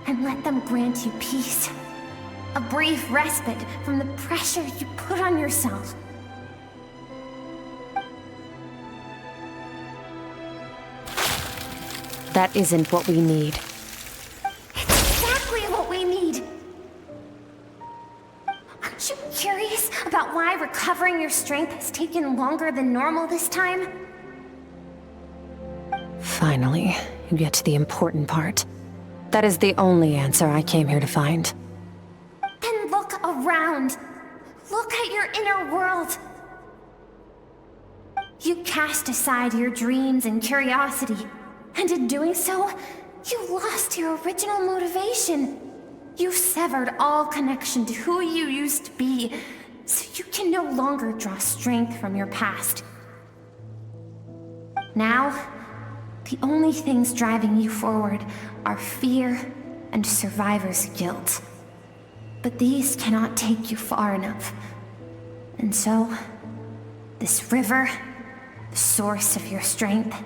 and let them grant you peace. A brief respite from the pressure you put on yourself. That isn't what we need. It's exactly what we need. Aren't you curious about why recovering your strength has taken longer than normal this time? Finally, you get to the important part. That is the only answer I came here to find. Then look around. Look at your inner world. You cast aside your dreams and curiosity, and in doing so, you lost your original motivation. You severed all connection to who you used to be, so you can no longer draw strength from your past. Now, the only things driving you forward are fear and survivor's guilt. But these cannot take you far enough. And so, this river, the source of your strength,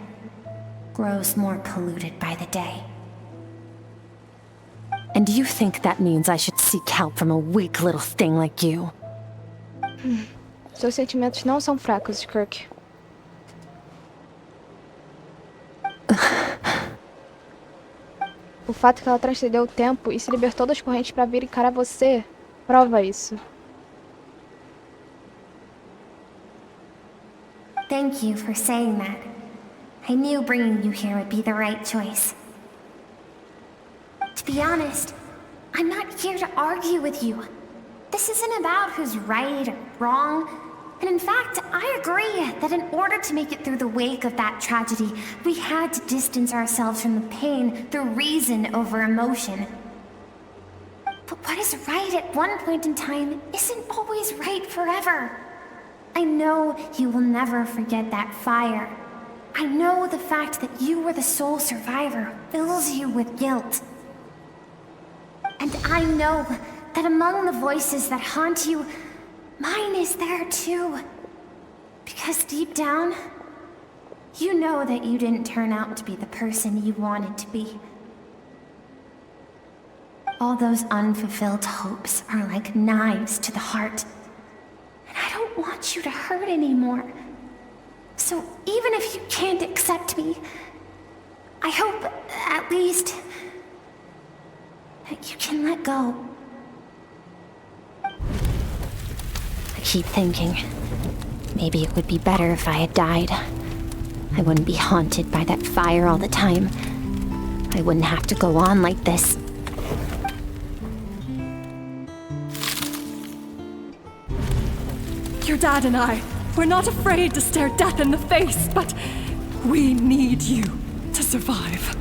grows more polluted by the day. And you think that means I should seek help from a weak little thing like you? Seus sentimentos não são fracos, Skirk. O fato que ela transcendeu o tempo e se libertou das correntes para vir encarar você prova isso. Thank you for saying that. I knew bringing you here would be the right choice. To be honest, I'm not here to argue with you. This isn't about who's right or wrong. And in fact, I agree that in order to make it through the wake of that tragedy, we had to distance ourselves from the pain through reason over emotion. But what is right at one point in time isn't always right forever. I know you will never forget that fire. I know the fact that you were the sole survivor fills you with guilt. And I know that among the voices that haunt you, mine is there too. Because deep down, you know that you didn't turn out to be the person you wanted to be. All those unfulfilled hopes are like knives to the heart. want you to hurt anymore. So even if you can't accept me, I hope, at least, that you can let go. I keep thinking, maybe it would be better if I had died. I wouldn't be haunted by that fire all the time. I wouldn't have to go on like this. Your dad and I, we're not afraid to stare death in the face, but we need you to survive.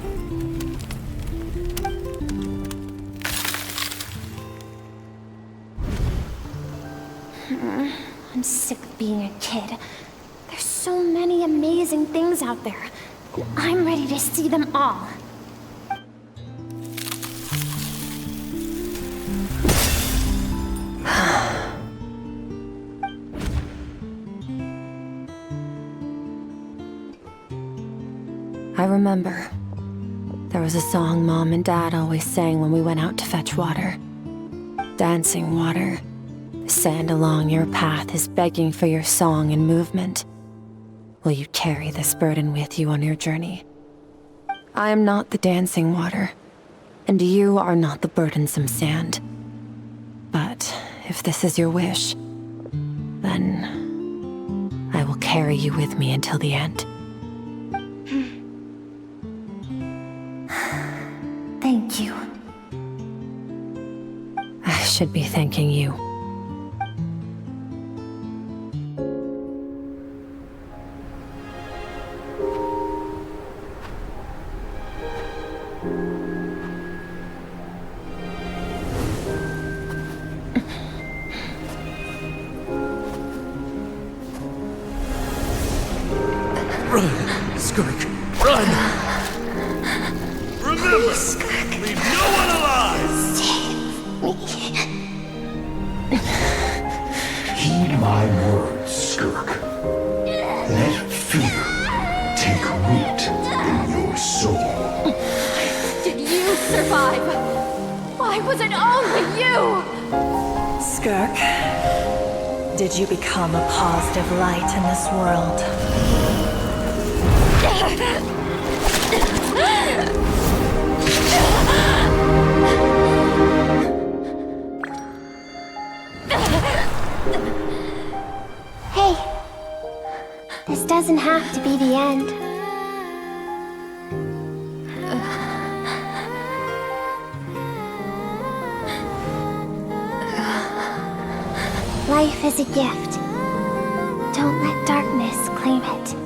I'm sick of being a kid. There's so many amazing things out there, and I'm ready to see them all. I remember. There was a song Mom and Dad always sang when we went out to fetch water. Dancing water. The sand along your path is begging for your song and movement. Will you carry this burden with you on your journey? I am not the dancing water, and you are not the burdensome sand. But if this is your wish, then I will carry you with me until the end. Thank you. I should be thanking you. Run, Skirk, run! Remember, leave no one alive! Heed my words, Skirk. Let fear take root in your soul. Did you survive? Why was it only you? Skirk, did you become a positive light in this world? Hey, this doesn't have to be the end. Life is a gift. Don't let darkness claim it.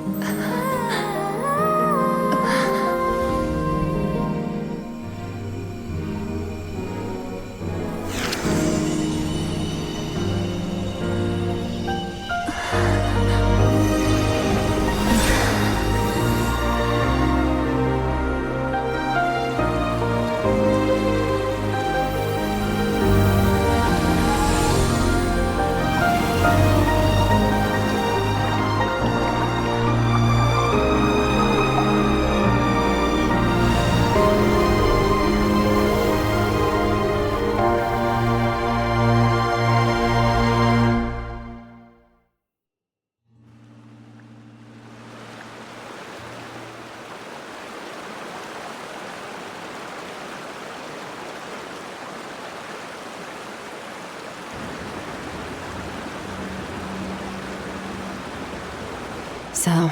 So,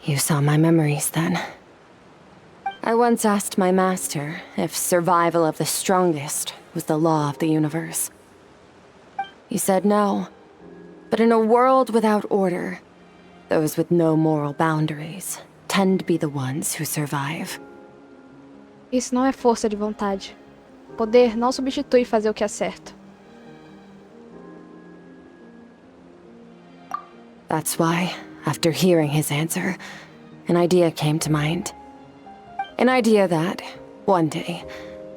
you saw my memories then. I once asked my master if survival of the strongest was the law of the universe. He said no, but in a world without order, those with no moral boundaries tend to be the ones who survive. Isso não é força de vontade. Poder não substitui fazer o que é certo. That's why, after hearing his answer, an idea came to mind. An idea that, one day,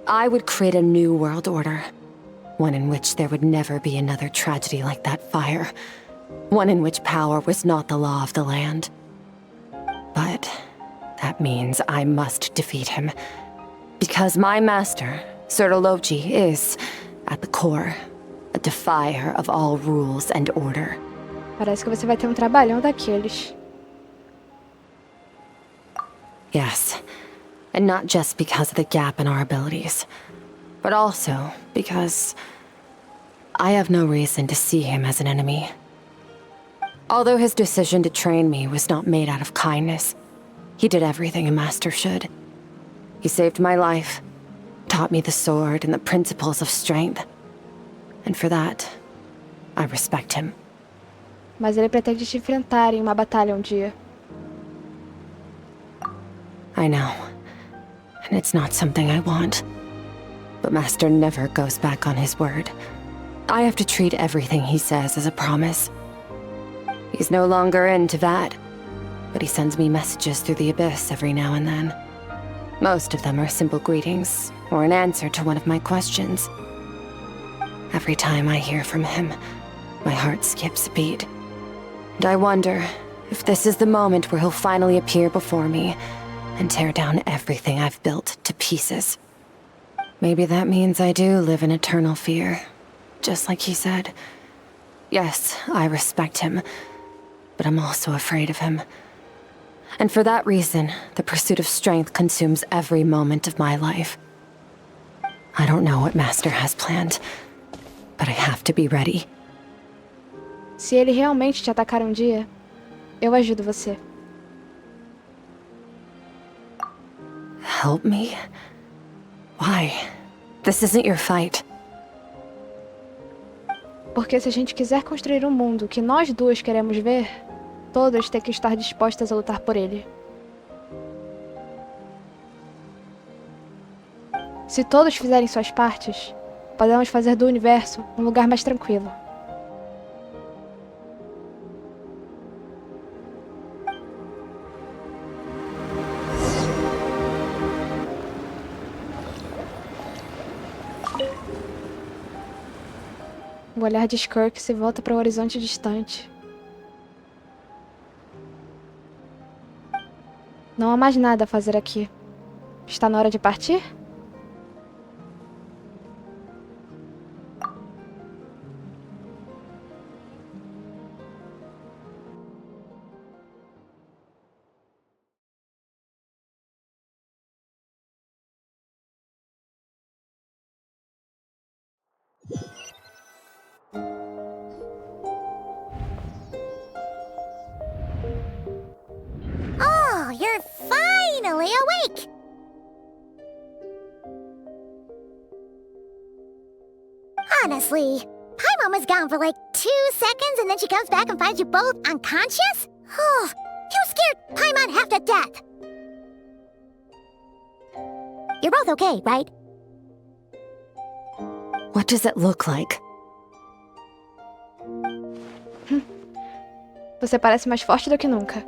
I would create a new world order. One in which there would never be another tragedy like that fire. One in which power was not the law of the land. But that means I must defeat him. Because my master, Sir Logi, is, at the core, a defier of all rules and order. Parece que você vai ter um trabalhão daqueles. Yes, and not just because of the gap in our abilities, but also because I have no reason to see him as an enemy. Although his decision to train me was not made out of kindness, he did everything a master should. He saved my life, taught me the sword and the principles of strength. And for that, I respect him. Mas ele pretende te enfrentar em uma batalha um dia. I know. And it's not something I want. But Master never goes back on his word. I have to treat everything he says as a promise. He's no longer into that, but he sends me messages through the abyss every now and then. Most of them are simple greetings, or an answer to one of my questions. Every time I hear from him, my heart skips a beat. And I wonder if this is the moment where he'll finally appear before me and tear down everything I've built to pieces. Maybe that means I do live in eternal fear, just like he said. Yes, I respect him, but I'm also afraid of him. And for that reason, the pursuit of strength consumes every moment of my life. I don't know what Master has planned, but I have to be ready. Se ele realmente te atacar um dia, eu ajudo você. Help me? Why? This isn't your fight. Porque se a gente quiser construir um mundo que nós duas queremos ver, todas têm que estar dispostas a lutar por ele. Se todos fizerem suas partes, podemos fazer do universo um lugar mais tranquilo. O olhar de Skirk se volta para o horizonte distante. Não há mais nada a fazer aqui. Está na hora de partir? Oh, you're finally awake! Honestly, Paimon was gone for like 2 seconds and then she comes back and finds you both unconscious? Oh, you scared Paimon half to death! You're both okay, right? What does it look like? Você parece mais forte do que nunca.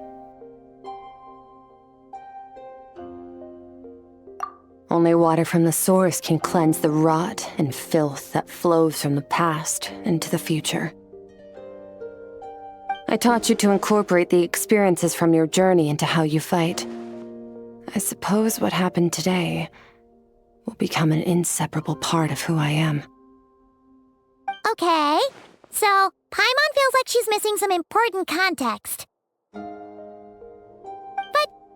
Only water from the source can cleanse the rot and filth that flows from the past into the future. I taught you to incorporate the experiences from your journey into how you fight. I suppose what happened today will become an inseparable part of who I am. Okay, so Paimon feels like she's missing some important context. But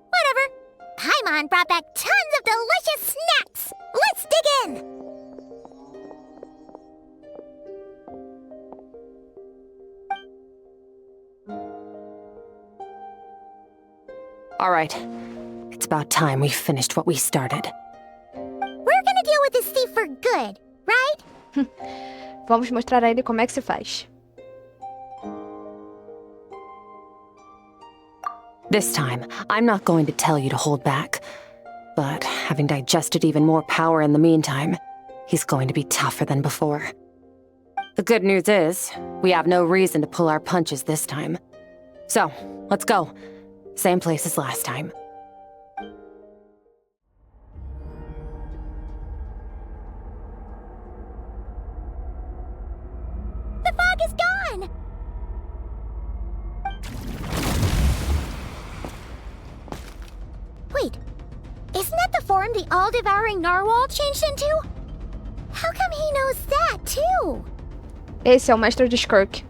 whatever. Paimon brought back tons of delicious snacks! Let's dig in! All right. It's about time we finished what we started. We're gonna deal with this thief for good, right? Vamos mostrar a ele como é que se faz. This time, I'm not going to tell you to hold back. But having digested even more power in the meantime, he's going to be tougher than before. The good news is, we have no reason to pull our punches this time. So, let's go. Same place as last time. The fog is gone! Wait, isn't that the form the all-devouring narwhal changed into? How come he knows that, too? Esse é o mestre de Skirk.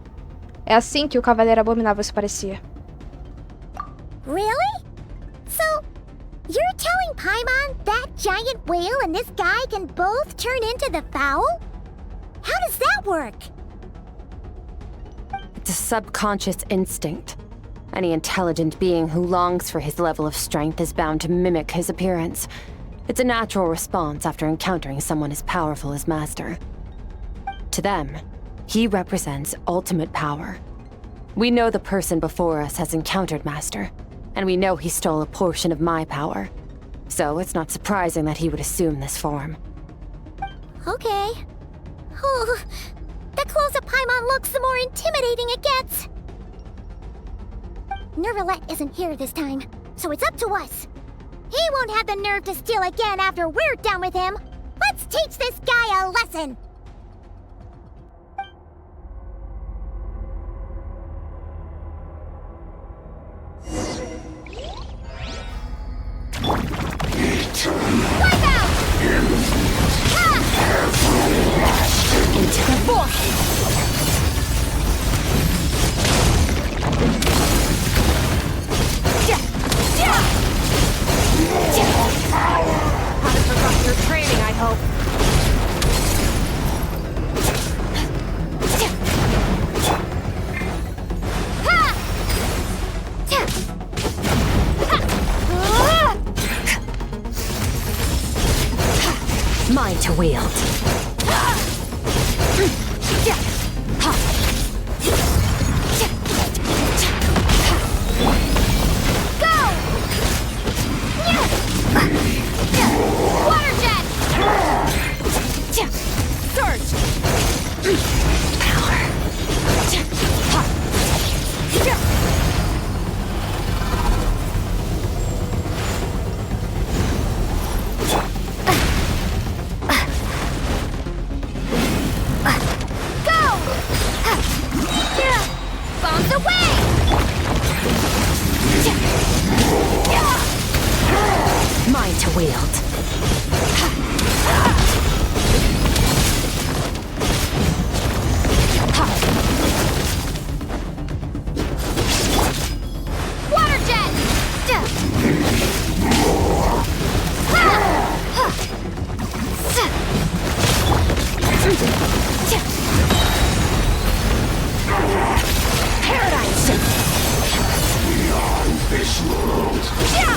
É assim que o Cavaleiro Abominável se parecia. Really? So, you're telling Paimon that giant whale and this guy can both turn into the fowl? How does that work? It's a subconscious instinct. Any intelligent being who longs for his level of strength is bound to mimic his appearance. It's a natural response after encountering someone as powerful as Master. To them, he represents ultimate power. We know the person before us has encountered Master, and we know he stole a portion of my power. So it's not surprising that he would assume this form. Okay. Oh, the closer Paimon looks, the more intimidating it gets. Nervalette isn't here this time, so it's up to us. He won't have the nerve to steal again after we're done with him. Let's teach this guy a lesson. Wipe out! Into the void! Haven't forgotten your training, I hope. Mine to wield. Water jet! Surge! Power. Bombs away! Mine to wield. Water jet! Paradigm shift. Beyond this world. Go!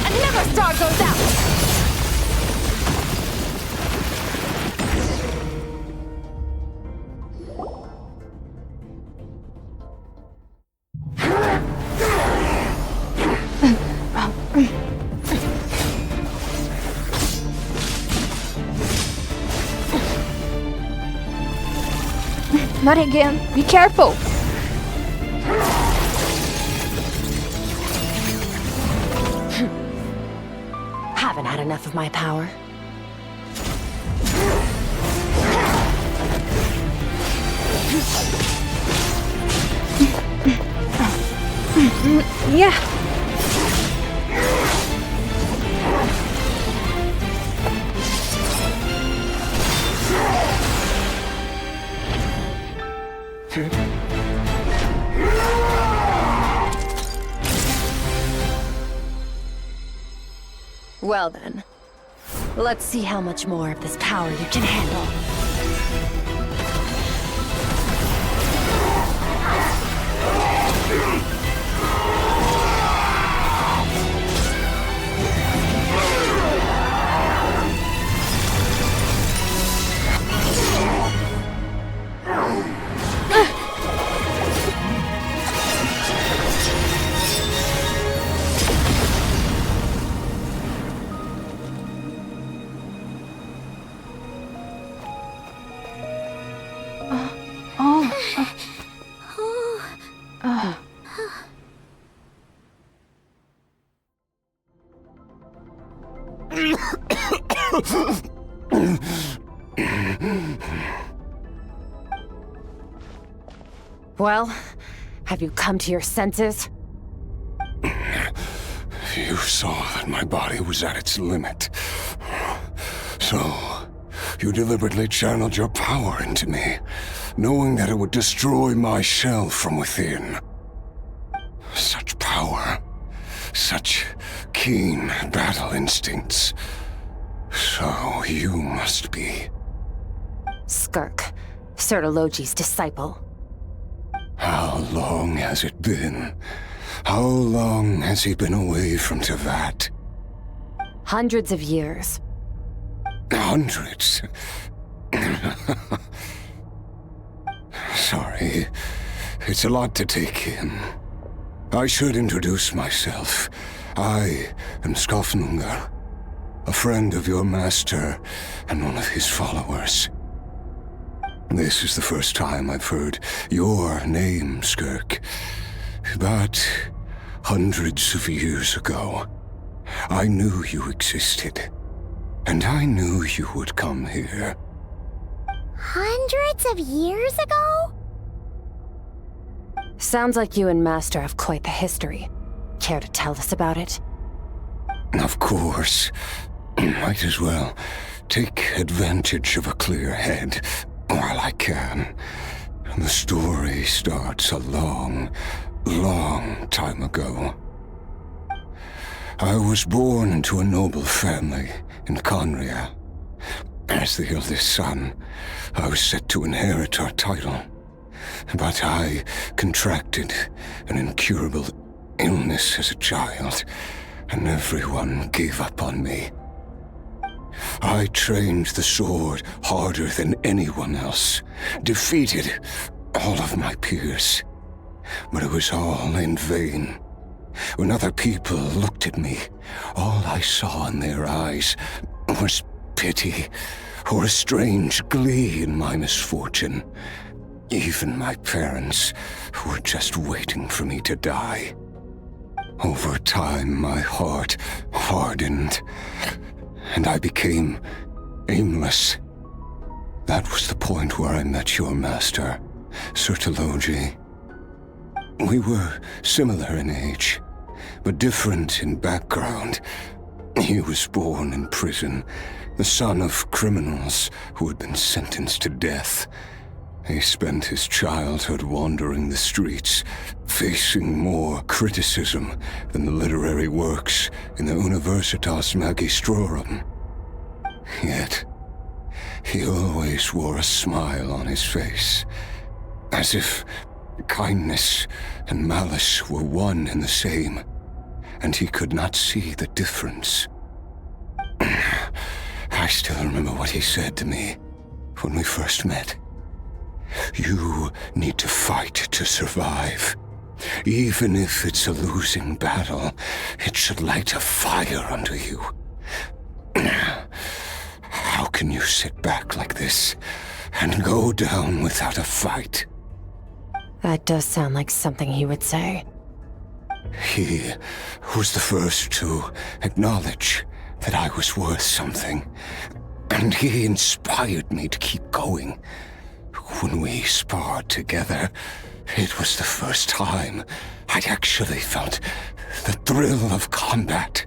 Another star goes out! Not again. Be careful. Haven't had enough of my power. Yeah. Well then, let's see how much more of this power you can handle. Well, have you come to your senses? You saw that my body was at its limit. So, you deliberately channeled your power into me, knowing that it would destroy my shell from within. Such power, such keen battle instincts. So you must be... Skirk, Sertologi's disciple. How long has it been? How long has he been away from Tevat? Hundreds of years. Hundreds? Sorry, it's a lot to take in. I should introduce myself. I am Skafnungar, a friend of your master and one of his followers. This is the first time I've heard your name, Skirk. But hundreds of years ago, I knew you existed. And I knew you would come here. Hundreds of years ago? Sounds like you and Master have quite the history. Care to tell us about it? Of course. Might as well take advantage of a clear head while I can. The story starts a long, long time ago. I was born into a noble family in Conria. As the eldest son, I was set to inherit our title. But I contracted an incurable illness as a child, and everyone gave up on me. I trained the sword harder than anyone else, defeated all of my peers. But it was all in vain. When other people looked at me, all I saw in their eyes was pity or a strange glee in my misfortune. Even my parents were just waiting for me to die. Over time, my heart hardened, and I became aimless. That was the point where I met your master, Sertologi. We were similar in age, but different in background. He was born in prison, the son of criminals who had been sentenced to death. He spent his childhood wandering the streets, facing more criticism than the literary works in the Universitas Magistrorum. Yet, he always wore a smile on his face, as if kindness and malice were one and the same, and he could not see the difference. I still remember what he said to me when we first met. You need to fight to survive. Even if it's a losing battle, it should light a fire under you. How can you sit back like this and go down without a fight? That does sound like something he would say. He was the first to acknowledge that I was worth something, and he inspired me to keep going. When we sparred together, it was the first time I'd actually felt the thrill of combat.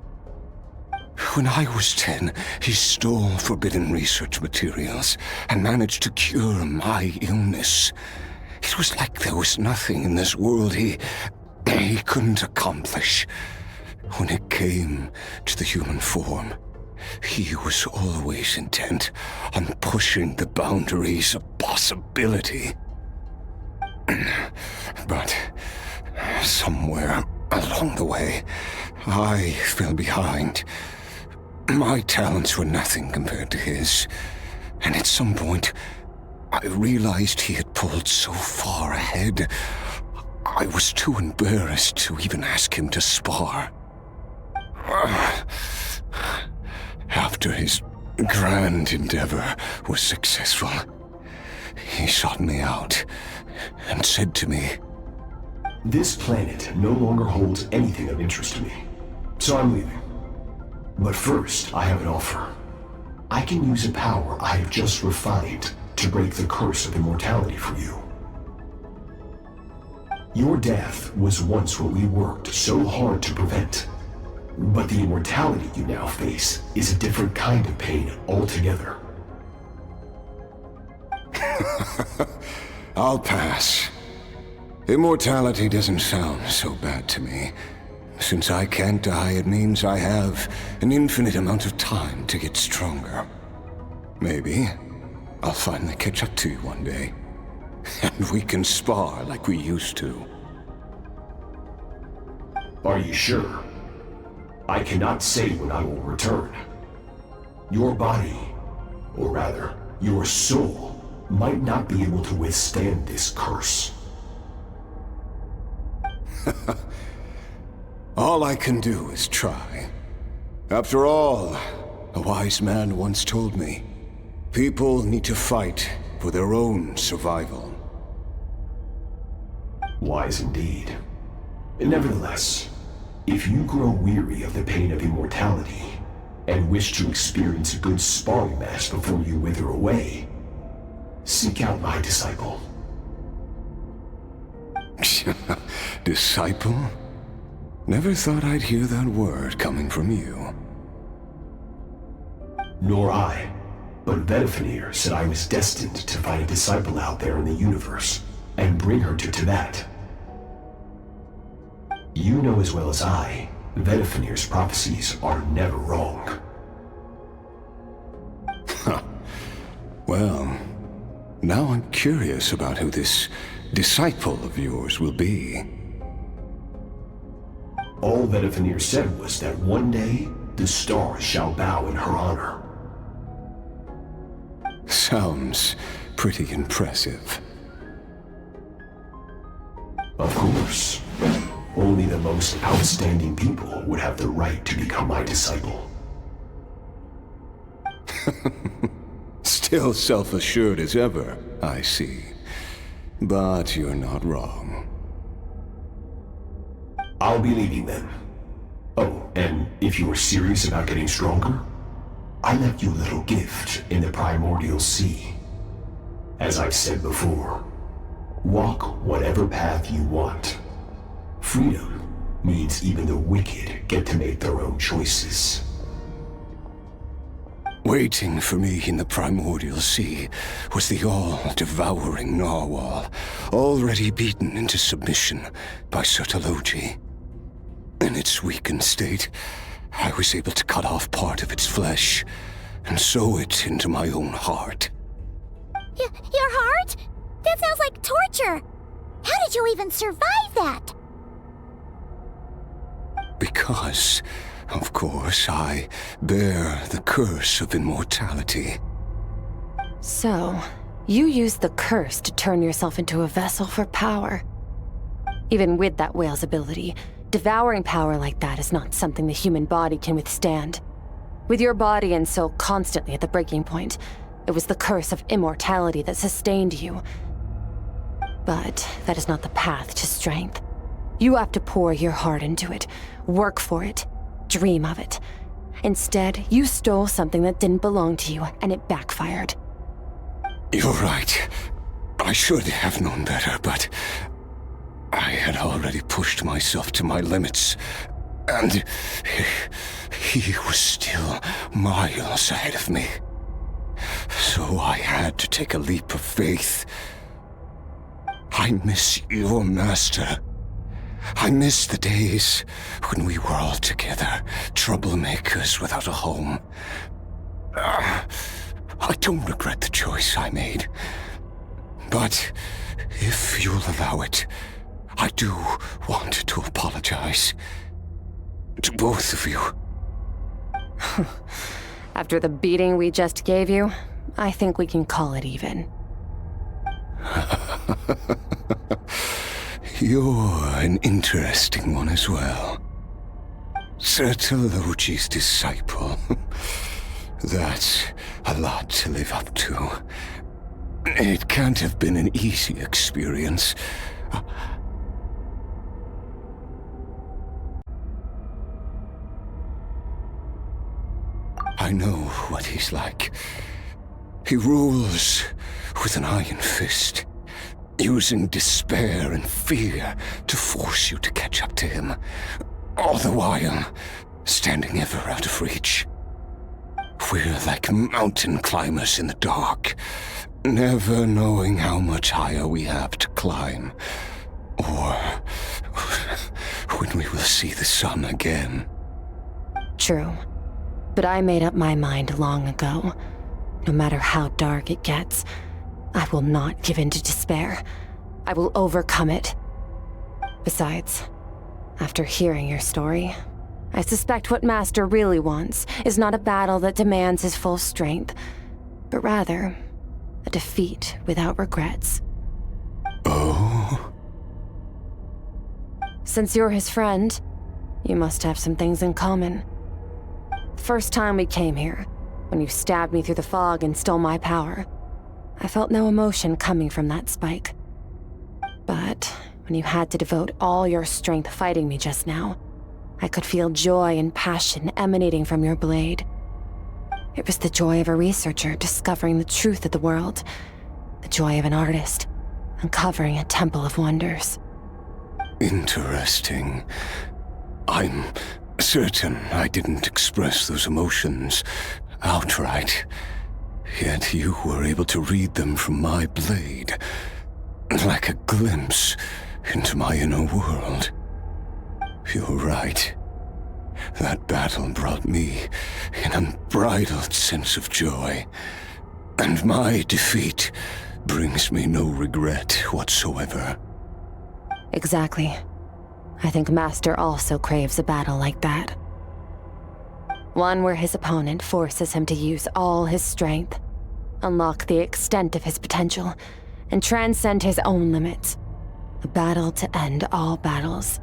When I was 10, he stole forbidden research materials and managed to cure my illness. It was like there was nothing in this world he couldn't accomplish. When it came to the human form, he was always intent on pushing the boundaries of possibility. But somewhere along the way, I fell behind. My talents were nothing compared to his, and at some point, I realized he had pulled so far ahead, I was too embarrassed to even ask him to spar. After his grand endeavor was successful, he sought me out and said to me, This planet no longer holds anything of interest to me, so I'm leaving. But first, I have an offer. I can use a power I have just refined to break the curse of immortality for you. Your death was once what we worked so hard to prevent. But the immortality you now face is a different kind of pain altogether. I'll pass. Immortality doesn't sound so bad to me. Since I can't die, it means I have an infinite amount of time to get stronger. Maybe I'll finally catch up to you one day, and we can spar like we used to. Are you sure? I cannot say when I will return. Your body, or rather, your soul, might not be able to withstand this curse. All I can do is try. After all, a wise man once told me, people need to fight for their own survival. Wise indeed. Nevertheless, if you grow weary of the pain of immortality, and wish to experience a good sparring match before you wither away, seek out my disciple. Disciple? Never thought I'd hear that word coming from you. Nor I, but Vedifenir said I was destined to find a disciple out there in the universe, and bring her to Tibet. You know as well as I, Vedifenir's prophecies are never wrong. Well, now I'm curious about who this disciple of yours will be. All Vedifenir said was that one day, the stars shall bow in her honor. Sounds pretty impressive. Of course. Only the most outstanding people would have the right to become my disciple. Still self-assured as ever, I see. But you're not wrong. I'll be leaving then. Oh, and if you are serious about getting stronger, I left you a little gift in the primordial sea. As I've said before, walk whatever path you want. Freedom means even the wicked get to make their own choices. Waiting for me in the primordial sea was the all-devouring narwhal, already beaten into submission by Sertologi. In its weakened state, I was able to cut off part of its flesh and sew it into my own heart. Your heart? That sounds like torture! How did you even survive that? Because, of course, I bear the curse of immortality. So, you used the curse to turn yourself into a vessel for power. Even with that whale's ability, devouring power like that is not something the human body can withstand. With your body and soul constantly at the breaking point, it was the curse of immortality that sustained you. But that is not the path to strength. You have to pour your heart into it, work for it, dream of it. Instead, you stole something that didn't belong to you, and it backfired. You're right. I should have known better, but I had already pushed myself to my limits, and he was still miles ahead of me. So I had to take a leap of faith. I miss your master. I miss the days when we were all together, troublemakers without a home. I don't regret the choice I made. But if you'll allow it, I do want to apologize. To both of you. After the beating we just gave you, I think we can call it even. You're an interesting one as well. Sertologi's disciple. That's a lot to live up to. It can't have been an easy experience. I know what he's like. He rules with an iron fist, using despair and fear to force you to catch up to him, all the while standing ever out of reach. We're like mountain climbers in the dark, never knowing how much higher we have to climb, or when we will see the sun again. True. But I made up my mind long ago. No matter how dark it gets, I will not give in to despair. I will overcome it. Besides, after hearing your story, I suspect what Master really wants is not a battle that demands his full strength, but rather a defeat without regrets. Oh? Since you're his friend, you must have some things in common. First time we came here, when you stabbed me through the fog and stole my power, I felt no emotion coming from that spike. But when you had to devote all your strength fighting me just now, I could feel joy and passion emanating from your blade. It was the joy of a researcher discovering the truth of the world, the joy of an artist uncovering a temple of wonders. Interesting. I'm certain I didn't express those emotions outright, yet you were able to read them from my blade, like a glimpse into my inner world. You're right. That battle brought me an unbridled sense of joy, and my defeat brings me no regret whatsoever. Exactly. I think Master also craves a battle like that. One where his opponent forces him to use all his strength, unlock the extent of his potential, and transcend his own limits. A battle to end all battles.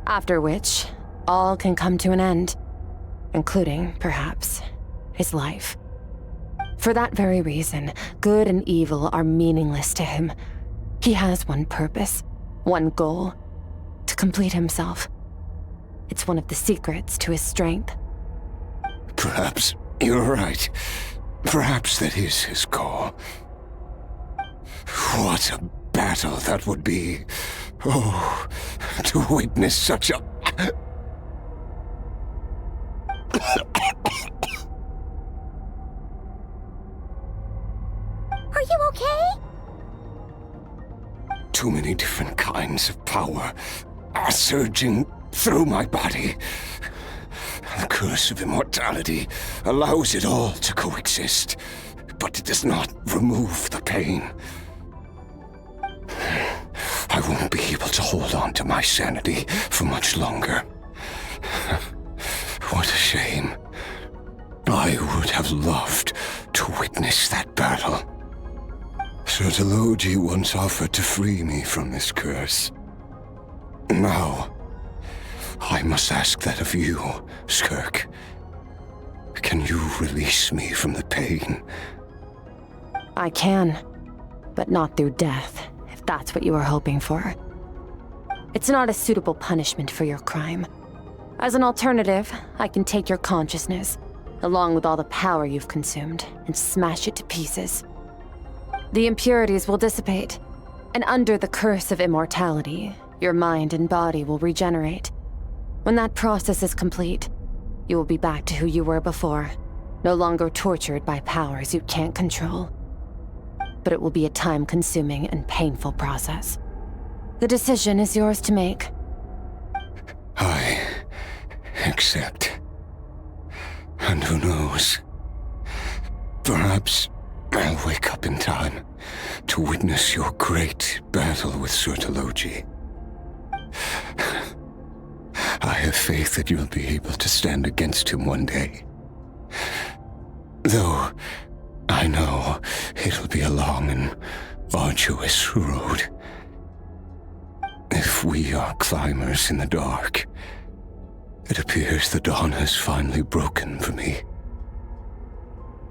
After which, all can come to an end, including, perhaps, his life. For that very reason, good and evil are meaningless to him. He has one purpose, one goal: to complete himself. It's one of the secrets to his strength. Perhaps you're right. Perhaps that is his goal. What a battle that would be. Oh, to witness such a... Are you okay? Too many different kinds of power are surging through my body. The curse of immortality allows it all to coexist, but it does not remove the pain. I won't be able to hold on to my sanity for much longer. What a shame. I would have loved to witness that battle. Sertologi once offered to free me from this curse. Now, I must ask that of you, Skirk. Can you release me from the pain? I can, but not through death, if that's what you were hoping for. It's not a suitable punishment for your crime. As an alternative, I can take your consciousness, along with all the power you've consumed, and smash it to pieces. The impurities will dissipate, and under the curse of immortality, your mind and body will regenerate. When that process is complete, you will be back to who you were before, no longer tortured by powers you can't control. But it will be a time-consuming and painful process. The decision is yours to make. I accept. And who knows? Perhaps I'll wake up in time to witness your great battle with Sertologi. I have faith that you'll be able to stand against him one day. Though I know it'll be a long and arduous road. If we are climbers in the dark, it appears the dawn has finally broken for me.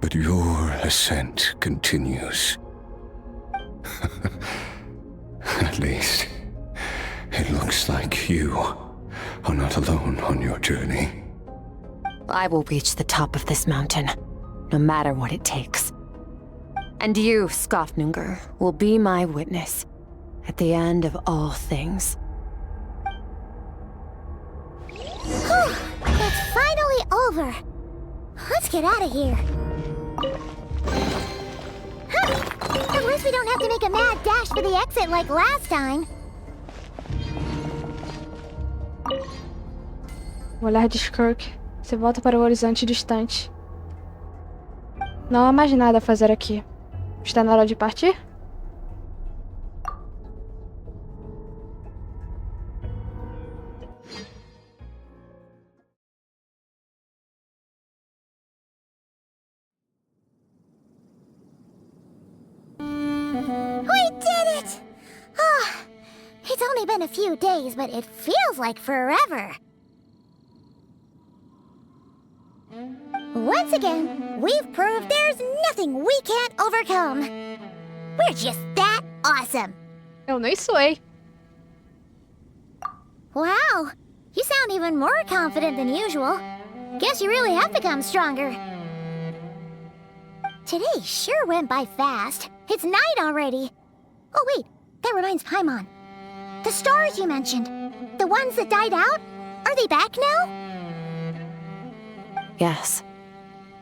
But your ascent continues. At least, it looks like you are not alone on your journey. I will reach the top of this mountain, no matter what it takes. And you, Skofnunger, will be my witness at the end of all things. It's finally over. Let's get out of here. At least we don't have to make a mad dash for the exit like last time. O olhar de Skirk se volta para o horizonte distante. Não há mais nada a fazer aqui. Está na hora de partir? We did it! Oh, it's only been a few days, but it feels like forever. Once again, we've proved there's nothing we can't overcome. We're just that awesome. Eu nem suei. Wow, you sound even more confident than usual. Guess you really have become stronger. Today sure went by fast. It's night already. Oh wait, that reminds Paimon. The stars you mentioned, the ones that died out, are they back now? Yes.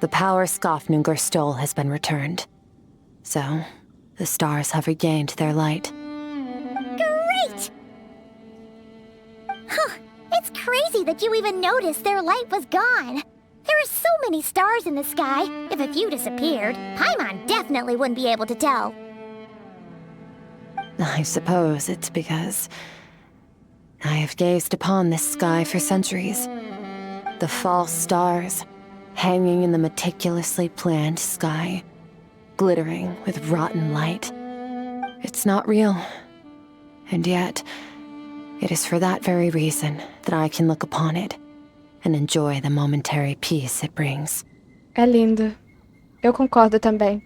The power Skofnunger stole has been returned. So, the stars have regained their light. Great! Huh, it's crazy that you even noticed their light was gone. There are so many stars in the sky. If a few disappeared, Paimon definitely wouldn't be able to tell. I suppose it's because I have gazed upon this sky for centuries. The false stars, hanging in the meticulously planned sky, glittering with rotten light. It's not real. And yet, it is for that very reason that I can look upon it and enjoy the momentary peace it brings. É lindo. Eu concordo também.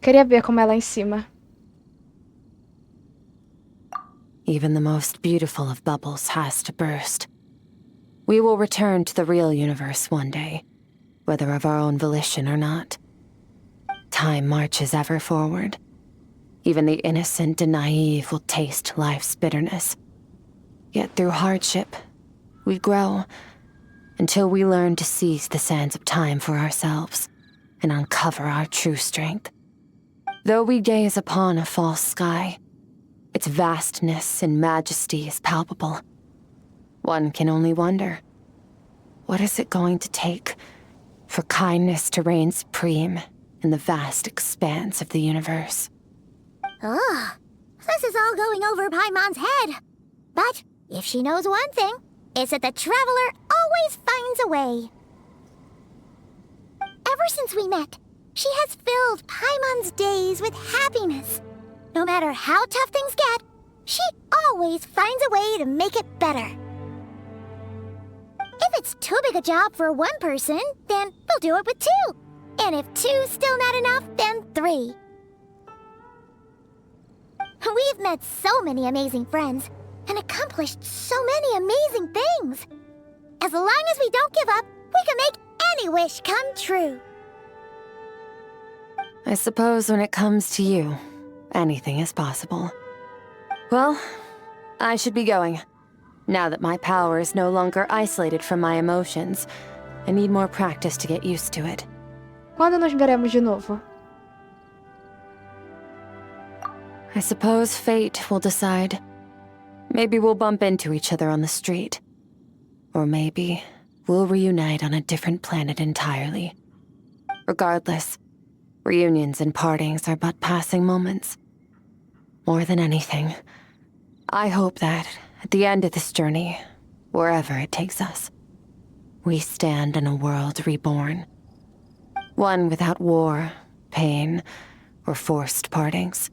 Queria ver como é lá em cima. Even the most beautiful of bubbles has to burst. We will return to the real universe one day, whether of our own volition or not. Time marches ever forward. Even the innocent and naive will taste life's bitterness. Yet through hardship, we grow, until we learn to seize the sands of time for ourselves and uncover our true strength. Though we gaze upon a false sky, its vastness and majesty is palpable. One can only wonder, what is it going to take for kindness to reign supreme in the vast expanse of the universe? Ugh, this is all going over Paimon's head. But if she knows one thing, it's that the traveler always finds a way. Ever since we met, she has filled Paimon's days with happiness. No matter how tough things get, she always finds a way to make it better. If it's too big a job for one person, then we'll do it with two. And if two's still not enough, then three. We've met so many amazing friends and accomplished so many amazing things. As long as we don't give up, we can make any wish come true. I suppose when it comes to you, anything is possible. Well, I should be going. Now that my power is no longer isolated from my emotions, I need more practice to get used to it. Quando nos veremos de novo? I suppose fate will decide. Maybe we'll bump into each other on the street. Or maybe we'll reunite on a different planet entirely. Regardless, reunions and partings are but passing moments. More than anything, I hope that, at the end of this journey, wherever it takes us, we stand in a world reborn. One without war, pain, or forced partings.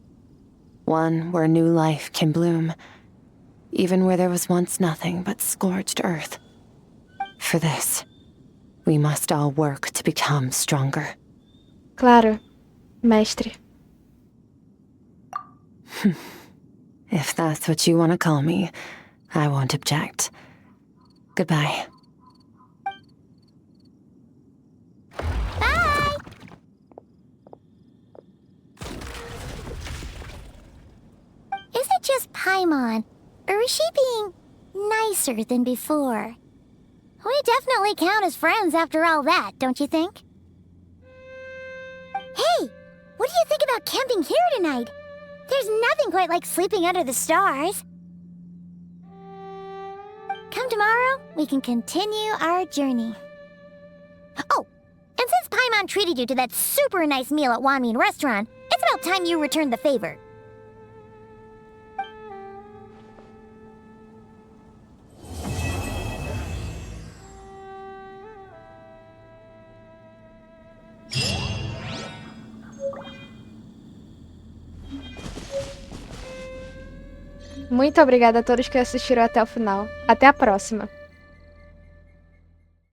One where new life can bloom, even where there was once nothing but scorched earth. For this, we must all work to become stronger. Claro, mestre. If that's what you want to call me, I won't object. Goodbye. Paimon? Or is she being nicer than before? We definitely count as friends after all that, don't you think? Hey, what do you think about camping here tonight? There's nothing quite like sleeping under the stars. Come tomorrow, we can continue our journey. Oh, and since Paimon treated you to that super nice meal at Wanmin Restaurant, it's about time you returned the favor. Muito obrigada a todos que assistiram até o final. Até a próxima!